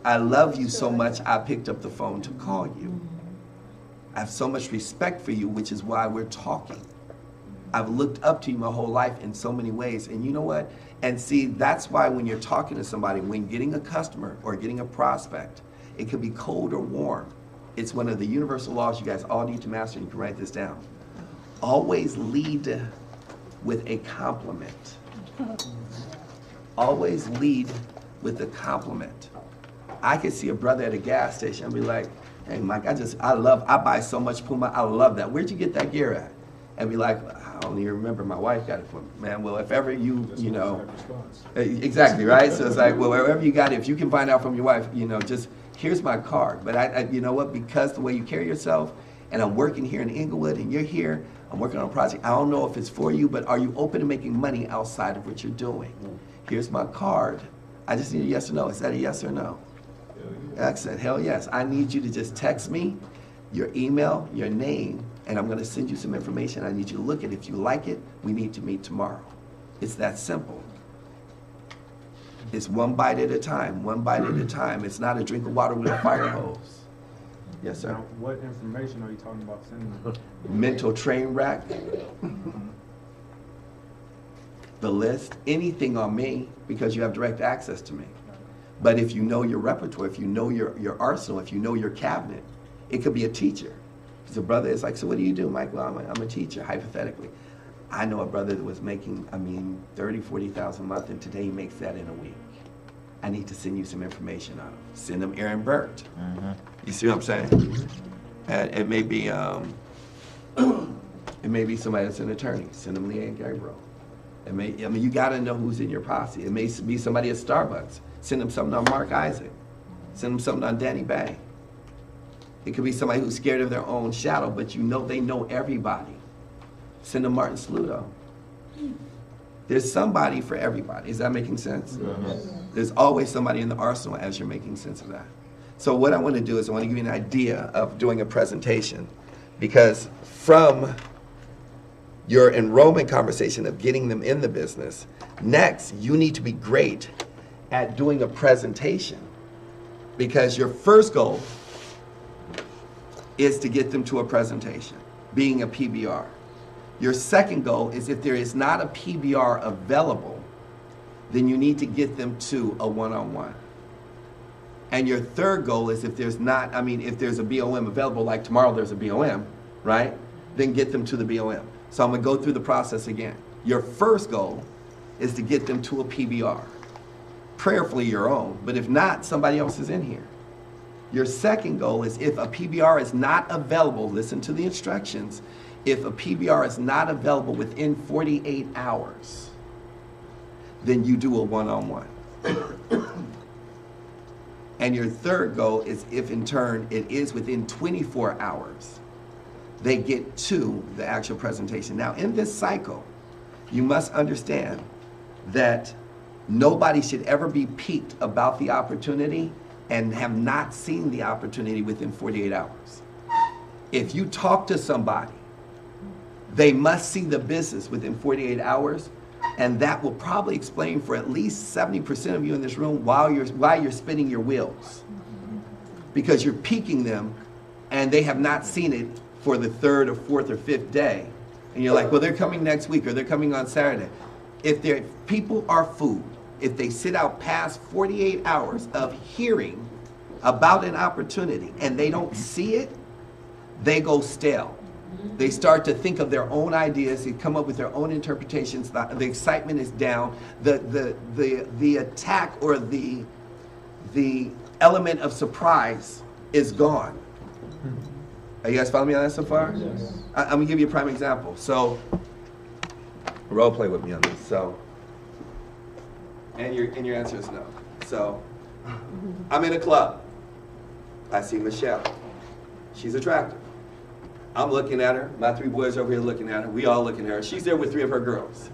I love you so much, I picked up the phone to call you. I have so much respect for you, which is why we're talking. I've looked up to you my whole life in so many ways, and you know what? And see, that's why when you're talking to somebody, when getting a customer or getting a prospect, it could be cold or warm. It's one of the universal laws you guys all need to master, and you can write this down. Always lead with a compliment. Always lead with a compliment. I could see a brother at a gas station and be like, hey Mike, I buy so much Puma, I love that. Where'd you get that gear at? And be like, I don't even remember, my wife got it for me. Man, well, if ever you know, exactly, right? So it's like, well, wherever you got it, if you can find out from your wife, just, here's my card. But I you know what, because the way you carry yourself, and I'm working here in Inglewood, and you're here, I'm working on a project, I don't know if it's for you, but are you open to making money outside of what you're doing? Here's my card. I just need a yes or no. Is that a yes or no? Excellent, hell yes. I need you to just text me your email, your name, and I'm gonna send you some information. I need you to look at it. If you like it, we need to meet tomorrow. It's that simple. It's one bite at a time, one bite at a time. It's not a drink of water with a fire hose. Yes, sir. Now, what information are you talking about sending? Mental train wreck, the list, anything on me, because you have direct access to me. But if you know your repertoire, if you know your arsenal, if you know your cabinet, it could be a teacher. Because a brother is like, so what do you do, Mike? Well, I'm a teacher, hypothetically. I know a brother that was making, $30,000, $40,000 a month, and today he makes that in a week. I need to send you some information on him. Send him Aaron Burt. You see what I'm saying? And it may be somebody that's an attorney. Send him Leanne Gabriel. You gotta know who's in your posse. It may be somebody at Starbucks. Send them something on Mark Isaac. Send them something on Danny Bay. It could be somebody who's scared of their own shadow, but they know everybody. Send them Martin Sluto. There's somebody for everybody. Is that making sense? Yes. There's always somebody in the arsenal as you're making sense of that. So what I want to do is I want to give you an idea of doing a presentation, because from your enrollment conversation of getting them in the business, next you need to be great at doing a presentation, because your first goal is to get them to a presentation, being a PBR. Your second goal is, if there is not a PBR available, then you need to get them to a one-on-one. And your third goal is, if there's not, if there's a BOM available, like tomorrow there's a BOM, right? Then get them to the BOM. So I'm gonna go through the process again. Your first goal is to get them to a PBR. Prayerfully your own, but if not, somebody else is in here. Your second goal is, if a PBR is not available, listen to the instructions, if a PBR is not available within 48 hours, then you do a one-on-one. And your third goal is, if in turn it is within 24 hours, they get to the actual presentation. Now, in this cycle, you must understand that nobody should ever be piqued about the opportunity and have not seen the opportunity within 48 hours. If you talk to somebody, they must see the business within 48 hours, and that will probably explain for at least 70% of you in this room why you're spinning your wheels. Because you're piquing them and they have not seen it for the third or fourth or fifth day. And you're like, well, they're coming next week, or they're coming on Saturday. If people are food, if they sit out past 48 hours of hearing about an opportunity and they don't see it, they go stale. They start to think of their own ideas, they come up with their own interpretations, the excitement is down, the attack or the element of surprise is gone. Are you guys following me on that so far? Yes. I'm gonna give you a prime example. So, role play with me on this. So, and your answer is no. So, I'm in a club. I see Michelle. She's attractive. I'm looking at her. My 3 boys over here looking at her. We all looking at her. She's there with 3 of her girls.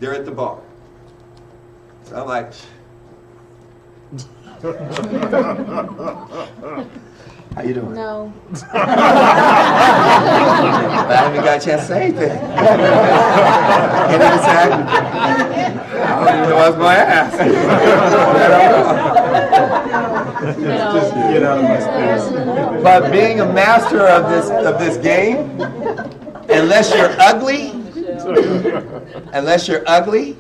They're at the bar. So I'm like, how you doing? No. I haven't got a chance to say anything. And then said, I don't even know what I was going to ask. Just get out of my space. But being a master of this game, unless you're ugly,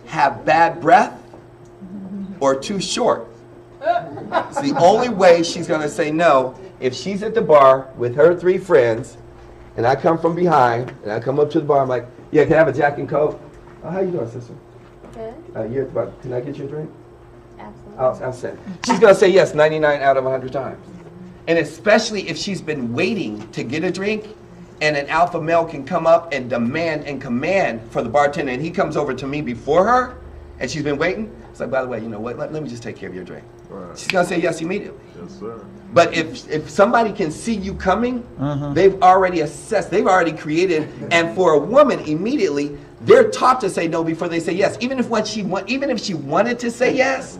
have bad breath, or too short, it's the only way she's going to say no. If she's at the bar with her 3 friends, and I come from behind, and I come up to the bar, I'm like, yeah, can I have a Jack and Coke? Oh, how you doing, sister? Good. You're at the bar. Can I get you a drink? Absolutely. I'll send. She's going to say yes 99 out of 100 times. And especially if she's been waiting to get a drink, and an alpha male can come up and demand and command for the bartender, and he comes over to me before her, and she's been waiting. It's like, by the way, you know what? Let me just take care of your drink. Right. She's going to say yes immediately. Yes, sir. But if somebody can see you coming, they've already assessed, they've already created, and for a woman, immediately, they're taught to say no before they say yes. Even if she wanted to say yes,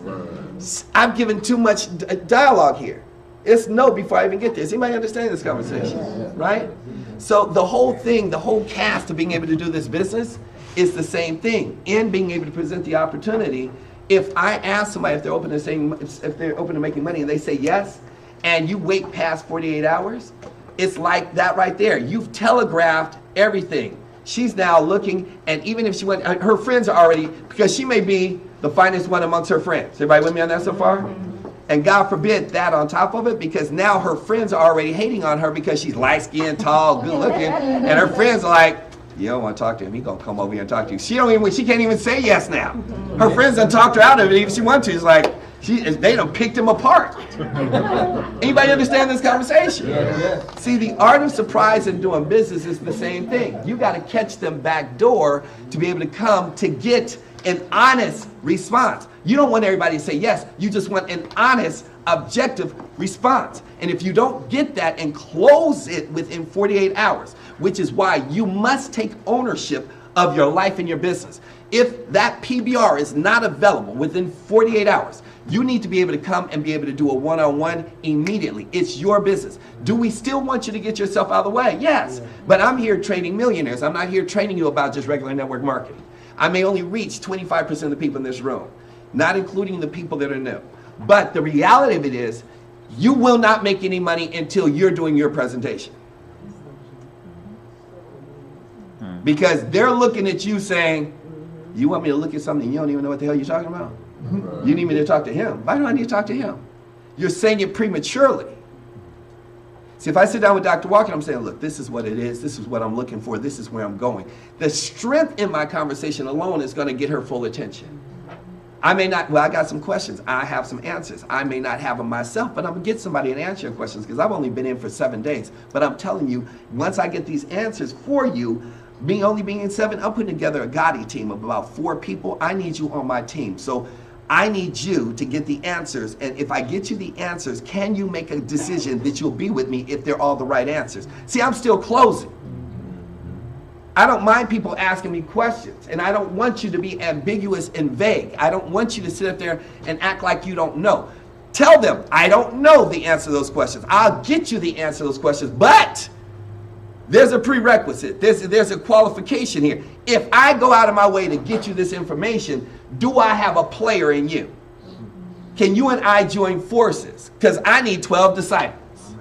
I've given too much dialogue here. It's no before I even get there. Does anybody understand this conversation? Right? So the whole thing, the whole cast of being able to do this business is the same thing. In being able to present the opportunity, if I ask somebody if they're open to making money and they say yes, and you wait past 48 hours, it's like that right there. You've telegraphed everything. She's now looking, and even if she went, her friends are already, because she may be the finest one amongst her friends. Everybody with me on that so far? And God forbid that on top of it, because now her friends are already hating on her because she's light-skinned, tall, good-looking, and her friends are like, you don't want to talk to him, he's going to come over here and talk to you. She can't even say yes now. Her friends done talked her out of it even if she wanted to. It's like, they done picked him apart. Anybody understand this conversation? Yeah. See, the art of surprise in doing business is the same thing. You got to catch them back door to be able to come to get an honest response. You don't want everybody to say yes. You just want an honest, objective response. And if you don't get that and close it within 48 hours, which is why you must take ownership of your life and your business. If that PBR is not available within 48 hours, you need to be able to come and be able to do a one-on-one immediately. It's your business. Do we still want you to get yourself out of the way? Yes. But I'm here training millionaires. I'm not here training you about just regular network marketing. I may only reach 25% of the people in this room, not including the people that are new. But the reality of it is, you will not make any money until you're doing your presentation. Because they're looking at you saying, you want me to look at something you don't even know what the hell you're talking about? You need me to talk to him. Why do I need to talk to him? You're saying it prematurely. See, if I sit down with Dr. Walker, I'm saying, look, this is what it is. This is what I'm looking for. This is where I'm going. The strength in my conversation alone is going to get her full attention. I may not, well, I got some questions. I have some answers. I may not have them myself, but I'm going to get somebody to answer your questions because I've only been in for 7 days. But I'm telling you, once I get these answers for you, only being in 7, I'm putting together a Gotti team of about 4 people. I need you on my team. So I need you to get the answers. And if I get you the answers, can you make a decision that you'll be with me if they're all the right answers? See, I'm still closing. I don't mind people asking me questions, and I don't want you to be ambiguous and vague. I don't want you to sit up there and act like you don't know. Tell them, I don't know the answer to those questions. I'll get you the answer to those questions, but there's a prerequisite. There's a qualification here. If I go out of my way to get you this information, do I have a player in you? Can you and I join forces? Because I need 12 disciples.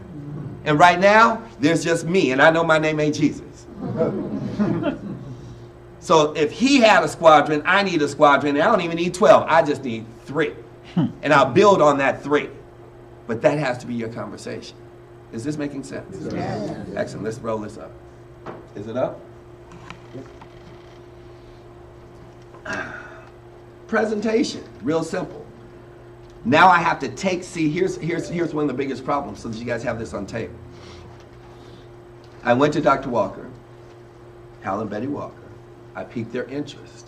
And right now, there's just me, and I know my name ain't Jesus. So if he had a squadron, I need a squadron, and I don't even need 12. I just need 3. And I'll build on that 3. But that has to be your conversation. Is this making sense? Yes. Excellent. Let's roll this up. Is it up? Presentation. Real simple. Now I have to here's one of the biggest problems, so that you guys have this on tape. I went to Dr. Walker, Hal and Betty Walker. I piqued their interest.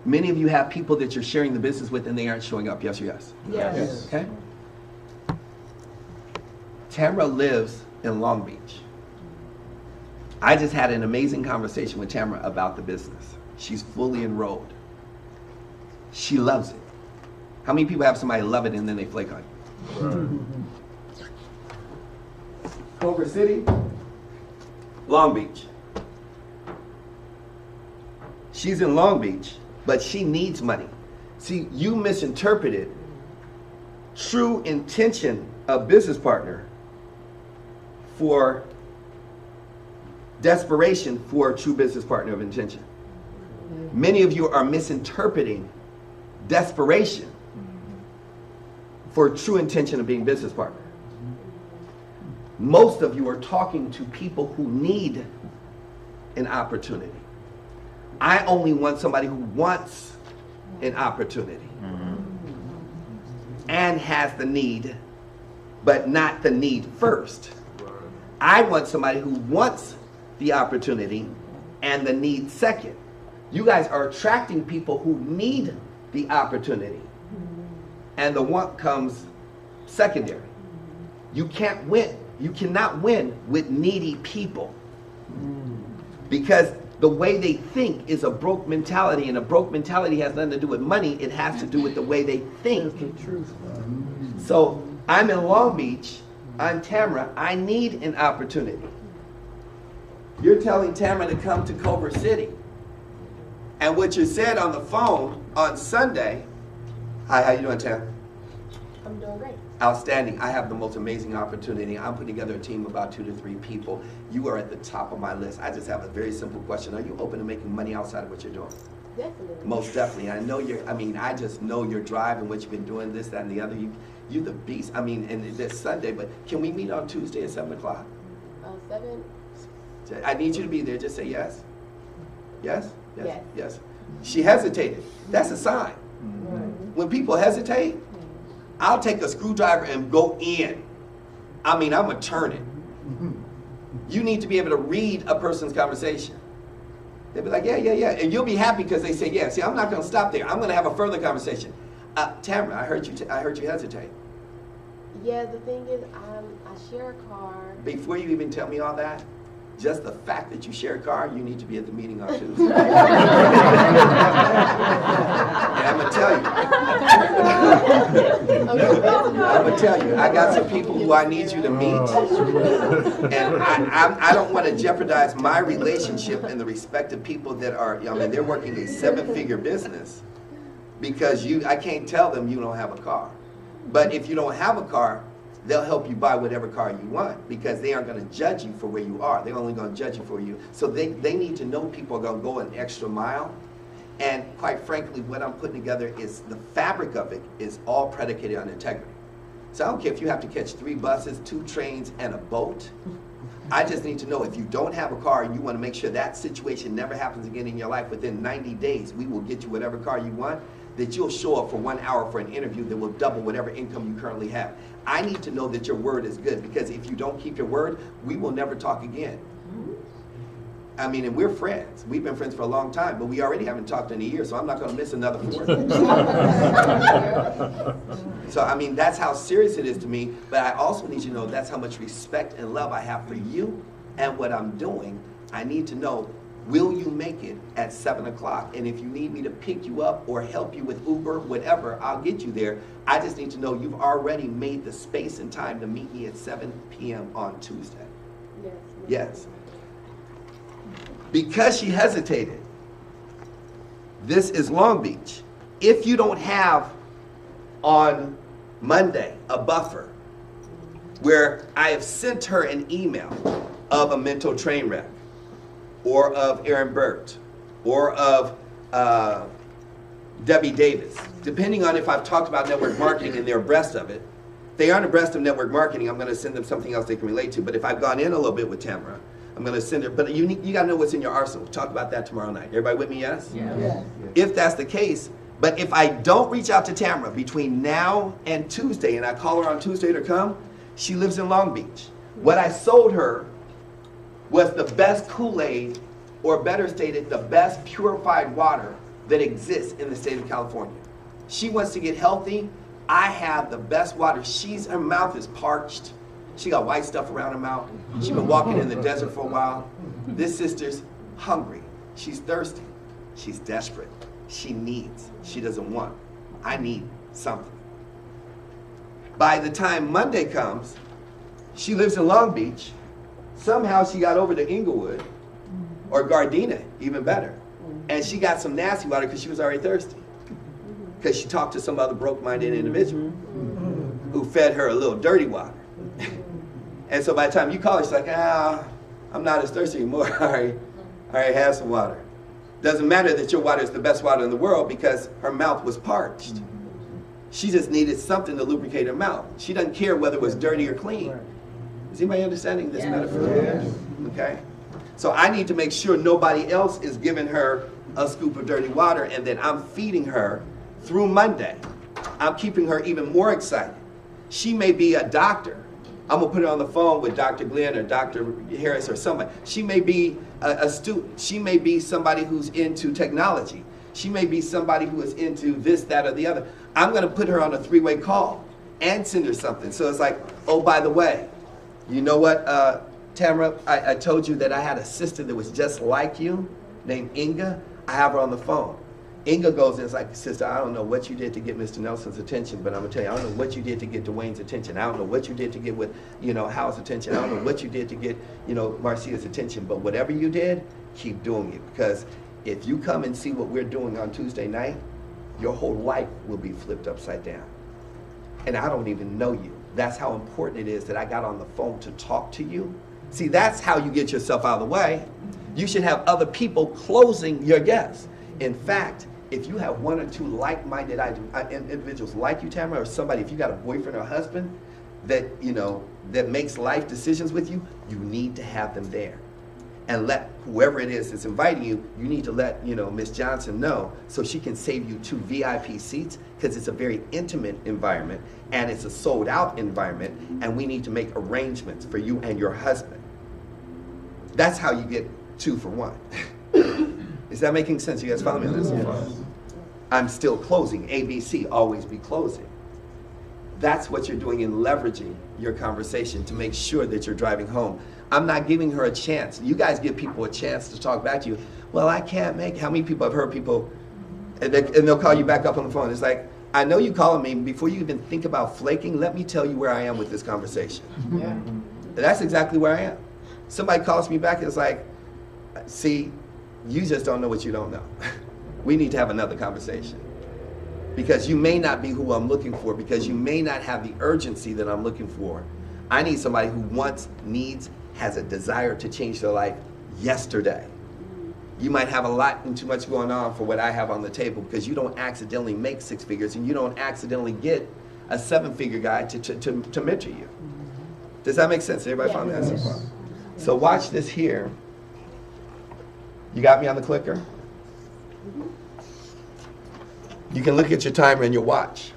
Many of you have people that you're sharing the business with and they aren't showing up. Yes or yes? Yes. Okay. Tamara lives in Long Beach. I just had an amazing conversation with Tamara about the business. She's fully enrolled. She loves it. How many people have somebody love it and then they flake on you? Culver City, Long Beach. She's in Long Beach, but she needs money. See, you misinterpreted true intention of business partner for desperation for a true business partner of intention. Many of you are misinterpreting desperation for true intention of being business partner. Most of you are talking to people who need an opportunity. I only want somebody who wants an opportunity and has the need, but not the need first. I want somebody who wants the opportunity and the need second. You guys are attracting people who need the opportunity, and the want comes secondary. You can't win. You cannot win with needy people, because the way they think is a broke mentality, and a broke mentality has nothing to do with money. It has to do with the way they think. So I'm in Long Beach. I'm Tamara. I need an opportunity. You're telling Tamara to come to Culver City. And what you said on the phone on Sunday, hi, how you doing, Tam? I'm doing great. Outstanding. I have the most amazing opportunity. I'm putting together a team of about 2 to 3 people. You are at the top of my list. I just have a very simple question. Are you open to making money outside of what you're doing? Definitely. Most definitely. I know I just know your drive and what you've been doing, this, that, and the other. You're the beast. I mean, and this Sunday, but can we meet on Tuesday at 7 o'clock? 7? I need you to be there. Just say yes. Yes? Yes. Yes. She hesitated. That's a sign. When people hesitate, I'll take a screwdriver and go in. I mean, I'm going to turn it. You need to be able to read a person's conversation. They'll be like, yeah, yeah, yeah. And you'll be happy because they say yes. See, I'm not going to stop there. I'm going to have a further conversation. Tamara, I heard you hesitate. Yeah, the thing is, I share a car. Before you even tell me all that, just the fact that you share a car, you need to be at the meeting on Tuesday. Yeah, I'm going to tell you, I got some people who I need you to meet. And I don't want to jeopardize my relationship and the respect of people that are, I mean, they're working a 7-figure business because I can't tell them you don't have a car. But if you don't have a car, they'll help you buy whatever car you want because they aren't going to judge you for where you are. They're only going to judge you for you. So they need to know people are going to go an extra mile. And quite frankly, what I'm putting together is the fabric of it is all predicated on integrity. So I don't care if you have to catch 3 buses, 2 trains, and a boat. I just need to know if you don't have a car and you want to make sure that situation never happens again in your life, within 90 days, we will get you whatever car you want, that you'll show up for 1 hour for an interview that will double whatever income you currently have. I need to know that your word is good, because if you don't keep your word, we will never talk again. I mean, and we're friends. We've been friends for a long time, but we already haven't talked in a year, so I'm not going to miss another 4. So, I mean, that's how serious it is to me, but I also need you to know that's how much respect and love I have for you and what I'm doing. I need to know, will you make it at 7 o'clock? And if you need me to pick you up or help you with Uber, whatever, I'll get you there. I just need to know you've already made the space and time to meet me at 7 p.m. on Tuesday. Yes. Yes. Because she hesitated, this is Long Beach. If you don't have on Monday a buffer where I have sent her an email of a mental train wreck, or of Aaron Burt, or of Debbie Davis, depending on if I've talked about network marketing and they're abreast of it. If they aren't abreast of network marketing, I'm going to send them something else they can relate to. But if I've gone in a little bit with Tamara, I'm going to send her. But you got to know what's in your arsenal. We'll talk about that tomorrow night. Everybody with me, yes? Yeah. If that's the case, but if I don't reach out to Tamara between now and Tuesday, and I call her on Tuesday to come, she lives in Long Beach. What I sold her was the best Kool-Aid, or better stated, the best purified water that exists in the state of California. She wants to get healthy. I have the best water. Her mouth is parched. She got white stuff around her mouth. She's been walking in the desert for a while. This sister's hungry. She's thirsty. She's desperate. She needs. She doesn't want. I need something. By the time Monday comes, she lives in Long Beach. Somehow she got over to Inglewood, or Gardena, even better. And she got some nasty water because she was already thirsty. Because she talked to some other broke-minded individual who fed her a little dirty water. And so by the time you call her, she's like, I'm not as thirsty anymore. I already have some water. Doesn't matter that your water is the best water in the world because her mouth was parched. She just needed something to lubricate her mouth. She doesn't care whether it was dirty or clean. Is anybody understanding this metaphor? Yes. Okay. So I need to make sure nobody else is giving her a scoop of dirty water, and then I'm feeding her through Monday. I'm keeping her even more excited. She may be a doctor. I'm gonna put her on the phone with Dr. Glenn or Dr. Harris or somebody. She may be a student. She may be somebody who's into technology. She may be somebody who is into this, that, or the other. I'm gonna put her on a three-way call and send her something. So it's like, oh, by the way, you know what, Tamara, I told you that I had a sister that was just like you, named Inga. I have her on the phone. Inga goes and is like, sister, I don't know what you did to get Mr. Nelson's attention, but I'm gonna tell you, I don't know what you did to get Dwayne's attention. I don't know what you did to get with, Hal's attention. I don't know what you did to get, Marcia's attention, but whatever you did, keep doing it. Because if you come and see what we're doing on Tuesday night, your whole life will be flipped upside down. And I don't even know you. That's how important it is that I got on the phone to talk to you. See, that's how you get yourself out of the way. You should have other people closing your guests. In fact, if you have one or two like-minded individuals like you, Tamara, or somebody, if you got a boyfriend or husband that, that makes life decisions with you, you need to have them there. And let whoever it is that's inviting you, you need to let, Miss Johnson know so she can save you 2 VIP seats, because it's a very intimate environment and it's a sold out environment, and we need to make arrangements for you and your husband. That's how you get 2 for 1. Is that making sense? You guys follow me on this so far? I'm still closing. ABC, always be closing. That's what you're doing in leveraging your conversation to make sure that you're driving home. I'm not giving her a chance. You guys give people a chance to talk back to you. Well, I can't make. How many people have heard people, and they'll call you back up on the phone. It's like, I know you calling me. Before you even think about flaking, let me tell you where I am with this conversation. Yeah. And that's exactly where I am. Somebody calls me back and it's like, see, you just don't know what you don't know. We need to have another conversation. Because you may not be who I'm looking for, because you may not have the urgency that I'm looking for. I need somebody who wants, needs, has a desire to change their life yesterday. You might have a lot and too much going on for what I have on the table, because you don't accidentally make 6 figures and you don't accidentally get a 7-figure guy to mentor you. Does that make sense? Everybody found that so far? So watch this here. You got me on the clicker? You can look at your timer and your watch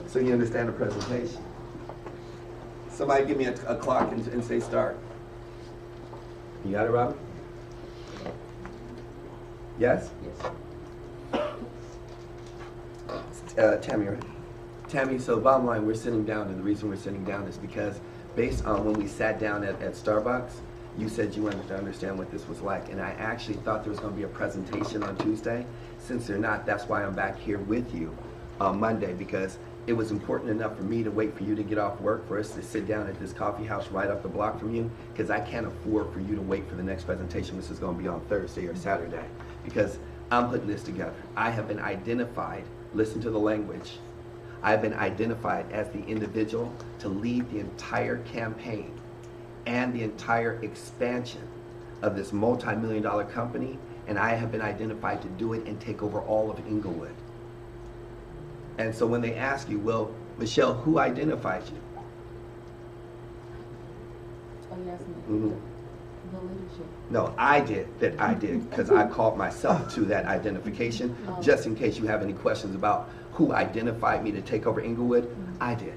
so you understand the presentation. Somebody give me a clock and say start. You got it, Robert? Yes? Yes. Tammy, right? Tammy, so bottom line, we're sitting down, and the reason we're sitting down is because based on when we sat down at Starbucks, you said you wanted to understand what this was like, and I actually thought there was going to be a presentation on Tuesday. Since they're not, that's why I'm back here with you on Monday, because it was important enough for me to wait for you to get off work, for us to sit down at this coffee house right up the block from you, because I can't afford for you to wait for the next presentation, which is going to be on Thursday or Saturday, because I'm putting this together. I have been identified, listen to the language, I have been identified as the individual to lead the entire campaign and the entire expansion of this multi-million-dollar company, and I have been identified to do it and take over all of Inglewood. And so when they ask you, well, Michelle, who identified you? Oh, yes, Mm-hmm. the leadership. No, I did, because I called myself to that identification, just in case you have any questions about who identified me to take over Inglewood. I did.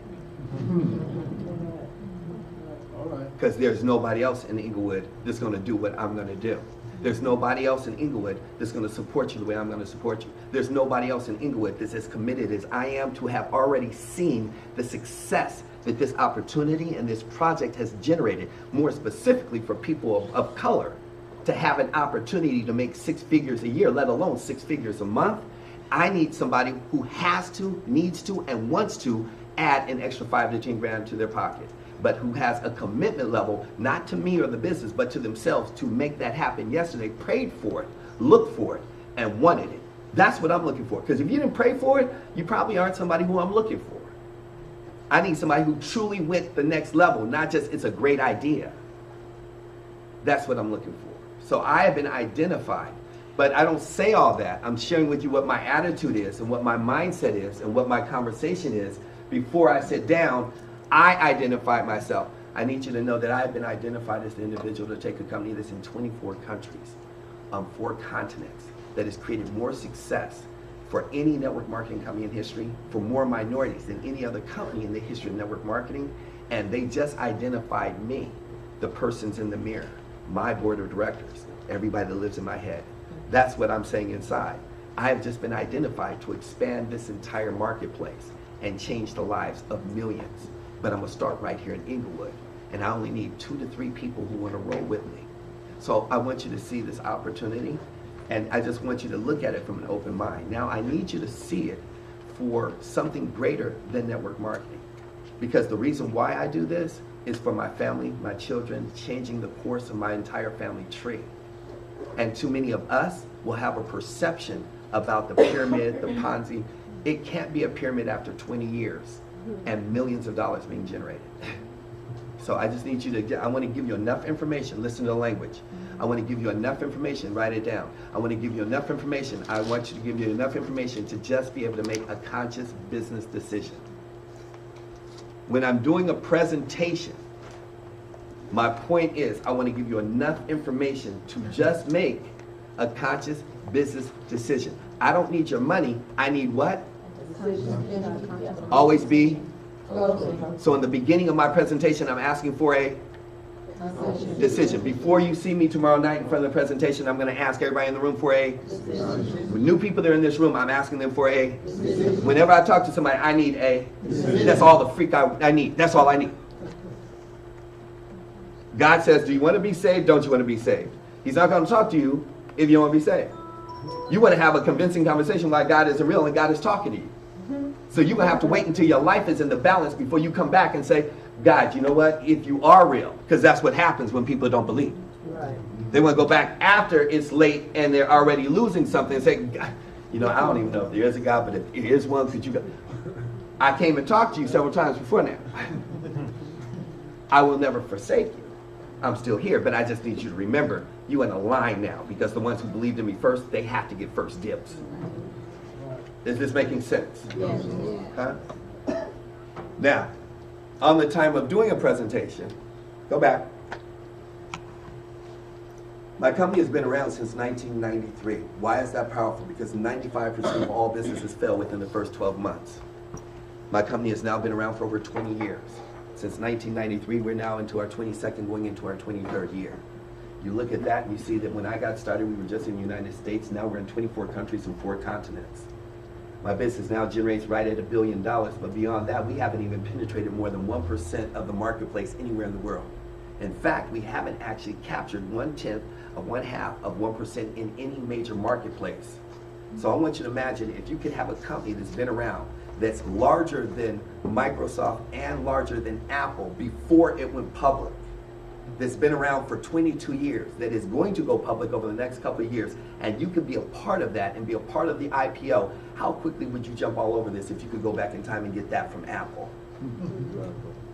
Because there's nobody else in Inglewood that's going to do what I'm going to do. There's nobody else in Inglewood that's going to support you the way I'm going to support you. There's nobody else in Inglewood that's as committed as I am to have already seen the success that this opportunity and this project has generated, more specifically for people of color, to have an opportunity to make 6 figures a year, let alone 6 figures a month. I need somebody who has to, needs to, and wants to add an extra 5 to 10 grand to their pocket, but who has a commitment level, not to me or the business, but to themselves, to make that happen yesterday, prayed for it, looked for it, and wanted it. That's what I'm looking for. Because if you didn't pray for it, you probably aren't somebody who I'm looking for. I need somebody who truly went the next level, not just it's a great idea. That's what I'm looking for. So I have been identified, but I don't say all that. I'm sharing with you what my attitude is and what my mindset is and what my conversation is. Before I sit down, I identified myself. I need you to know that I have been identified as the individual to take a company that's in 24 countries, on 4 continents, that has created more success for any network marketing company in history, for more minorities than any other company in the history of network marketing. And they just identified me, the persons in the mirror, my board of directors, everybody that lives in my head. That's what I'm saying inside. I have just been identified to expand this entire marketplace and change the lives of millions. But I'm gonna start right here in Inglewood, and I only need 2 to 3 people who wanna roll with me. So I want you to see this opportunity, and I just want you to look at it from an open mind. Now I need you to see it for something greater than network marketing. Because the reason why I do this is for my family, my children, changing the course of my entire family tree. And too many of us will have a perception about the pyramid, the Ponzi. It can't be a pyramid after 20 years and millions of dollars being generated. So I just need you to I want to give you enough information. Listen to the language. I want to give you enough information. Write it down. I want to give you enough information. I want you to give you enough information to just be able to make a conscious business decision. When I'm doing a presentation, my point is I want to give you enough information to just make a conscious business decision. I don't need your money. I need what? Always be. So in the beginning of my presentation, I'm asking for a decision. Before you see me tomorrow night in front of the presentation, I'm going to ask everybody in the room for a decision. With new people that are in this room, I'm asking them for a decision. Whenever I talk to somebody, I need a decision. That's all the freak I need. That's all I need. God says, do you want to be saved? Don't you want to be saved? He's not going to talk to you if you don't want to be saved. You want to have a convincing conversation like God isn't real and God is talking to you. So you're going to have to wait until your life is in the balance before you come back and say, God, you know what? If you are real, because that's what happens when people don't believe. Right. They want to go back after it's late and they're already losing something and say, God, you know, I don't even know if there is a God, but if there is one, could you go? I came and talked to you several times before now. I will never forsake you. I'm still here, but I just need you to remember you in a line now, because the ones who believed in me first, they have to get first dibs. Is this making sense? Yes. Huh? Now, on the time of doing a presentation, go back. My company has been around since 1993. Why is that powerful? Because 95% of all businesses fail within the first 12 months. My company has now been around for over 20 years. Since 1993, we're now into our 22nd, going into our 23rd year. You look at that and you see that when I got started, we were just in the United States. Now we're in 24 countries and 4 continents. My business now generates right at $1 billion, but beyond that, we haven't even penetrated more than 1% of the marketplace anywhere in the world. In fact, we haven't actually captured 1/10 of 1/2 of 1% in any major marketplace. So I want you to imagine if you could have a company that's been around, that's larger than Microsoft and larger than Apple before it went public, that's been around for 22 years, that is going to go public over the next couple of years, and you could be a part of that and be a part of the IPO, how quickly would you jump all over this if you could go back in time and get that from Apple?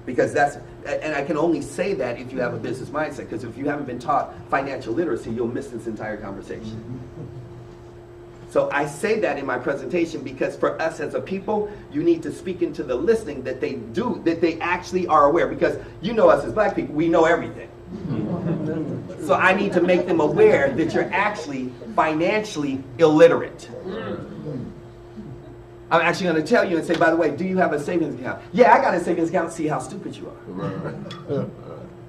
Because that's, and I can only say that if you have a business mindset, because if you haven't been taught financial literacy, you'll miss this entire conversation. So I say that in my presentation because for us as a people, you need to speak into the listening that they do, that they actually are aware. Because you know us as black people, we know everything. So I need to make them aware that you're actually financially illiterate. I'm actually going to tell you and say, by the way, do you have a savings account? Yeah, I got a savings account. See how stupid you are.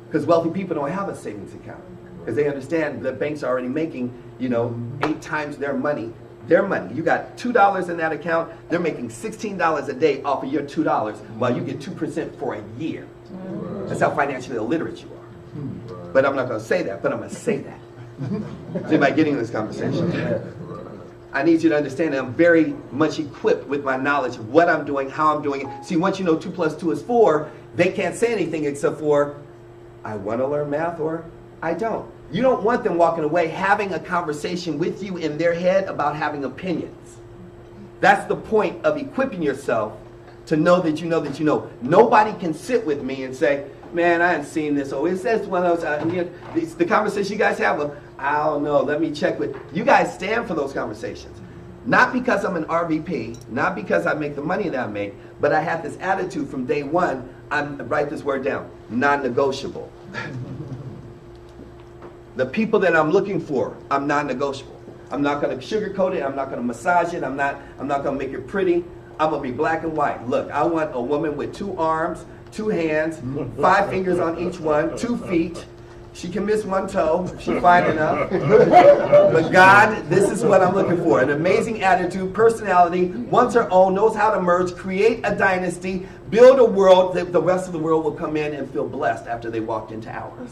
Because wealthy people don't have a savings account. Because they understand that banks are already making, 8 times their money their money. You got $2 in that account, they're making $16 a day off of your $2 while you get 2% for a year. That's how financially illiterate you are. But I'm not going to say that, but I'm going to say that. Is anybody getting this conversation? I need you to understand that I'm very much equipped with my knowledge of what I'm doing, how I'm doing it. See, once you know 2 + 2 is 4, they can't say anything except for, I want to learn math or I don't. You don't want them walking away having a conversation with you in their head about having opinions. That's the point of equipping yourself to know that you know that you know. Nobody can sit with me and say, man, I haven't seen this. Oh, it says one of those, the conversation you guys have, well, I don't know, let me check with. You guys stand for those conversations. Not because I'm an RVP, not because I make the money that I make, but I have this attitude from day one. Write this word down, non-negotiable. The people that I'm looking for, I'm non-negotiable. I'm not going to sugarcoat it. I'm not going to massage it. I'm not going to make it pretty. I'm going to be black and white. Look, I want a woman with 2 arms, 2 hands, 5 fingers on each one, 2 feet. She can miss 1 toe. She's fine enough. But God, this is what I'm looking for. An amazing attitude, personality, wants her own, knows how to merge, create a dynasty, build a world that the rest of the world will come in and feel blessed after they walked into ours.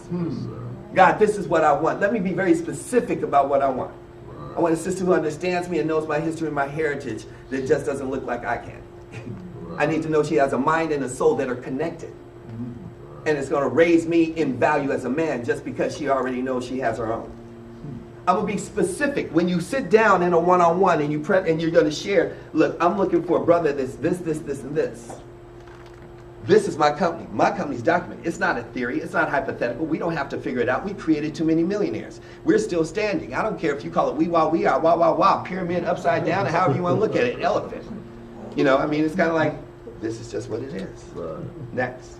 God, this is what I want. Let me be very specific about what I want. I want a sister who understands me and knows my history and my heritage that just doesn't look like I can. I need to know she has a mind and a soul that are connected. And it's going to raise me in value as a man just because she already knows she has her own. I'm going to be specific. When you sit down in a one-on-one and you're going to share, look, I'm looking for a brother that's this, and this. This is my company. My company's documented. It's not a theory. It's not hypothetical. We don't have to figure it out. We created too many millionaires. We're still standing. I don't care if you call it we are, wah, wah, wah, pyramid upside down, or however you want to look at it, elephant. You know, I mean, it's kind of like, this is just what it is. Next.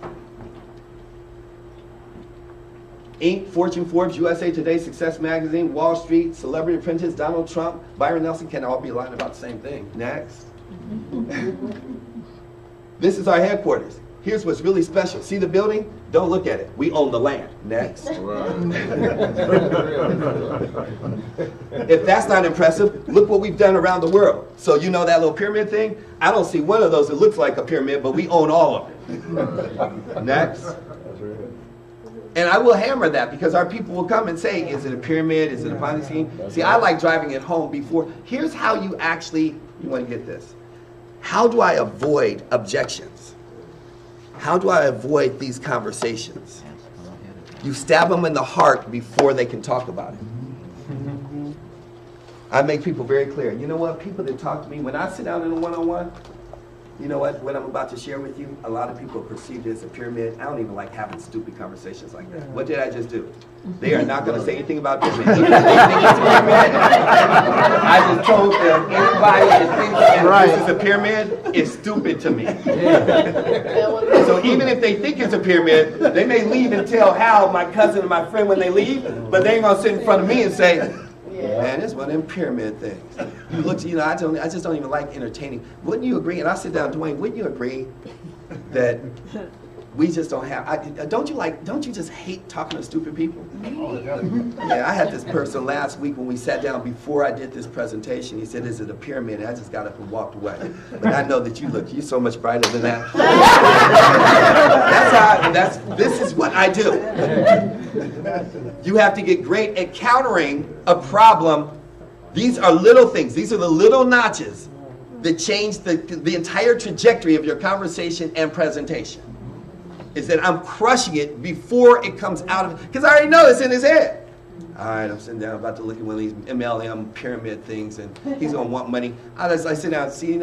Inc., Fortune, Forbes, USA Today, Success Magazine, Wall Street, Celebrity Apprentice, Donald Trump, Byron Nelson can all be lying about the same thing. Next. This is our headquarters. Here's what's really special. See the building? Don't look at it. We own the land. Next. If that's not impressive, look what we've done around the world. So you know that little pyramid thing? I don't see one of those that looks like a pyramid, but we own all of it. Next. And I will hammer that because our people will come and say, is it a pyramid? Is it a Ponzi scheme? See, I like driving it home before. Here's how you want to get this. How do I avoid objections? How do I avoid these conversations? You stab them in the heart before they can talk about it. I make people very clear. You know what? People that talk to me, when I sit down in a one-on-one, you know what I'm about to share with you? A lot of people perceive it as a pyramid. I don't even like having stupid conversations like that. What did I just do? They are not going to say anything about pyramid. Even if they think it's a pyramid, I just told them anybody that thinks that this is a pyramid is stupid to me. So even if they think it's a pyramid, they may leave and tell Hal, my cousin and my friend when they leave, but they ain't going to sit in front of me and say, man, this is one of them pyramid things. You look, I just don't even like entertaining. Wouldn't you agree? And I sit down, Dwayne, wouldn't you agree that we just don't have, don't you just hate talking to stupid people? Yeah, I had this person last week when we sat down before I did this presentation. He said, is it a pyramid? And I just got up and walked away. But I know that you're so much brighter than that. This is what I do. You have to get great at countering a problem. These are little things. These are the little notches that change the entire trajectory of your conversation and presentation. Is that I'm crushing it before it comes out of it. Because I already know it's in his head. All right, I'm sitting down about to look at one of these MLM pyramid things, and he's going to want money. I sit down and see,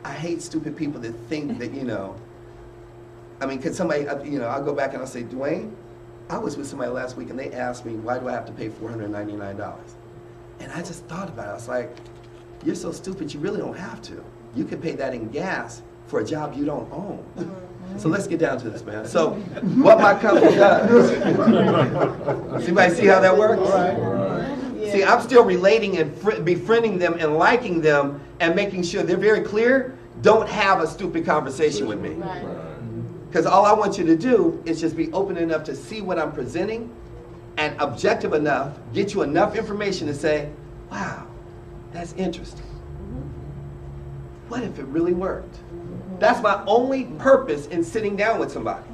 I hate stupid people that think that, I mean, could somebody, I'll go back and I'll say, Dwayne, I was with somebody last week, and they asked me, why do I have to pay $499? And I just thought about it. I was like, you're so stupid, you really don't have to. You could pay that in gas for a job you don't own. So let's get down to this, man. So what my company does, anybody see how that works? See, I'm still relating and befriending them and liking them and making sure they're very clear. Don't have a stupid conversation with me. Because all I want you to do is just be open enough to see what I'm presenting and objective enough, get you enough information to say, wow, That's interesting. What if it really worked? That's my only purpose in sitting down with somebody.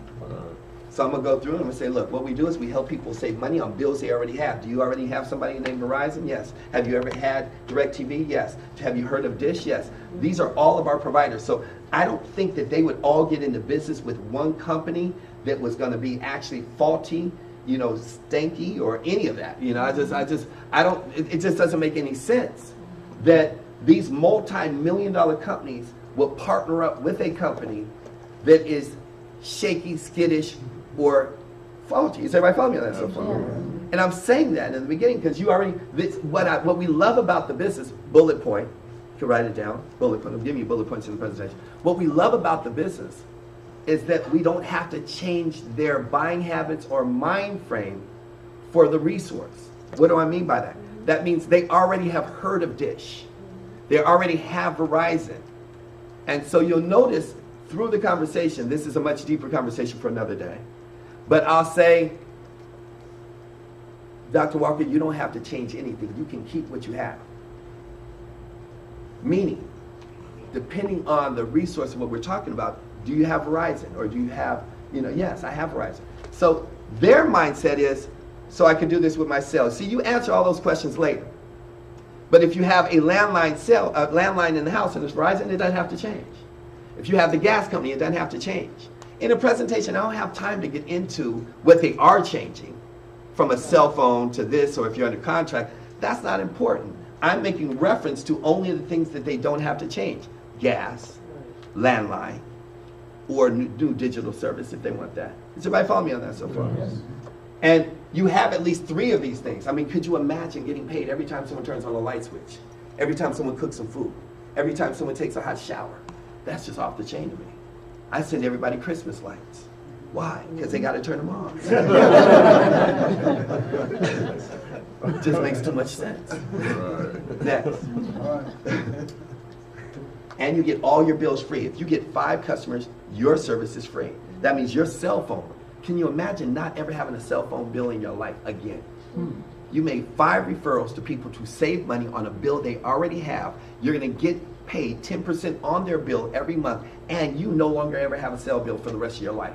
So I'm gonna go through and I'm gonna say, look, what we do is we help people save money on bills they already have. Do you already have somebody named Verizon? Yes. Have you ever had DirecTV? Yes. Have you heard of Dish? Yes. These are all of our providers. So I don't think that they would all get into business with one company that was gonna be actually faulty, you know, stanky or any of that. You know, it just doesn't make any sense that these multi-million-dollar companies will partner up with a company that is shaky, skittish, or faulty. Is everybody following me on that so far? And I'm saying that in the beginning because you already, what we love about the business, bullet point, you can write it down, bullet point, I'm giving you bullet points in the presentation. What we love about the business is that we don't have to change their buying habits or mind frame for the resource. What do I mean by that? That means they already have heard of Dish. They already have Verizon. And so you'll notice through the conversation, this is a much deeper conversation for another day, but I'll say, Dr. Walker, you don't have to change anything. You can keep what you have. Meaning, depending on the resource of what we're talking about, do you have Verizon or do you have, you know, yes, I have Verizon. So their mindset is, so I can do this with my cell. See, you answer all those questions later. But if you have a landline in the house and it's Verizon, it doesn't have to change. If you have the gas company, it doesn't have to change. In a presentation, I don't have time to get into what they are changing from a cell phone to this, or if you're under contract. That's not important. I'm making reference to only the things that they don't have to change. Gas, landline, or new digital service if they want that. Is everybody following me on that so far? Yes. And you have at least 3 of these things. I mean, could you imagine getting paid every time someone turns on a light switch? Every time someone cooks some food? Every time someone takes a hot shower? That's just off the chain to me. I send everybody Christmas lights. Why? Because they got to turn them on. Just makes too much sense. Next. And you get all your bills free. If you get 5 customers, your service is free. That means your cell phone. Can you imagine not ever having a cell phone bill in your life again? You made 5 referrals to people to save money on a bill they already have. You're going to get paid 10% on their bill every month, and you no longer ever have a cell bill for the rest of your life.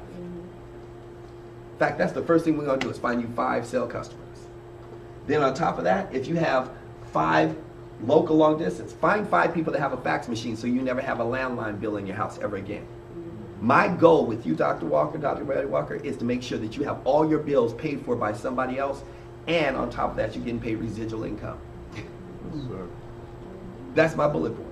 In fact, that's the first thing we're going to do is find you 5 cell customers. Then on top of that, if you have 5 local long distance, find 5 people that have a fax machine so you never have a landline bill in your house ever again. My goal with you, Dr. Walker, Dr. Brady Walker, is to make sure that you have all your bills paid for by somebody else, and on top of that, you're getting paid residual income. That's my bullet point.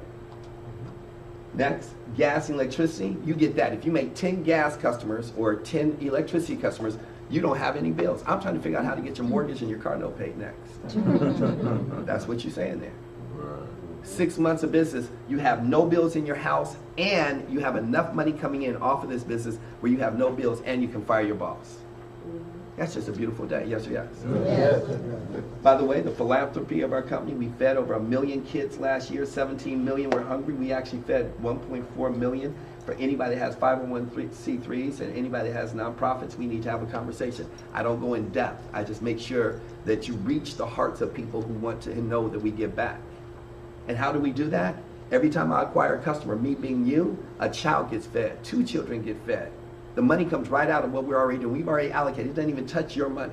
Next, gas and electricity, you get that. If you make 10 gas customers or 10 electricity customers, you don't have any bills. I'm trying to figure out how to get your mortgage and your car note paid next. That's what you're saying there. 6 months of business, you have no bills in your house, and you have enough money coming in off of this business where you have no bills and you can fire your boss. That's just a beautiful day, yes or yes? Yes. By the way, the philanthropy of our company, we fed over 1 million kids last year, 17 million were hungry. We actually fed 1.4 million. For anybody that has 501c3s and anybody that has nonprofits, we need to have a conversation. I don't go in depth. I just make sure that you reach the hearts of people who want to know that we give back. And how do we do that? Every time I acquire a customer, me being you, a child gets fed, 2 children get fed. The money comes right out of what we're already doing. We've already allocated. It doesn't even touch your money.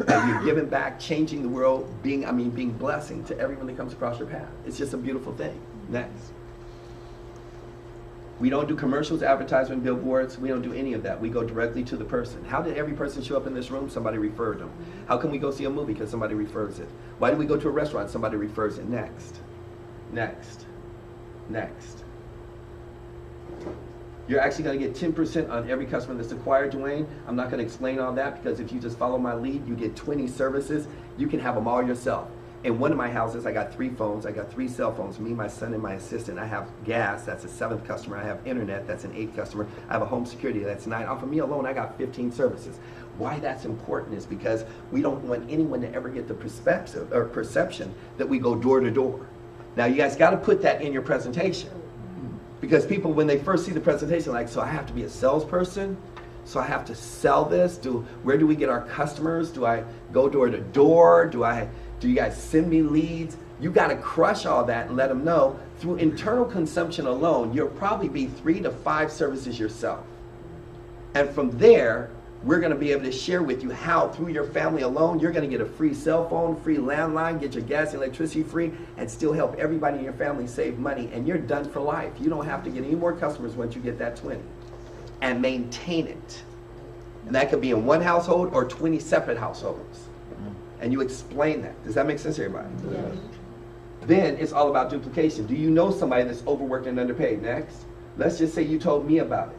And you're giving back, changing the world, being blessing to everyone that comes across your path. It's just a beautiful thing. Next. We don't do commercials, advertisement, billboards. We don't do any of that. We go directly to the person. How did every person show up in this room? Somebody referred them. How can we go see a movie? Because somebody refers it. Why do we go to a restaurant? Somebody refers it. Next. Next. Next. You're actually going to get 10% on every customer that's acquired, Dwayne. I'm not going to explain all that because if you just follow my lead, you get 20 services. You can have them all yourself. In one of my houses, I got 3 phones. I got 3 cell phones, me, my son, and my assistant. I have gas, that's a 7th customer. I have internet, that's an 8th customer. I have a home security, that's 9. Off of me alone, I got 15 services. Why that's important is because we don't want anyone to ever get the perspective or perception that we go door to door. Now, you guys got to put that in your presentation. Because people, when they first see the presentation, like, so I have to be a salesperson? So I have to sell this? Where do we get our customers? Do I go door to door? Do you guys send me leads? You got to crush all that and let them know through internal consumption alone, you'll probably be 3 to 5 services yourself. And from there, we're going to be able to share with you how through your family alone, you're going to get a free cell phone, free landline, get your gas and electricity free, and still help everybody in your family save money. And you're done for life. You don't have to get any more customers once you get that 20. And maintain it. And that could be in one household or 20 separate households. And you explain that. Does that make sense to everybody? Yes. Then it's all about duplication. Do you know somebody that's overworked and underpaid? Next. Let's just say you told me about it.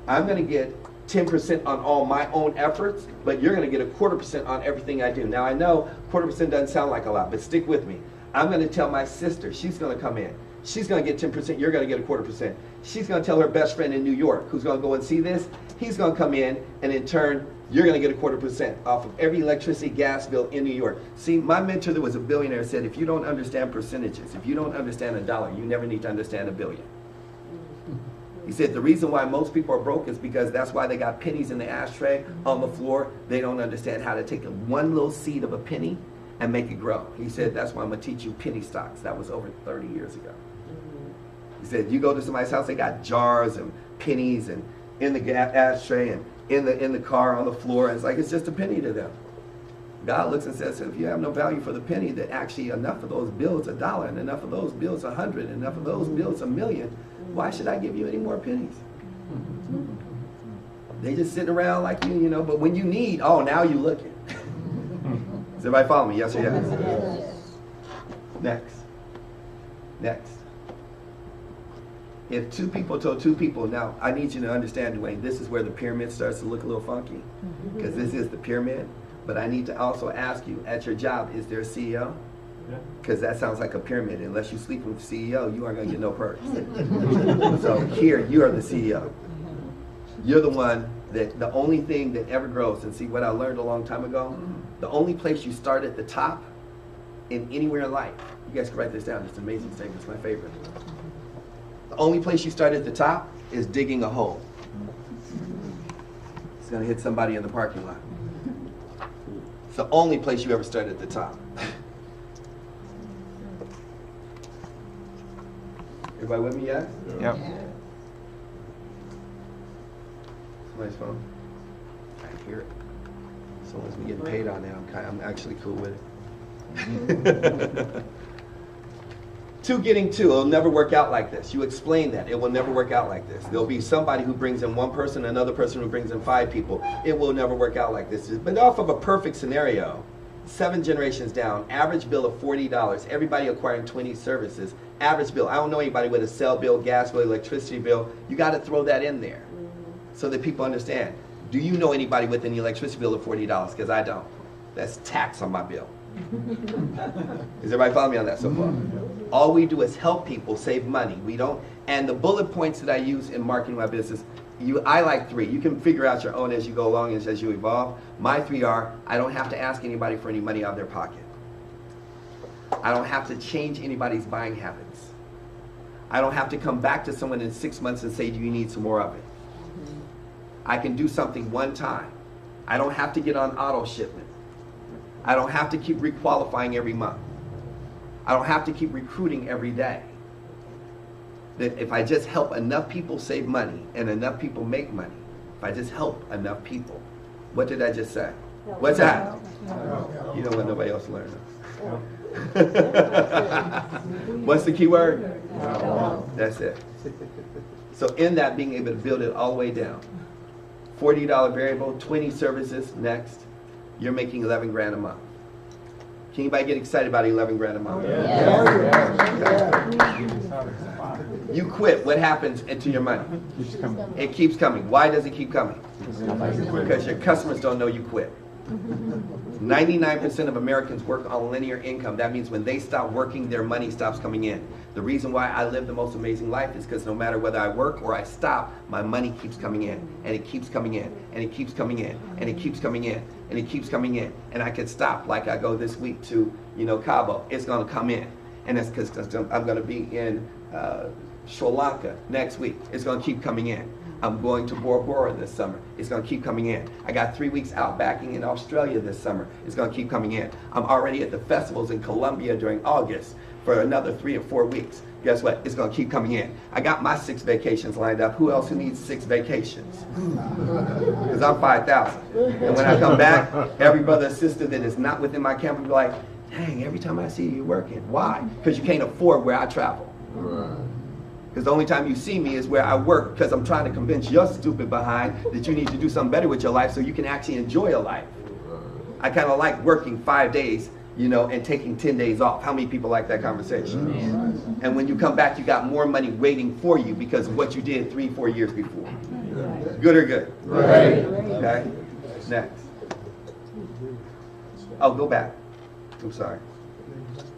I'm going to get 10% on all my own efforts, but you're going to get 1/4% on everything I do. Now I know 1/4% doesn't sound like a lot, but stick with me. I'm going to tell my sister, she's going to come in. She's going to get 10%, you're going to get 1/4%. She's going to tell her best friend in New York, who's going to go and see this. He's going to come in, and in turn, you're going to get 1/4% off of every electricity, gas bill in New York. See, my mentor that was a billionaire said, if you don't understand percentages, if you don't understand a dollar, you never need to understand a billion. He said the reason why most people are broke is because that's why they got pennies in the ashtray on the floor. They don't understand how to take one little seed of a penny and make it grow. He said, that's why I'm going to teach you penny stocks. That was over 30 years ago. He said, you go to somebody's house, they got jars and pennies and in the ashtray and in the car on the floor. And it's like, it's just a penny to them. God looks and says, if you have no value for the penny, that actually enough of those bills $1 and enough of those bills 100 and enough of those bills 1,000,000. Why should I give you any more pennies? They just sitting around like you, you know, but when you need, oh, now you looking. Does everybody follow me? Yes or yes? Yes. Next. Next. If 2 people told 2 people, now I need you to understand, Dwayne, this is where the pyramid starts to look a little funky. Because this is the pyramid. But I need to also ask you, at your job, is there a CEO? Because that sounds like a pyramid. Unless you sleep with the CEO, you aren't going to get no perks. So here, you are the CEO. You're the one that, the only thing that ever grows, and see what I learned a long time ago, the only place you start at the top in anywhere in life, you guys can write this down, it's an amazing statement, it's my favorite. The only place you start at the top is digging a hole. It's going to hit somebody in the parking lot. It's the only place you ever start at the top. Everybody with me, yes? Yep. Somebody's phone. I hear it. So as we getting paid on it, I'm actually cool with it. 2 getting 2, it'll never work out like this. You explain that. It will never work out like this. There'll be somebody who brings in 1 person, another person who brings in 5 people. It will never work out like this. But off of a perfect scenario, 7 generations down, average bill of $40, everybody acquiring 20 services. Average bill, I don't know anybody with a cell bill, gas bill, electricity bill. You got to throw that in there so that people understand. Do you know anybody with an electricity bill of $40? Because I don't. That's tax on my bill. Is everybody following me on that so far? All we do is help people save money. We don't, and the bullet points that I use in marketing my business, I like 3. You can figure out your own as you go along and as you evolve. My 3 are, I don't have to ask anybody for any money out of their pocket. I don't have to change anybody's buying habits. I don't have to come back to someone in 6 months and say, do you need some more of it? I can do something one time. I don't have to get on auto shipment. I don't have to keep requalifying every month. I don't have to keep recruiting every day. That if I just help enough people save money and enough people make money, if I just help enough people, what did I just say? What's that? You don't want nobody else to learn this. What's the key word? That's it. So in that, being able to build it all the way down. $40 variable, 20 services, next. You're making 11 grand a month. Can anybody get excited about 11 grand a month? You quit, what happens to your money? It keeps coming. Why does it keep coming? Because your customers don't know you quit. 99% of Americans work on linear income. That means when they stop working, their money stops coming in. The reason why I live the most amazing life is because no matter whether I work or I stop, my money keeps coming in, and it keeps coming in, and it keeps coming in, and it keeps coming in, and it keeps coming in. And I could stop, like I go this week to, Cabo. It's going to come in, and it's because I'm going to be in Sri Lanka next week. It's going to keep coming in. I'm going to Bora Bora this summer. It's going to keep coming in. I got 3 weeks outbacking in Australia this summer. It's going to keep coming in. I'm already at the festivals in Colombia during August for another 3 or 4 weeks. Guess what? It's going to keep coming in. I got my 6 vacations lined up. Who else who needs 6 vacations? Because I'm 5,000. And when I come back, every brother and sister that is not within my camp will be like, dang, every time I see you, you're working. Why? Because you can't afford where I travel. Because the only time you see me is where I work, because I'm trying to convince your stupid behind that you need to do something better with your life so you can actually enjoy your life. I kind of like working 5 days, you know, and taking 10 days off. How many people like that conversation? And when you come back, you got more money waiting for you because of what you did 3, 4 years before. Good or good? Right. Okay. Next. Oh, go back. I'm sorry.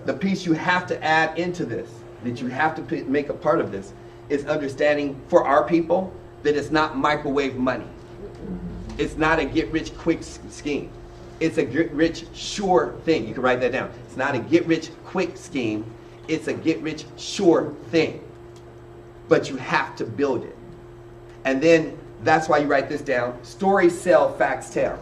The piece you have to add into this, that you have to make a part of this, is understanding for our people that it's not microwave money. It's not a get-rich-quick scheme. It's a get-rich sure thing. You can write that down. It's not a get-rich-quick scheme. It's a get-rich sure thing. But you have to build it. And then that's why you write this down. Story, sell, facts, tell.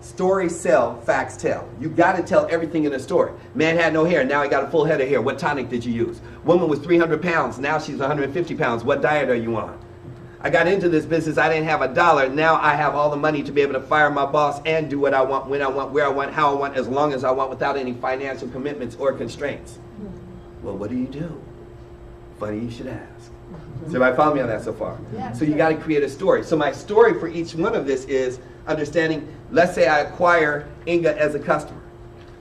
Story, sell, facts, tell. You got to tell everything in a story. Man had no hair, now he got a full head of hair. What tonic did you use? Woman was 300 pounds, now she's 150 pounds. What diet are you on? I got into this business, I didn't have $1. Now I have all the money to be able to fire my boss and do what I want, when I want, where I want, how I want, as long as I want, without any financial commitments or constraints. Well, what do? Funny you should ask. So everybody follow me on that so far? Yeah, so you got to create a story. So my story for each one of this is understanding, let's say I acquire Inga as a customer.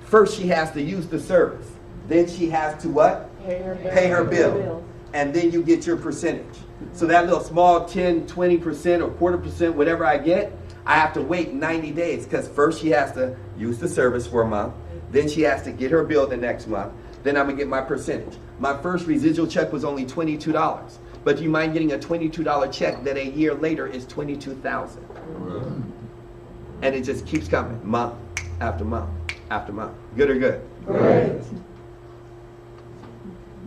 First she has to use the service. Then she has to what? Pay her bill. And then you get your percentage. So that little small 10, 20% or 1/4%, whatever I get, I have to wait 90 days because first she has to use the service for a month. Then she has to get her bill the next month. Then I'm going to get my percentage. My first residual check was only $22. But do you mind getting a $22 check that a year later is $22,000? And it just keeps coming, month after month after month. Good or good? Great.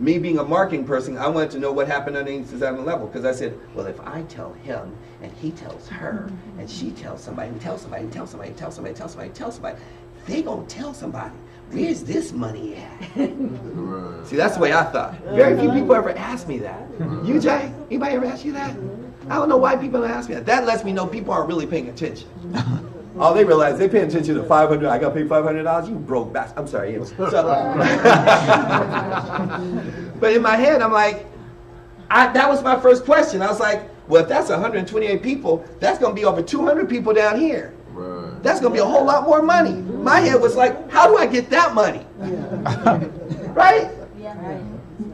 Me being a marketing person, I wanted to know what happened underneath the 7th level, because I said, well, if I tell him, and he tells her, and she tells somebody, and tells somebody, and tells somebody, and tells somebody, and tells somebody, and tells somebody, they gonna tell somebody, where's this money at? See, that's the way I thought. Very few people ever ask me that. You, Jay? Anybody ever ask you that? I don't know why people don't ask me that. That lets me know people aren't really paying attention. All they realize, they pay attention to $500. I got to pay $500. You broke bastard. I'm sorry. So, but in my head, I'm like, that was my first question. I was like, well, if that's 128 people, that's going to be over 200 people down here. Right. That's going to be a whole lot more money. My head was like, how do I get that money? Right? Yeah. Right.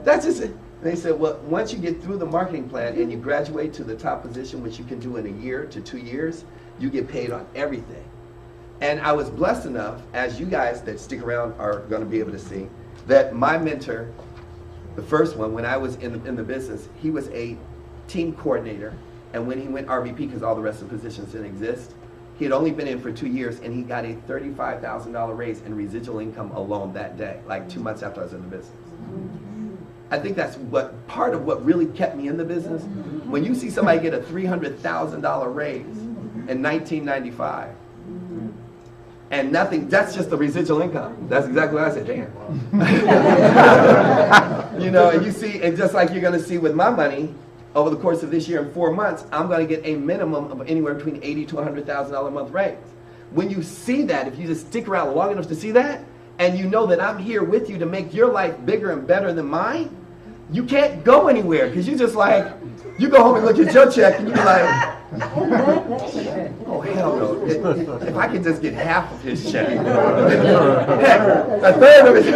That's just it. They said, well, once you get through the marketing plan and you graduate to the top position, which you can do in a year to 2 years, you get paid on everything. And I was blessed enough, as you guys that stick around are going to be able to see, that my mentor, the first one, when I was in the business, he was a team coordinator. And when he went RVP, because all the rest of the positions didn't exist, he had only been in for 2 years, and he got a $35,000 raise in residual income alone that day, like 2 months after I was in the business. I think that's part of what really kept me in the business. When you see somebody get a $300,000 raise in 1995, and nothing, that's just the residual income. That's exactly what I said, damn. You know, and you see, and just like you're gonna see with my money, over the course of this year in 4 months, I'm gonna get a minimum of anywhere between $80,000 to $100,000 a month raise. When you see that, if you just stick around long enough to see that, and you know that I'm here with you to make your life bigger and better than mine, you can't go anywhere, because you just like, you go home and look at your check and you're like, oh hell no, if I could just get half of his check, heck, a third of it.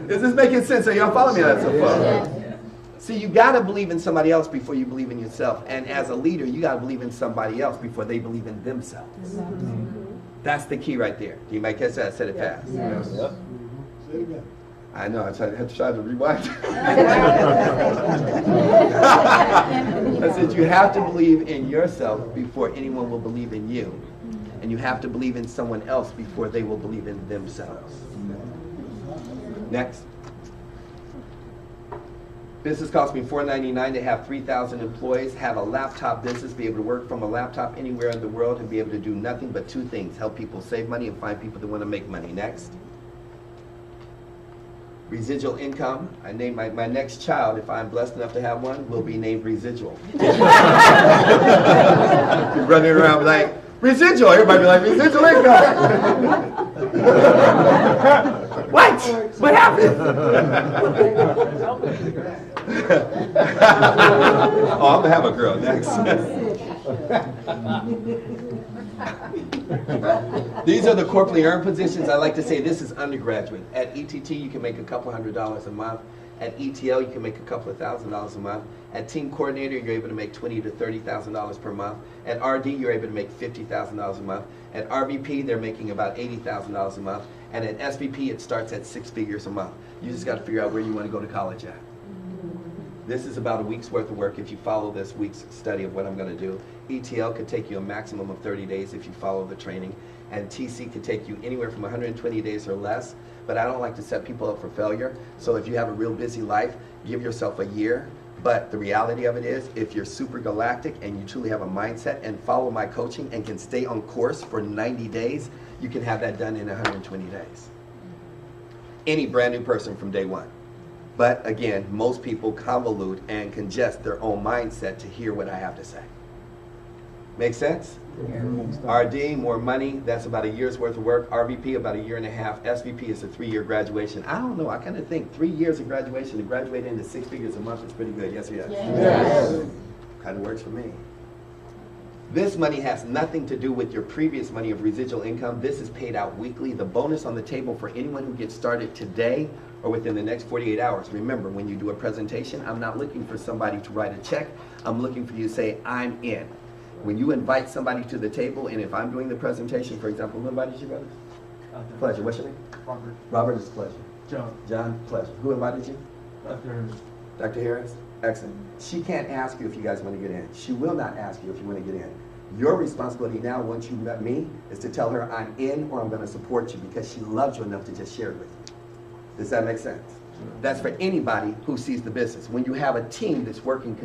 Is this making sense? Are y'all following me on that so far? See, you got to believe in somebody else before you believe in yourself. And as a leader, you got to believe in somebody else before they believe in themselves. That's the key right there. You might catch that. I said it fast. Yes. Yep. I know, I had to try to rewind. I said you have to believe in yourself before anyone will believe in you. And you have to believe in someone else before they will believe in themselves. Next. Business costs me $4.99 to have 3,000 employees, have a laptop business, be able to work from a laptop anywhere in the world, and be able to do nothing but two things: help people save money and find people that want to make money. Next. Residual income. I name my next child, if I'm blessed enough to have one, will be named Residual. Running around like, residual. Everybody be like, residual income. What? What happened? Oh, I'm gonna have a girl next. These are the corporately earned positions. I like to say this is undergraduate. At ETT, you can make a couple $100s a month. At ETL, you can make a couple of $1,000s a month. At team coordinator, you're able to make $20,000 to $30,000 per month. At RD, you're able to make $50,000 a month. At RVP, they're making about $80,000 a month. And at SVP, it starts at 6 figures a month. You just got to figure out where you want to go to college at. This is about a week's worth of work if you follow this week's study of what I'm going to do. ETL could take you a maximum of 30 days if you follow the training. And TC could take you anywhere from 120 days or less. But I don't like to set people up for failure. So if you have a real busy life, give yourself a year. But the reality of it is, if you're super galactic and you truly have a mindset and follow my coaching and can stay on course for 90 days, you can have that done in 120 days. Any brand new person from day one. But again, most people convolute and congest their own mindset to hear what I have to say. Make sense? RD, more money, that's about a year's worth of work. RVP, about a year and a half. SVP is a 3-year graduation. I don't know, I kind of think 3 years of graduation to graduate into 6 figures a month is pretty good. Yes or yes? Yes. Kind of works for me. This money has nothing to do with your previous money of residual income. This is paid out weekly. The bonus on the table for anyone who gets started today or within the next 48 hours. Remember, when you do a presentation, I'm not looking for somebody to write a check. I'm looking for you to say, I'm in. When you invite somebody to the table, and if I'm doing the presentation, for example, who invited you, brother? Pleasure. What's your name? Robert. Robert is pleasure. John. John, pleasure. Who invited you? Dr. Harris. Dr. Harris? Excellent. She can't ask you if you guys want to get in. She will not ask you if you want to get in. Your responsibility now, once you met me, is to tell her I'm in or I'm going to support you because she loves you enough to just share it with you. Does that make sense? That's for anybody who sees the business. When you have a team that's working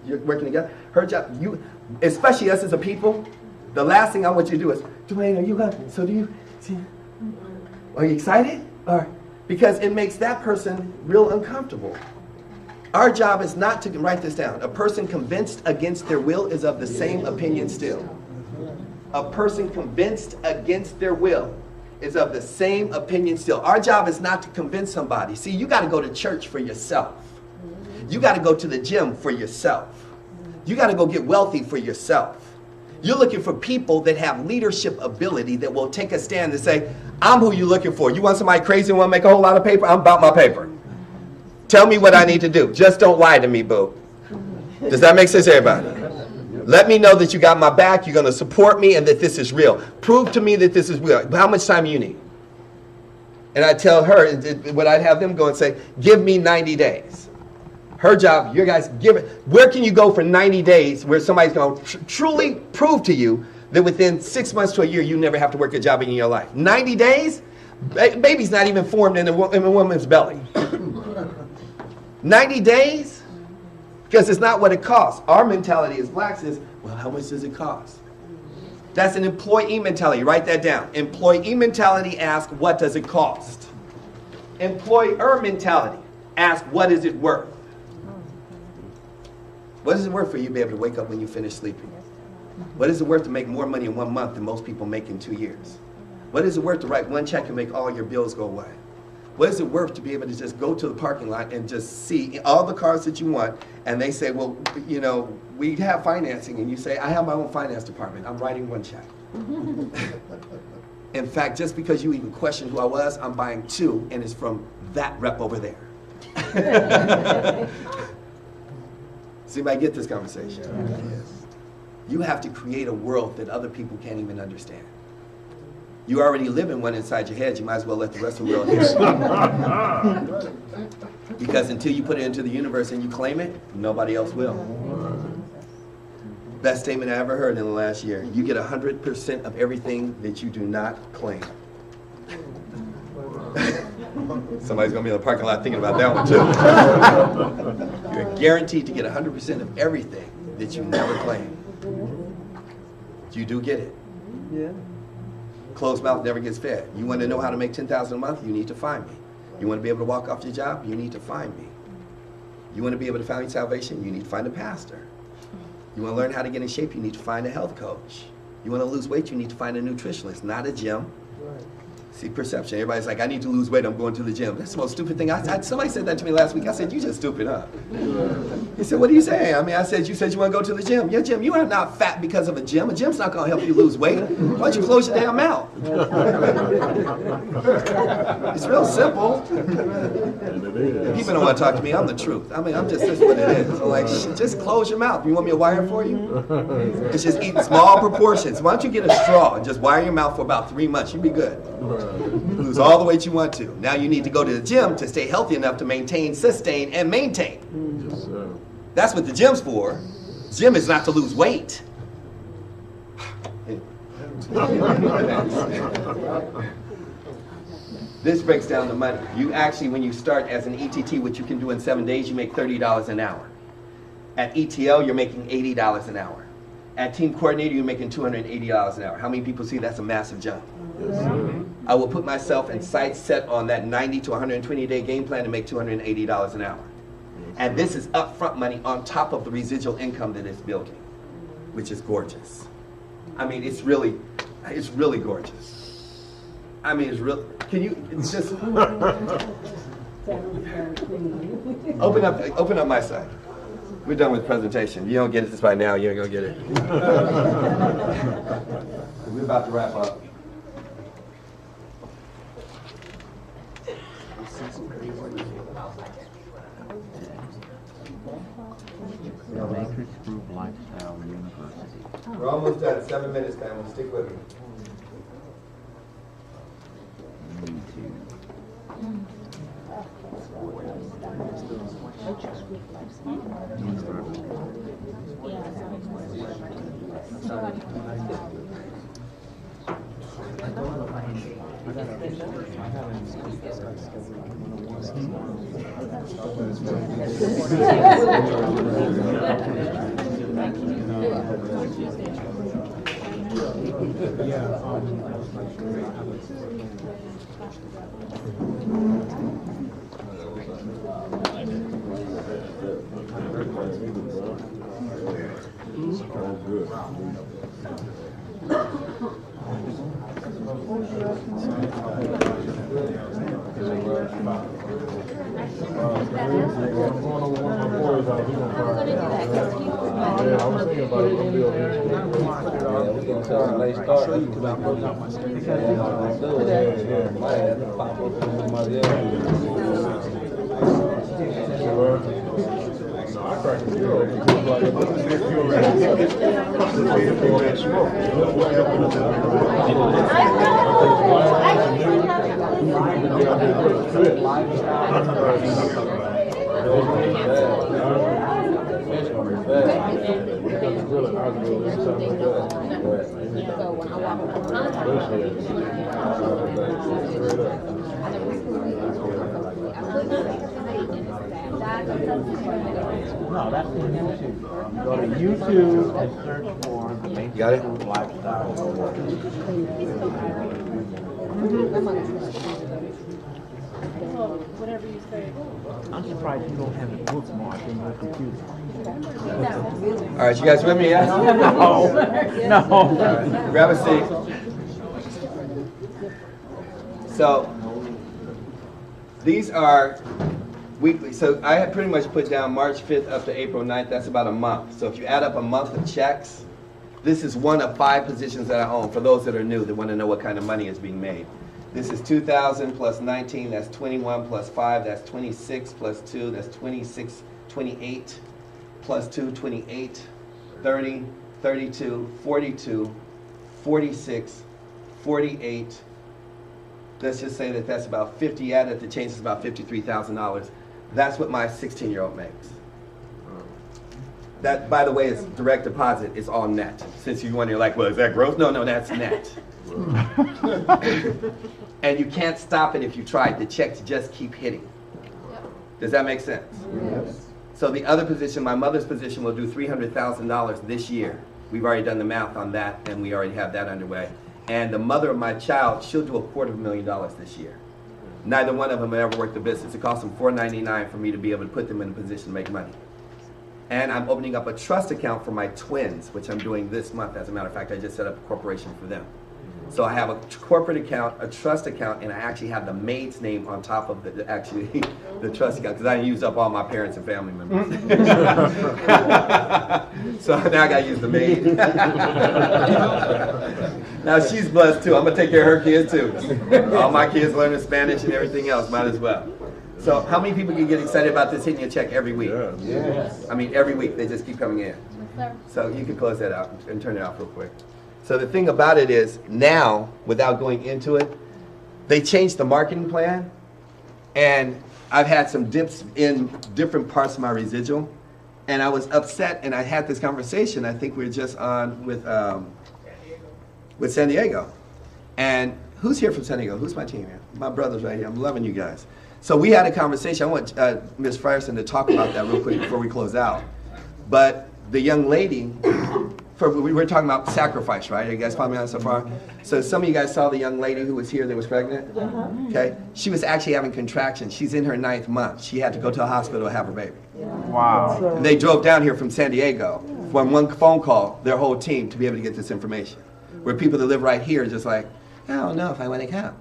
you're working together, her job, you, especially us as a people, the last thing I want you to do is, Dwayne, are you going? So do you, see, are you excited? Or, because it makes that person real uncomfortable. Our job is not to, write this down, a person convinced against their will is of the same opinion still. A person convinced against their will is of the same opinion still. Our job is not to convince somebody. See, you got to go to church for yourself. You got to go to the gym for yourself. You got to go get wealthy for yourself. You're looking for people that have leadership ability that will take a stand and say, I'm who you're looking for. You want somebody crazy and want to make a whole lot of paper? I'm about my paper. Tell me what I need to do. Just don't lie to me, boo. Does that make sense, everybody? Let me know that you got my back, you're going to support me, and that this is real. Prove to me that this is real. How much time do you need? And I tell her, what I'd have them go and say, give me 90 days. Her job, your guys, give it. Where can you go for 90 days where somebody's going to truly prove to you that within 6 months to a year, you never have to work a job in your life? 90 days? Baby's not even formed in a woman's belly. 90 days? Because it's not what it costs. Our mentality as blacks is, well, how much does it cost? That's an employee mentality. Write that down. Employee mentality asks, what does it cost? Employer mentality asks, what is it worth? What is it worth for you to be able to wake up when you finish sleeping? What is it worth to make more money in 1 month than most people make in 2 years? What is it worth to write one check and make all your bills go away? What is it worth to be able to just go to the parking lot and just see all the cars that you want, and they say, well, you know, we have financing, and you say, I have my own finance department. I'm writing one check. In fact, just because you even questioned who I was, I'm buying 2, and it's from that rep over there. See if I get this conversation. Yes. You have to create a world that other people can't even understand. You already live in one inside your head, you might as well let the rest of the world hear it. Because until you put it into the universe and you claim it, nobody else will. Best statement I ever heard in the last year. You get 100% of everything that you do not claim. Somebody's gonna be in the parking lot thinking about that one too. You're guaranteed to get 100% of everything that you never claimed. You do get it. Yeah. Closed mouth never gets fed. You want to know how to make $10,000 a month? You need to find me. You want to be able to walk off your job? You need to find me. You want to be able to find your salvation? You need to find a pastor. You want to learn how to get in shape? You need to find a health coach. You want to lose weight? You need to find a nutritionist, not a gym. Right. See, perception. Everybody's like, I need to lose weight, I'm going to the gym. That's the most stupid thing. Somebody said that to me last week. I said, you just stupid, huh? He said, what are you saying? I mean, I said, you said you want to go to the gym. Yeah, gym, you are not fat because of a gym. A gym's not going to help you lose weight. Why don't you close your damn mouth? It's real simple. People don't want to talk to me. I'm the truth. I mean, that's what it is. I'm like, just close your mouth. You want me to wire for you? It's just eat small proportions. Why don't you get a straw and just wire your mouth for about 3 months? You'll be good. Lose all the weight you want to. Now you need to go to the gym to stay healthy enough to maintain, sustain, and maintain. Yes, sir. That's what the gym's for. Gym is not to lose weight. This breaks down the money. You actually, when you start as an ETT, what you can do in 7 days, you make $30 an hour. At ETL, you're making $80 an hour. At team coordinator, you're making $280 an hour. How many people see that's a massive jump? Yes, sir. I will put myself in sights set on that 90 to 120 day game plan to make $280 an hour. And this is upfront money on top of the residual income that it's building, which is gorgeous. I mean, it's really gorgeous. I mean, it's real. Can you just open up my side? We're done with presentation. You don't get it this by now, you ain't gonna get it. We're about to wrap up. Matrix Group Lifestyle University. We're almost done. 7 minutes, family. Stick with me. No, that's in YouTube. Go to YouTube and search for the Matrix Group Lifestyle University. Whatever you say. I'm surprised you don't have it bookmarked in your computer. All right, you guys with me? Yeah? No. Right, grab a seat. So these are weekly. So I had pretty much put down March 5th up to April 9th. That's about a month. So if you add up a month of checks, this is one of 5 positions that I own. For those that are new, that want to know what kind of money is being made. This is 2,000 plus 19, that's 21 plus 5, that's 26 plus 2, that's 26, 28 plus 2, 28, 30, 32, 42, 46, 48. Let's just say that that's about 50, added the change is about $53,000. That's what my 16-year-old makes. That, by the way, is direct deposit. It's all net. Since you're like, well, is that gross? No, that's net. And you can't stop it if you try. The checks just keep hitting. Does that make sense? Yes. So the other position, my mother's position, will do $300,000 this year. We've already done the math on that, and we already have that underway. And the mother of my child, she'll do $250,000 this year. Neither one of them have ever worked the business. It costs them $499 for me to be able to put them in a position to make money. And I'm opening up a trust account for my twins, which I'm doing this month. As a matter of fact, I just set up a corporation for them. So I have a corporate account, a trust account, and I actually have the maid's name on top of the trust account, because I used up all my parents and family members. So now I got to use the maid. Now she's blessed too. I'm going to take care of her kids too. All my kids learning Spanish and everything else, might as well. So how many people can get excited about this hitting a check every week? Yes. I mean, every week they just keep coming in. Yes, sir. So you can close that out and turn it off real quick. So the thing about it is, now, without going into it, they changed the marketing plan, and I've had some dips in different parts of my residual, and I was upset, and I had this conversation, I think we were just on with San Diego. And who's here from San Diego? Who's my team here? My brother's right here. I'm loving you guys. So we had a conversation. I want Ms. Frierson to talk about that real quick before we close out. But the young lady, we were talking about sacrifice, right? Are you guys following me on so far? So some of you guys saw the young lady who was here that was pregnant? Okay. She was actually having contractions. She's in her 9th month. She had to go to a hospital to have her baby. Wow. And they drove down here from San Diego from one phone call, their whole team, to be able to get this information. Where people that live right here are just like, I don't know if I want to come.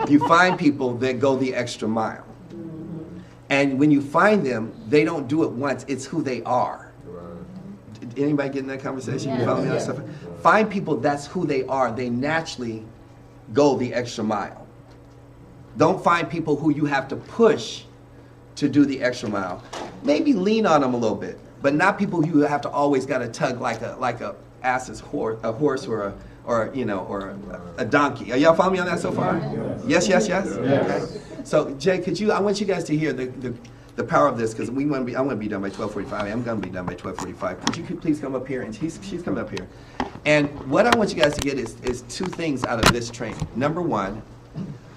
You find people that go the extra mile. And when you find them, they don't do it once. It's who they are. Did anybody get in that conversation? You follow me on stuff? Find people that's who they are. They naturally go the extra mile. Don't find people who you have to push to do the extra mile. Maybe lean on them a little bit, but not people who you have to always got to tug like a ass's horse, a horse or a donkey. Are y'all following me on that so far? Yes, yes, yes? Okay. So Jay, I want you guys to hear the power of this, because I want to be done by 12:45. I'm going to be done by 12:45. Could you please come up here? And she's coming up here. And what I want you guys to get is 2 things out of this training. Number 1,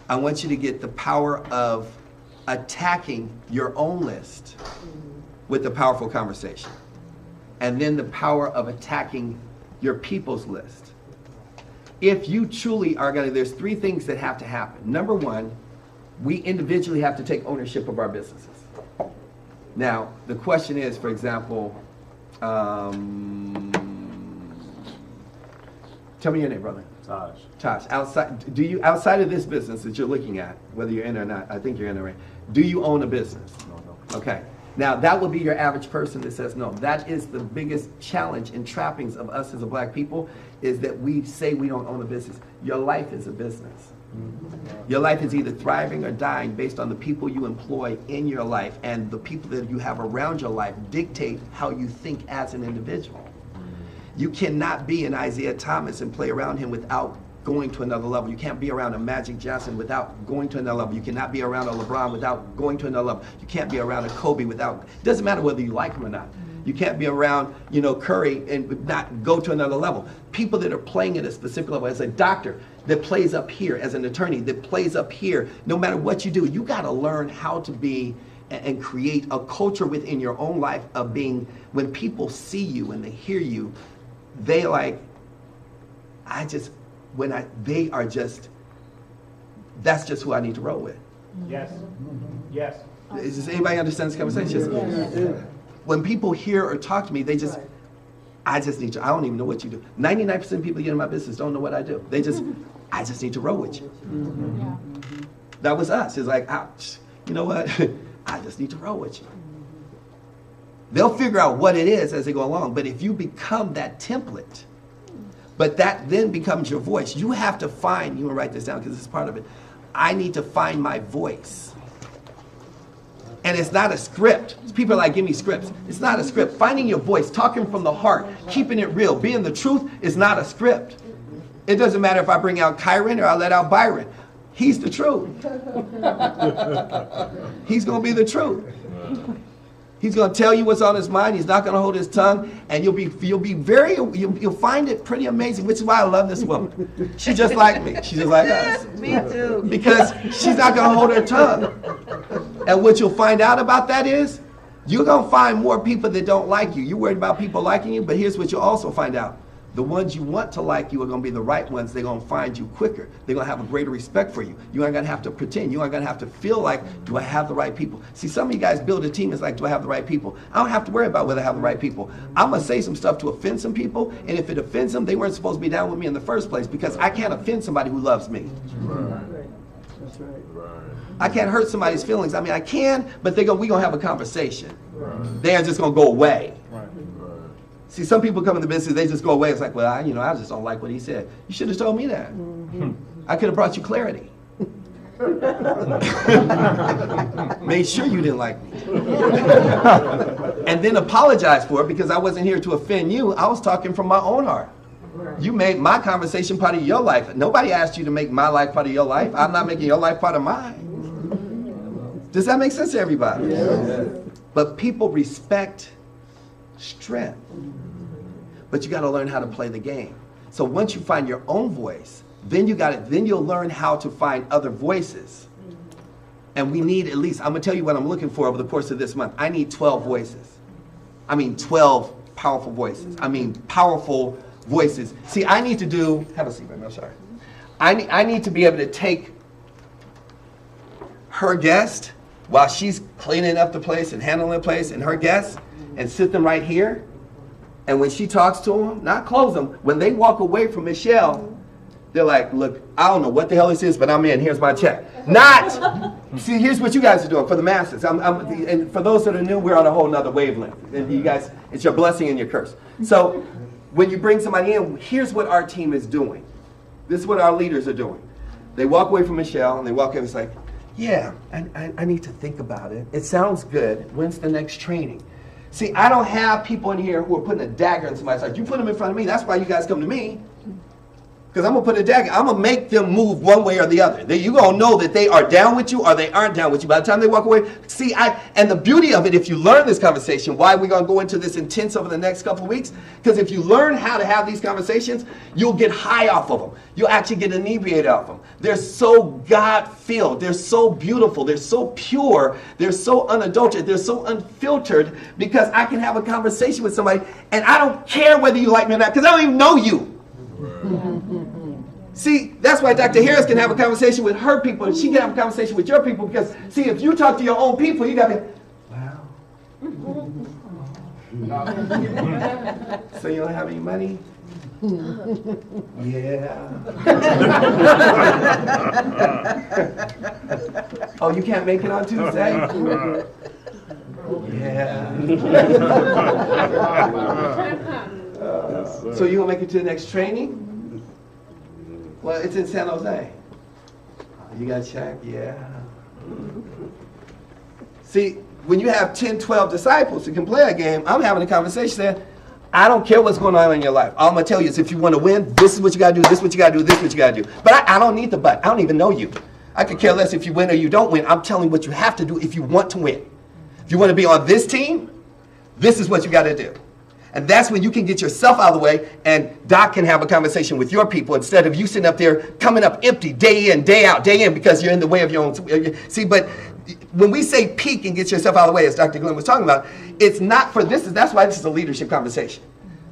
I want you to get the power of attacking your own list with a powerful conversation. And then the power of attacking your people's list. If you truly are there's 3 things that have to happen. Number 1, we individually have to take ownership of our businesses. Now, the question is, for example, tell me your name, brother. Taj. Taj, outside of this business that you're looking at, whether you're in or not, I think you're in it, right? Do you own a business? No. Okay. Now, that would be your average person that says no. That is the biggest challenge and trappings of us as a black people, is that we say we don't own a business. Your life is a business. Your life is either thriving or dying based on the people you employ in your life, and the people that you have around your life dictate how you think as an individual. You cannot be an Isaiah Thomas and play around him without going to another level. You can't be around a Magic Johnson without going to another level. You cannot be around a LeBron without going to another level. You can't be around a Kobe without, it doesn't matter whether you like him or not. You can't be around, Curry and not go to another level. People that are playing at a specific level, as a doctor that plays up here, as an attorney that plays up here, no matter what you do, you got to learn how to be and create a culture within your own life of being, when people see you and they hear you, they like, that's just who I need to roll with. Yes. Yes. Does anybody understand this conversation? Yes. When people hear or talk to me, they just, I don't even know what you do. 99% of people that get in my business don't know what I do. I just need to roll with you. That was us. It's like, you know what? I just need to roll with you. They'll figure out what it is as they go along. But if you become that template, but that then becomes your voice, you have to find, you want to write this down because this is part of it. I need to find my voice. And it's not a script. People are like, give me scripts. It's not a script. Finding your voice, talking from the heart, keeping it real, being the truth is not a script. It doesn't matter if I bring out Kyron or I let out Byron. He's the truth. He's going to be the truth. He's going to tell you what's on his mind. He's not going to hold his tongue, and you'll find it pretty amazing, which is why I love this woman. She's just like me. She's just like us. Me too. Because she's not going to hold her tongue. And what you'll find out about that is, you're going to find more people that don't like you. You're worried about people liking you, but here's what you'll also find out. The ones you want to like you are going to be the right ones. They're going to find you quicker. They're going to have a greater respect for you. You aren't going to have to pretend. You aren't going to have to feel like, do I have the right people? See, some of you guys build a team, it's like, do I have the right people? I don't have to worry about whether I have the right people. I'm going to say some stuff to offend some people, and if it offends them, they weren't supposed to be down with me in the first place, because I can't offend somebody who loves me. That's right. I can't hurt somebody's feelings. I mean, I can, but we're going to have a conversation. They are just going to go away. See, some people come in the business, they just go away. It's like, well, I just don't like what he said. You should have told me that. I could have brought you clarity. Made sure you didn't like me. And then apologize for it, because I wasn't here to offend you. I was talking from my own heart. You made my conversation part of your life. Nobody asked you to make my life part of your life. I'm not making your life part of mine. Does that make sense to everybody? Yes. But people respect strength. But you got to learn how to play the game. So once you find your own voice, then you'll learn how to find other voices. And we need at least, I'm going to tell you what I'm looking for over the course of this month. I need 12 voices. I mean 12 powerful voices. I mean powerful voices. See, I need to have a seat, baby, I'm sorry. I need to be able to take her guest while she's cleaning up the place and handling the place, and her guests, and sit them right here. And when she talks to them, not close them, when they walk away from Michelle, they're like, look, I don't know what the hell this is, but I'm in, here's my check. See, here's what you guys are doing for the masses. And for those that are new, we're on a whole nother wavelength. And you guys, it's your blessing and your curse. So when you bring somebody in, here's what our team is doing. This is what our leaders are doing. They walk away from Michelle, and they walk in, it's like, yeah, I need to think about it. It sounds good. When's the next training? See, I don't have people in here who are putting a dagger in somebody's heart. You put them in front of me, that's why you guys come to me. Because I'm going to put a dagger. I'm going to make them move one way or the other. You're going to know that they are down with you or they aren't down with you. By the time they walk away, see, and the beauty of it, if you learn this conversation, why we're going to go into this intense over the next couple of weeks, because if you learn how to have these conversations, you'll get high off of them. You'll actually get inebriated off them. They're so God-filled. They're so beautiful. They're so pure. They're so unadulterated. They're so unfiltered, because I can have a conversation with somebody, and I don't care whether you like me or not, because I don't even know you. See, that's why Dr. Harris can have a conversation with her people, and she can have a conversation with your people, because, see, if you talk to your own people, you got to be, wow. So you don't have any money? Yeah. Oh, you can't make it on Tuesday? Yeah. So you gonna make it to the next training? Well, it's in San Jose. You got a check? Yeah. See, when you have 10, 12 disciples who can play a game, I'm having a conversation saying, I don't care what's going on in your life. All I'm going to tell you is, if you want to win, this is what you got to do, this is what you got to do, this is what you got to do. But I don't need the but. I don't even know you. I could care less if you win or you don't win. I'm telling you what you have to do if you want to win. If you want to be on this team, this is what you got to do. And that's when you can get yourself out of the way, and Doc can have a conversation with your people, instead of you sitting up there coming up empty day in, day out, day in, because you're in the way of your own. See, but when we say peak and get yourself out of the way, as Dr. Glenn was talking about, it's not for this. That's why this is a leadership conversation.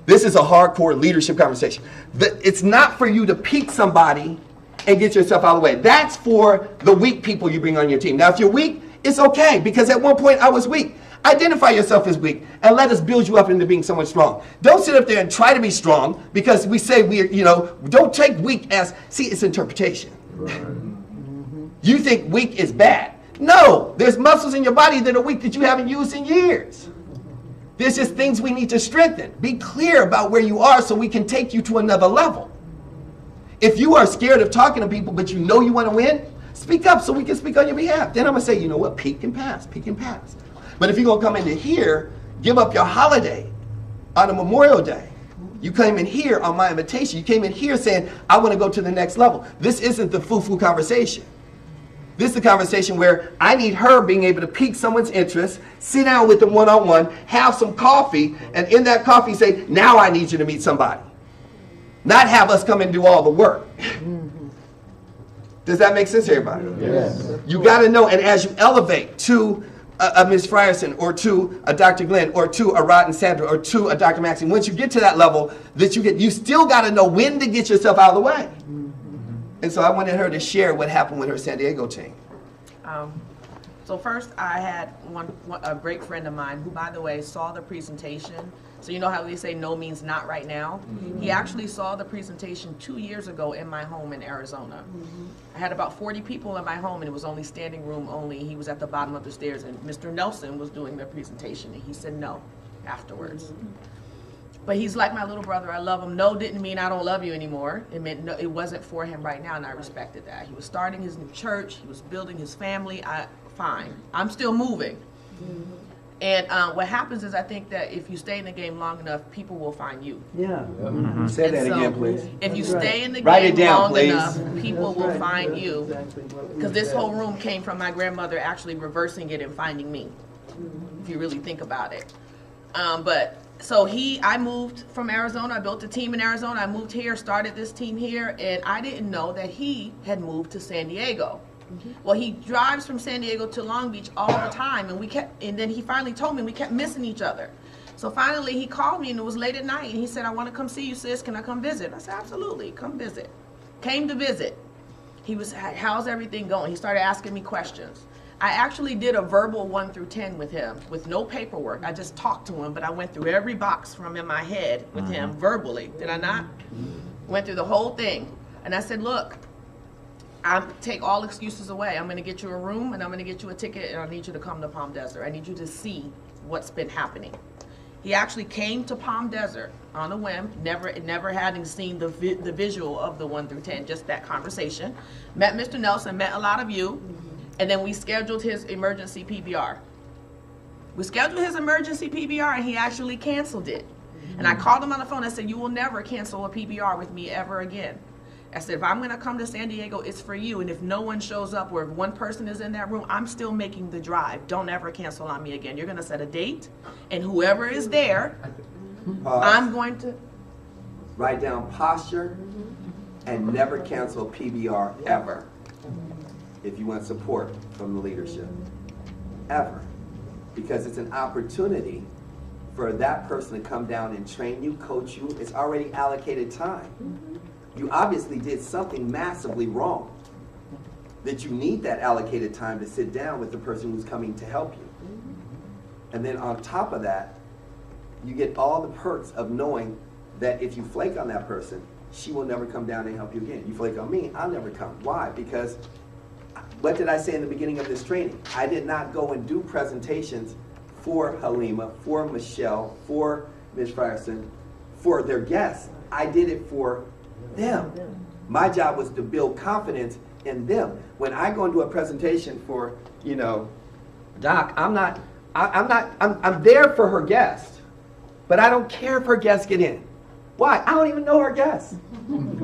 This is a hardcore leadership conversation. It's not for you to peak somebody and get yourself out of the way. That's for the weak people you bring on your team. Now, if you're weak, it's okay, because at one point I was weak. Identify yourself as weak, and let us build you up into being someone strong. Don't sit up there and try to be strong, because we say don't take weak as, see, it's interpretation. Right. You think weak is bad. No, there's muscles in your body that are weak that you haven't used in years. There's just things we need to strengthen. Be clear about where you are so we can take you to another level. If you are scared of talking to people, but you know you want to win, speak up so we can speak on your behalf. Then I'm going to say, you know what, peak and pass, peak and pass. But if you're going to come into here, give up your holiday on a Memorial Day. You came in here on my invitation. You came in here saying, I want to go to the next level. This isn't the foo-foo conversation. This is a conversation where I need her being able to pique someone's interest, sit down with them one-on-one, have some coffee, and in that coffee say, now I need you to meet somebody. Not have us come and do all the work. Does that make sense to everybody? Yes. You got to know, and as you elevate to a Ms. Frierson, or to a Dr. Glenn, or to a Rod and Sandra, or to a Dr. Maxine, once you get to that level, that you still got to know when to get yourself out of the way. And so I wanted her to share what happened with her San Diego team. So first, I had a great friend of mine who, by the way, saw the presentation. So you know how they say no means not right now? He actually saw the presentation 2 years ago in my home in Arizona. I had about 40 people in my home, and it was only standing room only. He was at the bottom of the stairs, and Mr. Nelson was doing the presentation, and he said no afterwards. But he's like my little brother. I love him. No didn't mean I don't love you anymore. It meant no, it wasn't for him right now, and I respected that. He was starting his new church. He was building his family. Fine. I'm still moving. And what happens is, I think that if you stay in the game long enough, people will find you. Yeah. Say that again, please. If you stay in the Write it game down, long please. enough, people will find you. Because this whole room came from my grandmother actually reversing it and finding me, if you really think about it. So I moved from Arizona. I built a team in Arizona. I moved here, started this team here, and I didn't know that he had moved to San Diego. Well, he drives from San Diego to Long Beach all the time, and then he finally told me we kept missing each other. So finally he called me, and it was late at night, and he said, I want to come see you, sis. Can I come visit? I said, absolutely, come visit. Came to visit. He was, how's everything going? He started asking me questions. I actually did a verbal 1 through 10 with him with no paperwork. I just talked to him, but I went through every box from in my head with him verbally. Did I not? Went through the whole thing. And I said, look, take all excuses away. I'm going to get you a room, and I'm going to get you a ticket, and I need you to come to Palm Desert. I need you to see what's been happening. He actually came to Palm Desert on a whim, never having seen the visual of the 1 through 10, just that conversation. Met Mr. Nelson, met a lot of you, and then we scheduled his emergency PBR. We scheduled his emergency PBR, and he actually canceled it. And I called him on the phone. I said, you will never cancel a PBR with me ever again. I said, if I'm going to come to San Diego, it's for you. And if no one shows up, or if one person is in that room, I'm still making the drive. Don't ever cancel on me again. You're going to set a date, and whoever is there, I'm going to write down posture and never cancel PBR ever if you want support from the leadership. Ever. Because it's an opportunity for that person to come down and train you, coach you. It's already allocated time. You obviously did something massively wrong, that you need that allocated time to sit down with the person who's coming to help you. And then on top of that, you get all the perks of knowing that if you flake on that person, she will never come down and help you again. You flake on me, I'll never come. Why? Because what did I say in the beginning of this training? I did not go and do presentations for Halima, for Michelle, for Ms. Frierson, for their guests. I did it for them. My job was to build confidence in them. When I go and do a presentation for, Doc, I'm there for her guest, but I don't care if her guests get in. Why? I don't even know her guests.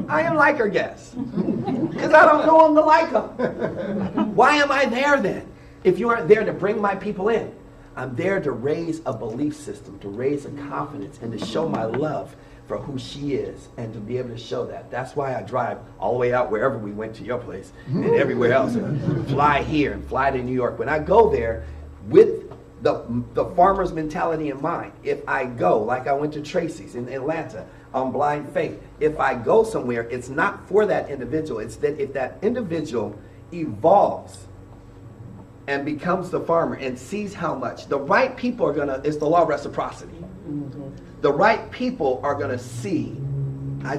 I don't like her guests because I don't know them to like them. Why am I there then? If you aren't there to bring my people in, I'm there to raise a belief system, to raise a confidence, and to show my love for who she is, and to be able to show that. That's why I drive all the way out wherever we went to your place and everywhere else, and fly here and fly to New York. When I go there with the farmer's mentality in mind, if I go, like I went to Tracy's in Atlanta on Blind Faith, if I go somewhere, it's not for that individual. It's that if that individual evolves and becomes the farmer and sees how much, the right people are gonna, it's the law of reciprocity. The right people are gonna see, I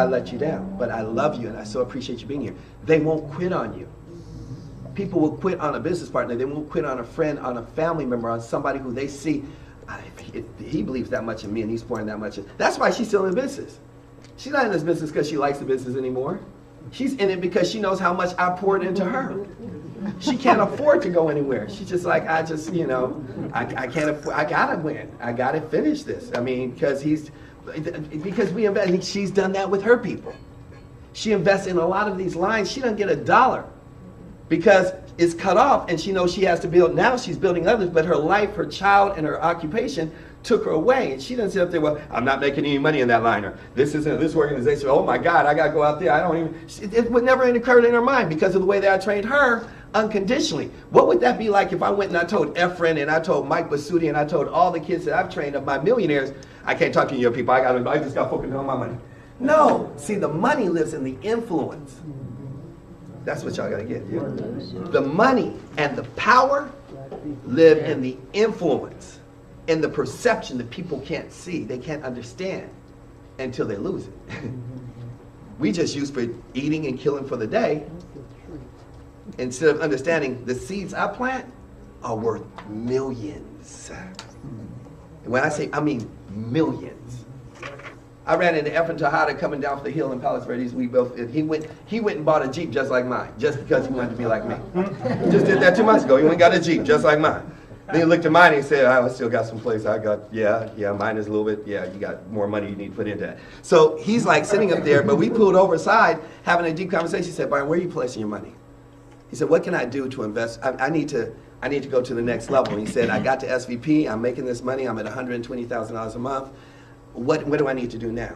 let you down, but I love you and I so appreciate you being here. They won't quit on you. People will quit on a business partner. They won't quit on a friend, on a family member, on somebody who they see, he believes that much in me and he's pouring that much in. That's why she's still in business. She's not in this business because she likes the business anymore. She's in it because she knows how much I poured into her. She can't afford to go anywhere. She's just like, I can't afford, I gotta win. I gotta finish this. I mean, because we invest, she's done that with her people. She invests in a lot of these lines. She doesn't get $1 because it's cut off, and she knows she has to build. Now she's building others, but her life, her child, and her occupation took her away. And she doesn't sit up there, well, I'm not making any money in that line, or this isn't this organization. Oh my God, I got to go out there. I don't even, it would never occur in her mind because of the way that I trained her unconditionally. What would that be like if I went and I told Efren and I told Mike Basuti and I told all the kids that I've trained of my millionaires, I can't talk to you people, I just got to focus on my money. No, see, the money lives in the influence. That's what y'all got to get. Yeah. The money and the power live in the influence, in the perception that people can't see, they can't understand until they lose it. We just use for eating and killing for the day, instead of understanding the seeds I plant are worth millions. And when I say, I mean millions. I ran into Efren Tejada coming down the hill in Palos Verdes. He went and bought a Jeep just like mine, just because he wanted to be like me. Just did that 2 months ago. He went and got a Jeep just like mine. Then he looked at mine and he said, I still got some place. I got, yeah, mine is a little bit, yeah, you got more money you need to put into that. So he's like sitting up there, but we pulled over aside, having a deep conversation. He said, Byron, where are you placing your money? He said, what can I do to invest? I need to go to the next level. And he said, I got to SVP, I'm making this money, I'm at $120,000 a month. What do I need to do now?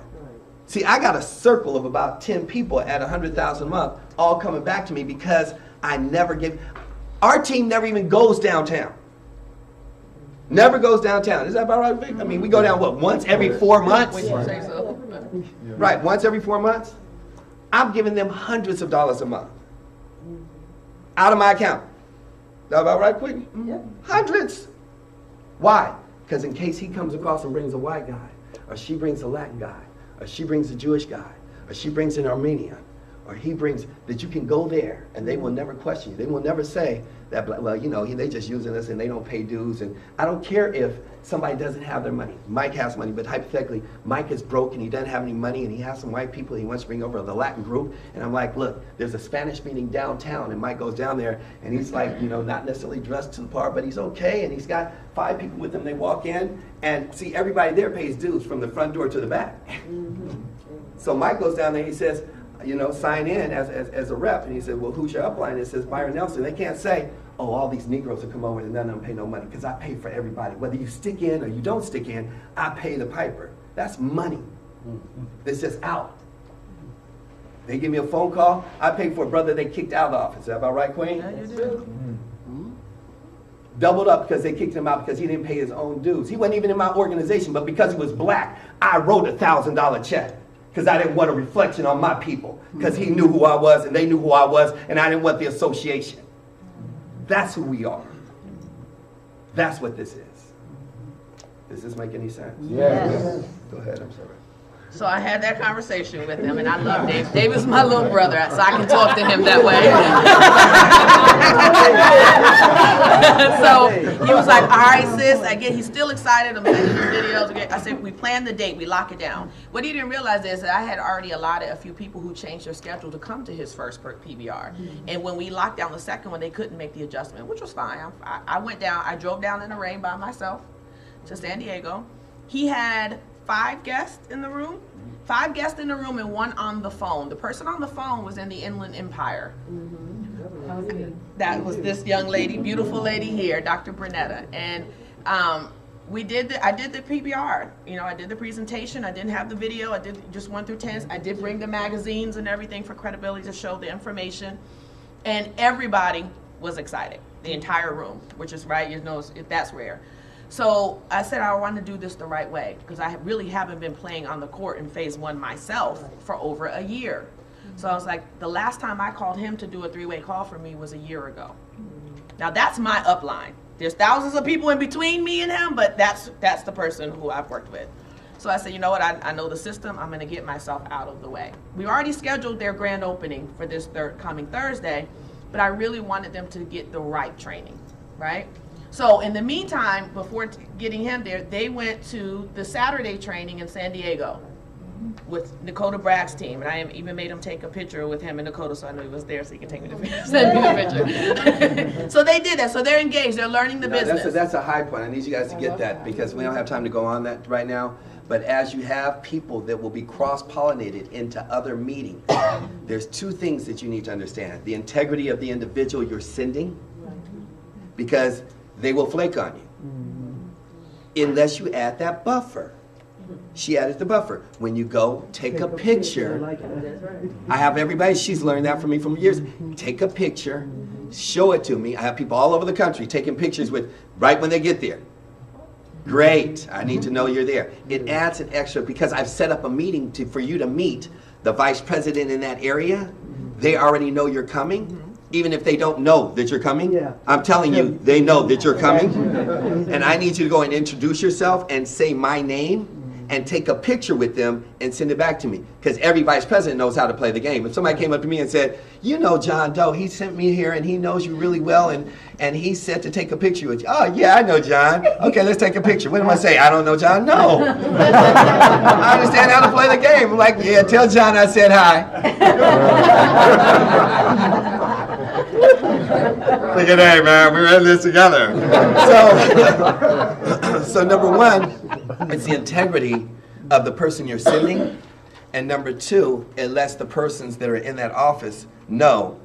See, I got a circle of about 10 people at $100,000 a month, all coming back to me because I never gave. Our team never even goes downtown. Never goes downtown. Is that about right, Vic? I mean, we go down, what, once every 4 months? When you say so. Right, once every 4 months. I'm giving them hundreds of dollars a month out of my account. Is that about right, Quentin? Yeah. Hundreds. Why? Because in case he comes across and brings a white guy, or she brings a Latin guy, or she brings a Jewish guy, or she brings an Armenian, or he brings, that you can go there and they will never question you. They will never say that, well, you know, they just using us and they don't pay dues. And I don't care if somebody doesn't have their money. Mike has money, but hypothetically, Mike is broke and he doesn't have any money and he has some white people he wants to bring over the Latin group. And I'm like, look, there's a Spanish meeting downtown, and Mike goes down there and he's like, you know, not necessarily dressed to the part, but he's okay. And he's got 5 people with him. They walk in and see everybody there pays dues from the front door to the back. So Mike goes down there, he says, you know, sign in as a rep. And he said, well, who's your upline? It says Byron Nelson. They can't say, oh, all these Negroes will come over and none of them pay no money, because I pay for everybody. Whether you stick in or you don't stick in, I pay the piper. That's money. It's just out. They give me a phone call, I pay for a brother they kicked out of the office. Is that about right, Queen? Yeah, you do. Doubled up because they kicked him out because he didn't pay his own dues. He wasn't even in my organization, but because he was black, I wrote a $1,000 check. Because I didn't want a reflection on my people. Because he knew who I was and they knew who I was, and I didn't want the association. That's who we are. That's what this is. Does this make any sense? Yes. Go ahead, I'm sorry. So I had that conversation with him, and I love Dave. Dave is my little brother, so I can talk to him that way. So he was like, all right, sis. Again, he's still excited. I'm sending him videos. Again, I said, we plan the date. We lock it down. What he didn't realize is that I had already allotted a few people who changed their schedule to come to his first PBR. And when we locked down the second one, they couldn't make the adjustment, which was fine. I went down. I drove down in the rain by myself to San Diego. He had 5 guests in the room. 5 guests in the room and 1 on the phone. The person on the phone was in the Inland Empire. That was this young lady, beautiful lady here, Dr. Brunetta. And I did the PBR. You know, I did the presentation. I didn't have the video. I did just 1 through 10. I did bring the magazines and everything for credibility to show the information. And everybody was excited. The entire room, which is right, you know, that's rare. So I said I want to do this the right way, because I really haven't been playing on the court in phase 1 myself for over a year. So I was like, the last time I called him to do a 3-way call for me was a year ago. Now that's my upline. There's thousands of people in between me and him, but that's the person who I've worked with. So I said, you know what, I know the system, I'm gonna get myself out of the way. We already scheduled their grand opening for this coming Thursday, but I really wanted them to get the right training, right? So in the meantime, before getting him there, they went to the Saturday training in San Diego. with Dakota Bragg's team, and I even made him take a picture with him and Dakota, so I knew he was there, so he can take me the send me the picture. So they did that. So they're engaged. They're learning the business. That's a high point. I need you guys to get that because we don't have time to go on that right now. But as you have people that will be cross-pollinated into other meetings, there's two things that you need to understand. The integrity of the individual you're sending, because they will flake on you unless you add that buffer. She added the buffer. When you go, take a picture. I have everybody, she's learned that from me for years. Take a picture, show it to me. I have people all over the country taking pictures with right when they get there. Great, I need to know you're there. It adds an extra, because I've set up a meeting for you to meet the vice president in that area. They already know you're coming. Even if they don't know that you're coming, I'm telling you, they know that you're coming. And I need you to go and introduce yourself and say my name and take a picture with them and send it back to me. Because every vice president knows how to play the game. If somebody came up to me and said, you know John Doe, he sent me here and he knows you really well and he said to take a picture with you. Oh yeah, I know John. Okay, let's take a picture. What am I say? I don't know John? No. I understand how to play the game. I'm like, yeah, tell John I said hi. Look at that, man. We're in this together. So number one, it's the integrity of the person you're sending. And number two, it lets the persons that are in that office know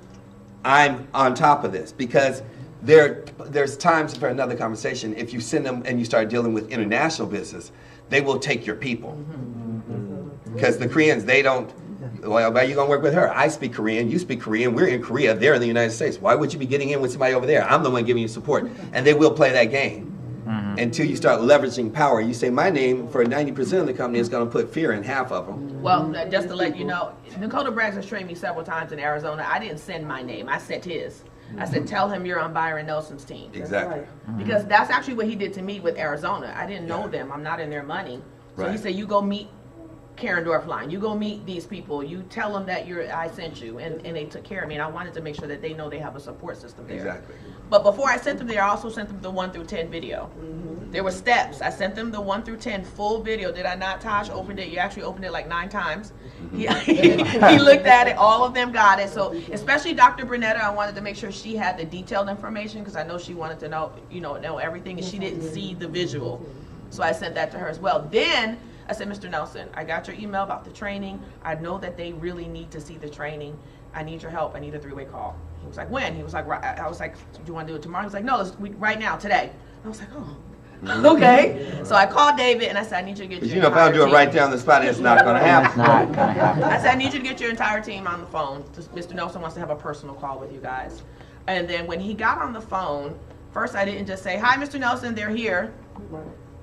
I'm on top of this. Because there's times for another conversation, if you send them and you start dealing with international business, they will take your people. Because the Koreans, they don't, well, why are you going to work with her? I speak Korean, you speak Korean, we're in Korea, they're in the United States. Why would you be getting in with somebody over there? I'm the one giving you support. And they will play that game. Until you start leveraging power. You say my name for 90% of the company is going to put fear in half of them. Well, just to let you know, Dakota Braggs has trained me several times in Arizona. I didn't send my name, I sent his. I said, tell him you're on Byron Nelson's team. Exactly. Because that's actually what he did to me with Arizona. I didn't know them, I'm not in their money. So he said, you go meet Karen Dorfline, you go meet these people, you tell them that I sent you, and they took care of me, and I wanted to make sure that they know they have a support system there. Exactly. But before I sent them there, I also sent them the 1 through 10 video. There were steps. I sent them the 1 through 10 full video. Did I not, Tosh? Opened it. You actually opened it like 9 times. He looked at it. All of them got it. So especially Dr. Brunetta, I wanted to make sure she had the detailed information because I know she wanted to know, know everything, and she didn't see the visual. So I sent that to her as well. Then I said, Mr. Nelson, I got your email about the training. I know that they really need to see the training. I need your help. I need a 3-way call. He was like, when? He was like, I was like, do you want to do it tomorrow? He was like, no, right now, today. I was like, oh, okay. So I called David and I said, I need you to get your if I do it right down the spot, it's not going to happen. It's not going to happen. I said, I need you to get your entire team on the phone. Mr. Nelson wants to have a personal call with you guys. And then when he got on the phone, first I didn't just say, hi, Mr. Nelson, they're here.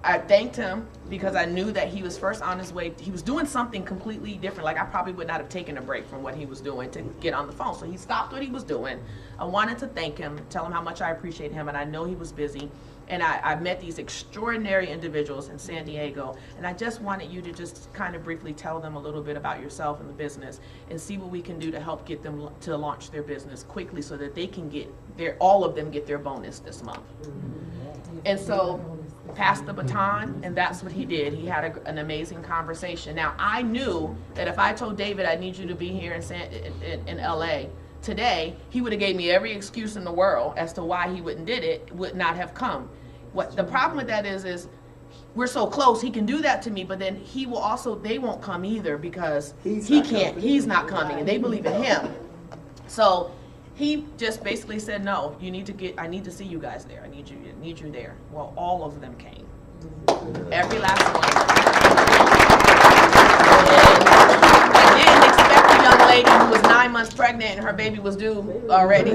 I thanked him because I knew that he was first on his way. He was doing something completely different. Like I probably would not have taken a break from what he was doing to get on the phone. So he stopped what he was doing. I wanted to thank him, tell him how much I appreciate him, and I know he was busy. And I met these extraordinary individuals in San Diego, and I just wanted you to just kind of briefly tell them a little bit about yourself and the business and see what we can do to help get them to launch their business quickly so that they can get all of them get their bonus this month. And so passed the baton, and that's what he did. He had an amazing conversation. Now, I knew that if I told David I need you to be here in LA today, he would have gave me every excuse in the world as to why he would not have come. What the problem with that is we're so close, he can do that to me, but then they won't come either because he's not coming, and they believe in him. So he just basically said, no, I need to see you guys there. I need you there. Well, all of them came. Every last one. I didn't expect a young lady who was 9 months pregnant and her baby was due already.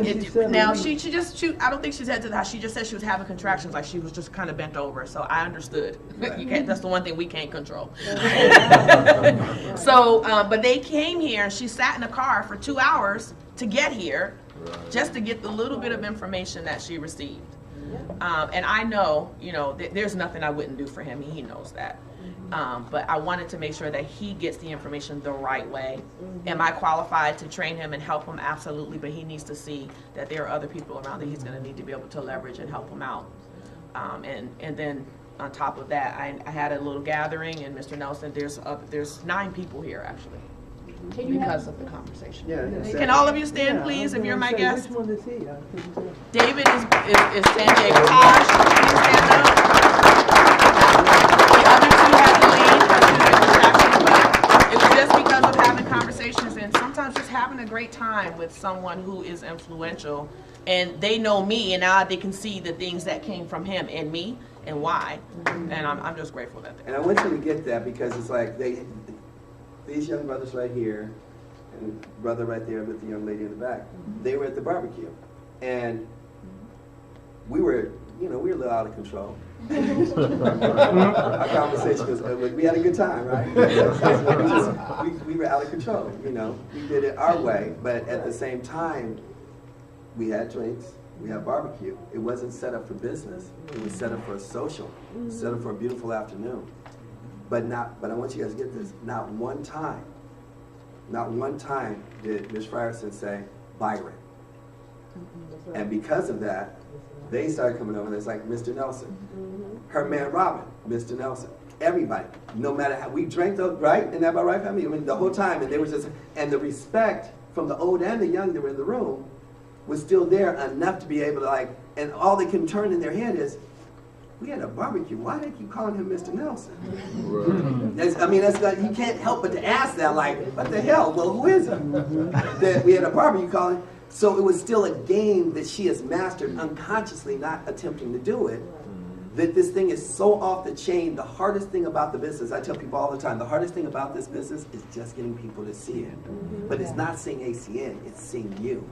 Now, I don't think she said to the house, she just said she was having contractions, like she was just kind of bent over. So I understood. That's the one thing we can't control. So, but they came here and she sat in a car for 2 hours to get here. Just to get the little bit of information that she received. And I know, there's nothing I wouldn't do for him. He knows that. But I wanted to make sure that he gets the information the right way. Am I qualified to train him and help him? Absolutely. But he needs to see that there are other people around that he's going to need to be able to leverage and help him out. And then on top of that, I had a little gathering, and Mr. Nelson, there's 9 people here actually. Because of the conversation. Can all of you stand, please, if you're my guest? Which one is he? David is standing. Tosh, please stand up. The other 2 had to leave, but it was just because of having conversations and sometimes just having a great time with someone who is influential, and they know me, and now they can see the things that came from him and me and why, and I'm just grateful that. And I want you to get that, because it's like these young brothers right here, and brother right there with the young lady in the back, they were at the barbecue, and we were a little out of control. Our conversation was, we had a good time, right? we were out of control, We did it our way, but at the same time, we had drinks, we had barbecue. It wasn't set up for business. It was set up for a social, set up for a beautiful afternoon. But I want you guys to get this, not one time did Ms. Frierson say, Byron. And because of that, they started coming over and it's like, Mr. Nelson. Her man Robin, Mr. Nelson. Everybody, no matter how, we drank those, right? Isn't that about right, family? I mean, the whole time, and they were just, and the respect from the old and the young that were in the room was still there enough to be able to and all they can turn in their head is, we had a barbecue. Why do they keep calling him Mr. Nelson? You can't help but to ask that, what the hell? Well, who is it? That we had a barbecue calling. So it was still a game that she has mastered unconsciously, not attempting to do it. That this thing is so off the chain. The hardest thing about the business, I tell people all the time, the hardest thing about this business is just getting people to see it. But it's not seeing ACN, it's seeing you.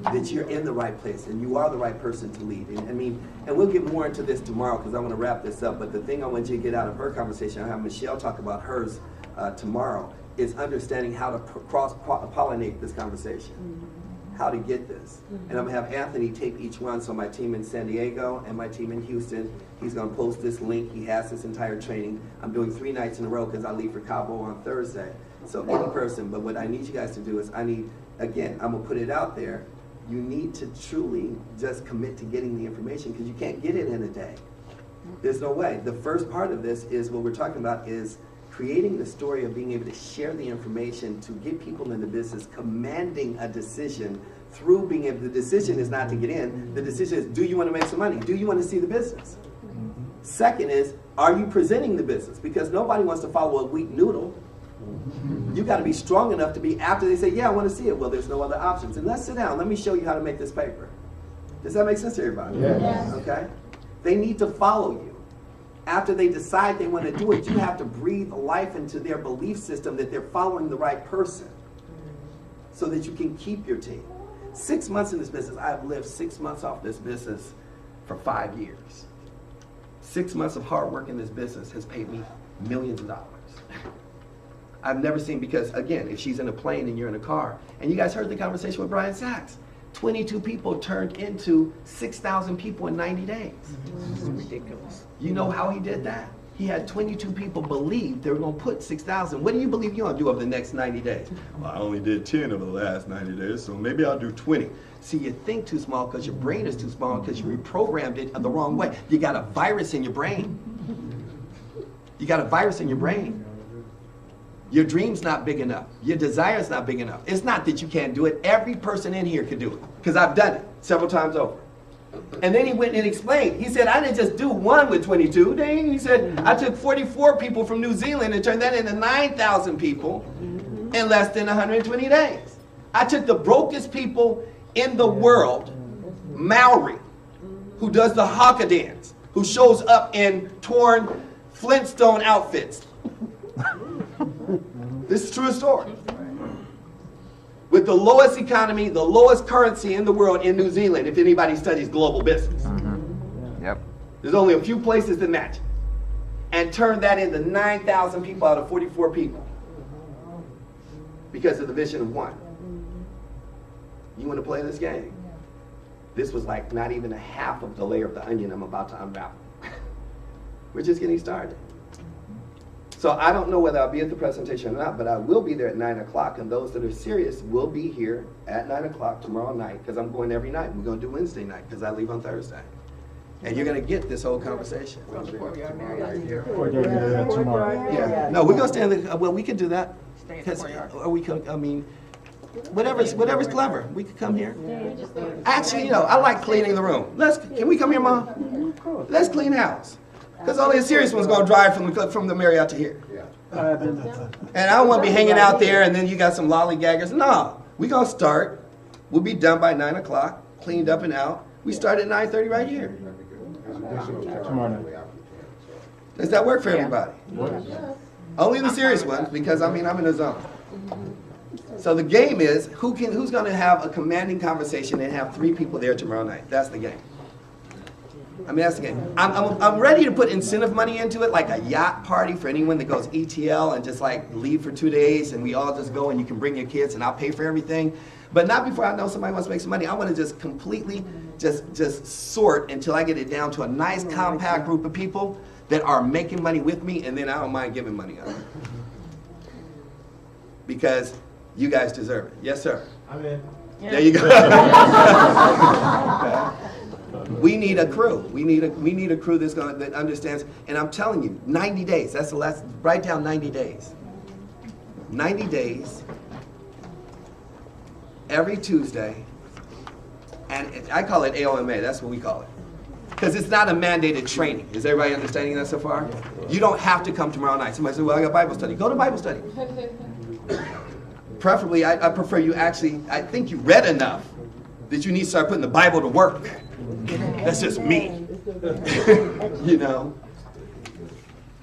That you're in the right place and you are the right person to lead. And we'll get more into this tomorrow because I want to wrap this up. But the thing I want you to get out of her conversation, I'll have Michelle talk about hers tomorrow, is understanding how to cross-pollinate this conversation. How to get this. And I'm going to have Anthony tape each one, so my team in San Diego and my team in Houston, he's going to post this link. He has this entire training. I'm doing 3 nights in a row because I leave for Cabo on Thursday. So any person, but what I need you guys to do is I'm going to put it out there. You need to truly just commit to getting the information because you can't get it in a day. There's no way. The first part of this is what we're talking about is creating the story of being able to share the information to get people in the business, commanding a decision through being able, the decision is not to get in, the decision is, do you want to make some money? Do you want to see the business? Second is, are you presenting the business? Because nobody wants to follow a weak noodle. You got to be strong enough to be, after they say, yeah, I want to see it, well, there's no other options. And let's sit down, let me show you how to make this paper. Does that make sense to everybody? Yes. Okay? They need to follow you. After they decide they want to do it, you have to breathe life into their belief system that they're following the right person so that you can keep your team. 6 months in this business, I've lived 6 months off this business for 5 years. 6 months of hard work in this business has paid me millions of dollars. I've never seen, because again, if she's in a plane and you're in a car, and you guys heard the conversation with Brian Sachs, 22 people turned into 6,000 people in 90 days. This is ridiculous. You know how he did that? He had 22 people believe they were going to put 6,000. What do you believe you're going to do over the next 90 days? Well, I only did 10 over the last 90 days, so maybe I'll do 20. See, you think too small because your brain is too small because you reprogrammed it the wrong way. You got a virus in your brain. You got a virus in your brain. Your dream's not big enough. Your desire's not big enough. It's not that you can't do it. Every person in here can do it because I've done it several times over. And then he went and explained. He said, I didn't just do one with 22. He said, I took 44 people from New Zealand and turned that into 9,000 people in less than 120 days. I took the brokest people in the world, Maori, who does the haka dance, who shows up in torn Flintstone outfits. This is a true story. With the lowest economy, the lowest currency in the world in New Zealand, if anybody studies global business. Yep. There's only a few places that match. And turned that into 9,000 people out of 44 people. Because of the vision of one. You want to play this game? This was like not even a half of the layer of the onion I'm about to unravel. We're just getting started. So I don't know whether I'll be at the presentation or not, but I will be there at 9 o'clock, and those that are serious will be here at 9 o'clock tomorrow night, because I'm going every night. We're going to do Wednesday night, because I leave on Thursday. And you're gonna get this whole conversation. Or they're there tomorrow. Yeah, no, we're gonna stay in the, well, we could do that. 'Cause- or we could, I mean, whatever's clever, we could come here. Actually, I like cleaning the room. Can we come here, Mom? Let's clean house. Because only a serious one's gonna drive from the Marriott to here. And I don't wanna be hanging out there and then you got some lollygaggers. No, we gonna start. We'll be done by 9 o'clock, cleaned up and out. We start at 9:30 right here. Tomorrow night. Does that work for everybody? Only the serious ones, because I'm in the zone. So the game is, who's gonna have a commanding conversation and have 3 people there tomorrow night? That's the game. That's the game. I'm ready to put incentive money into it, like a yacht party for anyone that goes ETL and just like leave for 2 days and we all just go and you can bring your kids and I'll pay for everything. But not before I know somebody wants to make some money. I want to just completely just sort until I get it down to a nice compact group of people that are making money with me, and then I don't mind giving money out. Because you guys deserve it. Yes, sir. I'm in. There you go. We need a crew. We need a crew that understands. And I'm telling you, 90 days. That's the last. Write down 90 days. 90 days. Every Tuesday. And I call it AOMA. That's what we call it. Because it's not a mandated training. Is everybody understanding that so far? You don't have to come tomorrow night. Somebody says, well, I got Bible study. Go to Bible study. Preferably, I prefer you actually, I think you read enough that you need to start putting the Bible to work. That's just me. You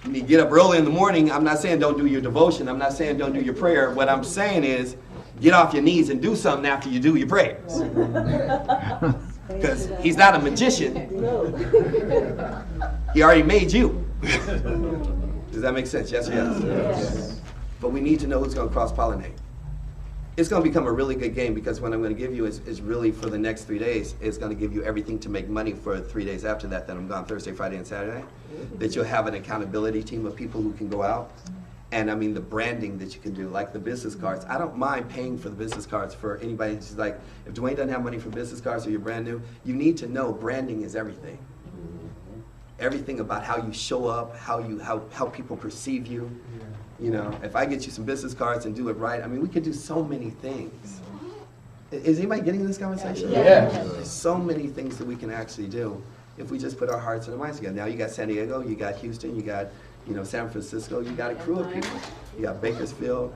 need to get up early in the morning. I'm not saying don't do your devotion. I'm not saying don't do your prayer. What I'm saying is get off your knees and do something after you do your prayers. Because he's not a magician. He already made you. Does that make sense? Yes or yes? Yes. But we need to know who's going to cross-pollinate. It's going to become a really good game because what I'm going to give you is really for the next 3 days. It's going to give you everything to make money for 3 days after that. Then I'm gone Thursday, Friday, and Saturday. That you'll have an accountability team of people who can go out. And the branding that you can do, like the business cards. I don't mind paying for the business cards for anybody. It's like, if Dwayne doesn't have money for business cards or you're brand new, you need to know branding is everything. Everything about how you show up, how people perceive you. If I get you some business cards and do it right, we could do so many things. Is anybody getting this conversation? Yes. There's so many things that we can actually do if we just put our hearts and our minds together. Now you got San Diego, you got Houston, you got San Francisco, you got a crew of people. You got Bakersfield,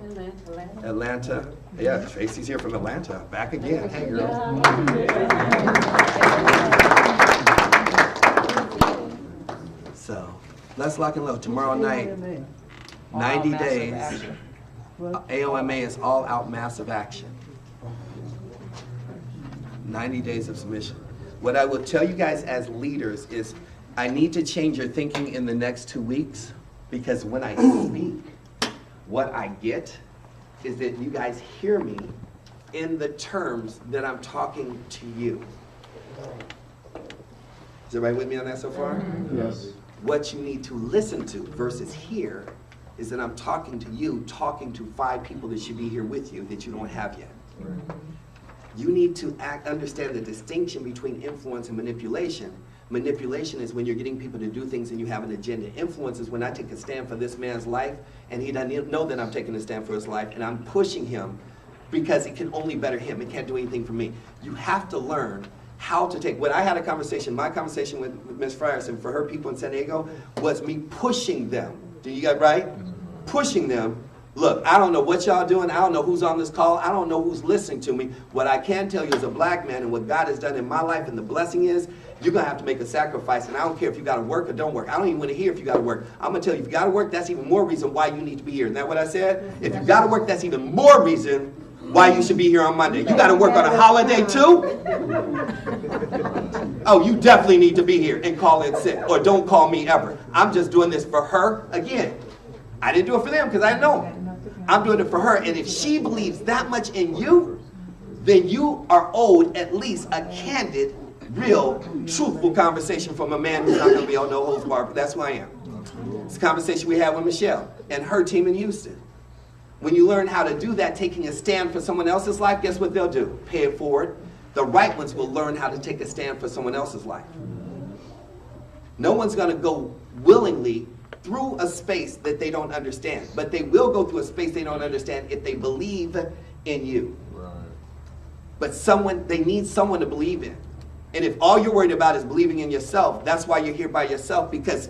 Atlanta. Yeah, Tracy's here from Atlanta. Back again. Hey, girl. So, let's lock and load. Tomorrow night, 90 days. AOMA is all out massive action. 90 days of submission. What I will tell you guys as leaders is I need to change your thinking in the next 2 weeks. Because when I speak, what I get is that you guys hear me in the terms that I'm talking to you. Is everybody with me on that so far? Yes. What you need to listen to versus hear is that I'm talking to you, talking to 5 people that should be here with you that you don't have yet. You need to understand the distinction between influence and manipulation. Manipulation is when you're getting people to do things and you have an agenda. Influence is when I take a stand for this man's life and he doesn't know that I'm taking a stand for his life and I'm pushing him because it can only better him. It can't do anything for me. You have to learn how to take. When I had a conversation, my conversation with Ms. Frierson for her people in San Diego was me pushing them. Do you get right? Pushing them. Look, I don't know what y'all doing. I don't know who's on this call. I don't know who's listening to me. What I can tell you as a black man and what God has done in my life and the blessing is, you're going to have to make a sacrifice. And I don't care if you got to work or don't work. I don't even want to hear if you got to work. I'm going to tell you, if you got to work, that's even more reason why you need to be here. Isn't that what I said? If you got to work, that's even more reason why you should be here on Monday. You got to work on a holiday too? Oh, you definitely need to be here and call in sick. Or don't call me ever. I'm just doing this for her again. I didn't do it for them because I know them. I'm doing it for her. And if she believes that much in you, then you are owed at least a candid, real, truthful conversation from a man who's not going to be on no holds barred. But that's who I am. It's a conversation we had with Michelle and her team in Houston. When you learn how to do that, taking a stand for someone else's life, guess what they'll do? Pay it forward. The right ones will learn how to take a stand for someone else's life. No one's going to go willingly through a space that they don't understand. But they will go through a space they don't understand if they believe in you. Right. But they need someone to believe in. And if all you're worried about is believing in yourself, that's why you're here by yourself, because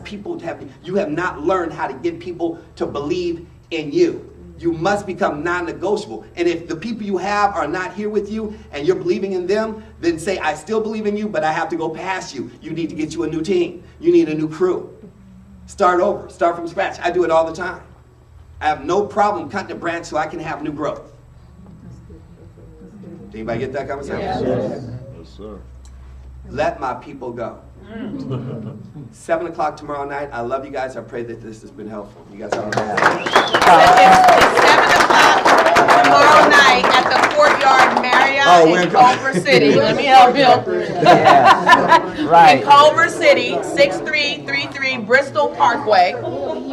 you have not learned how to get people to believe in you. You must become non-negotiable. And if the people you have are not here with you and you're believing in them, then say, I still believe in you, but I have to go past you. You need to get you a new team. You need a new crew. Start over. Start from scratch. I do it all the time. I have no problem cutting a branch so I can have new growth. Did anybody get that conversation? Yes, sir. Let my people go. 7 o'clock tomorrow night. I love you guys. I pray that this has been helpful. You guys have a It's 7 o'clock tomorrow night at the Courtyard Marriott in Culver City. Let me help you. Right. In Culver City, 6333 Bristol Parkway.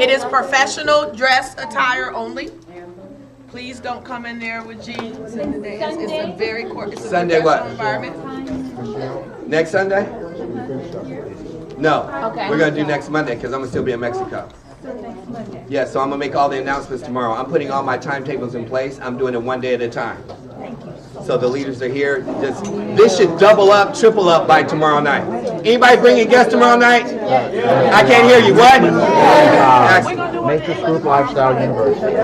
It is professional dress attire only. Please don't come in there with jeans and it's a very it's a Sunday what? environment. Next Sunday? No. Okay. We're going to do next Monday because I'm going to still be in Mexico. Yeah, so I'm going to make all the announcements tomorrow. I'm putting all my timetables in place. I'm doing it one day at a time. So the leaders are here. This should double up, triple up by tomorrow night. Anybody bringing guests tomorrow night? I can't hear you. What? Matrix Group Lifestyle University.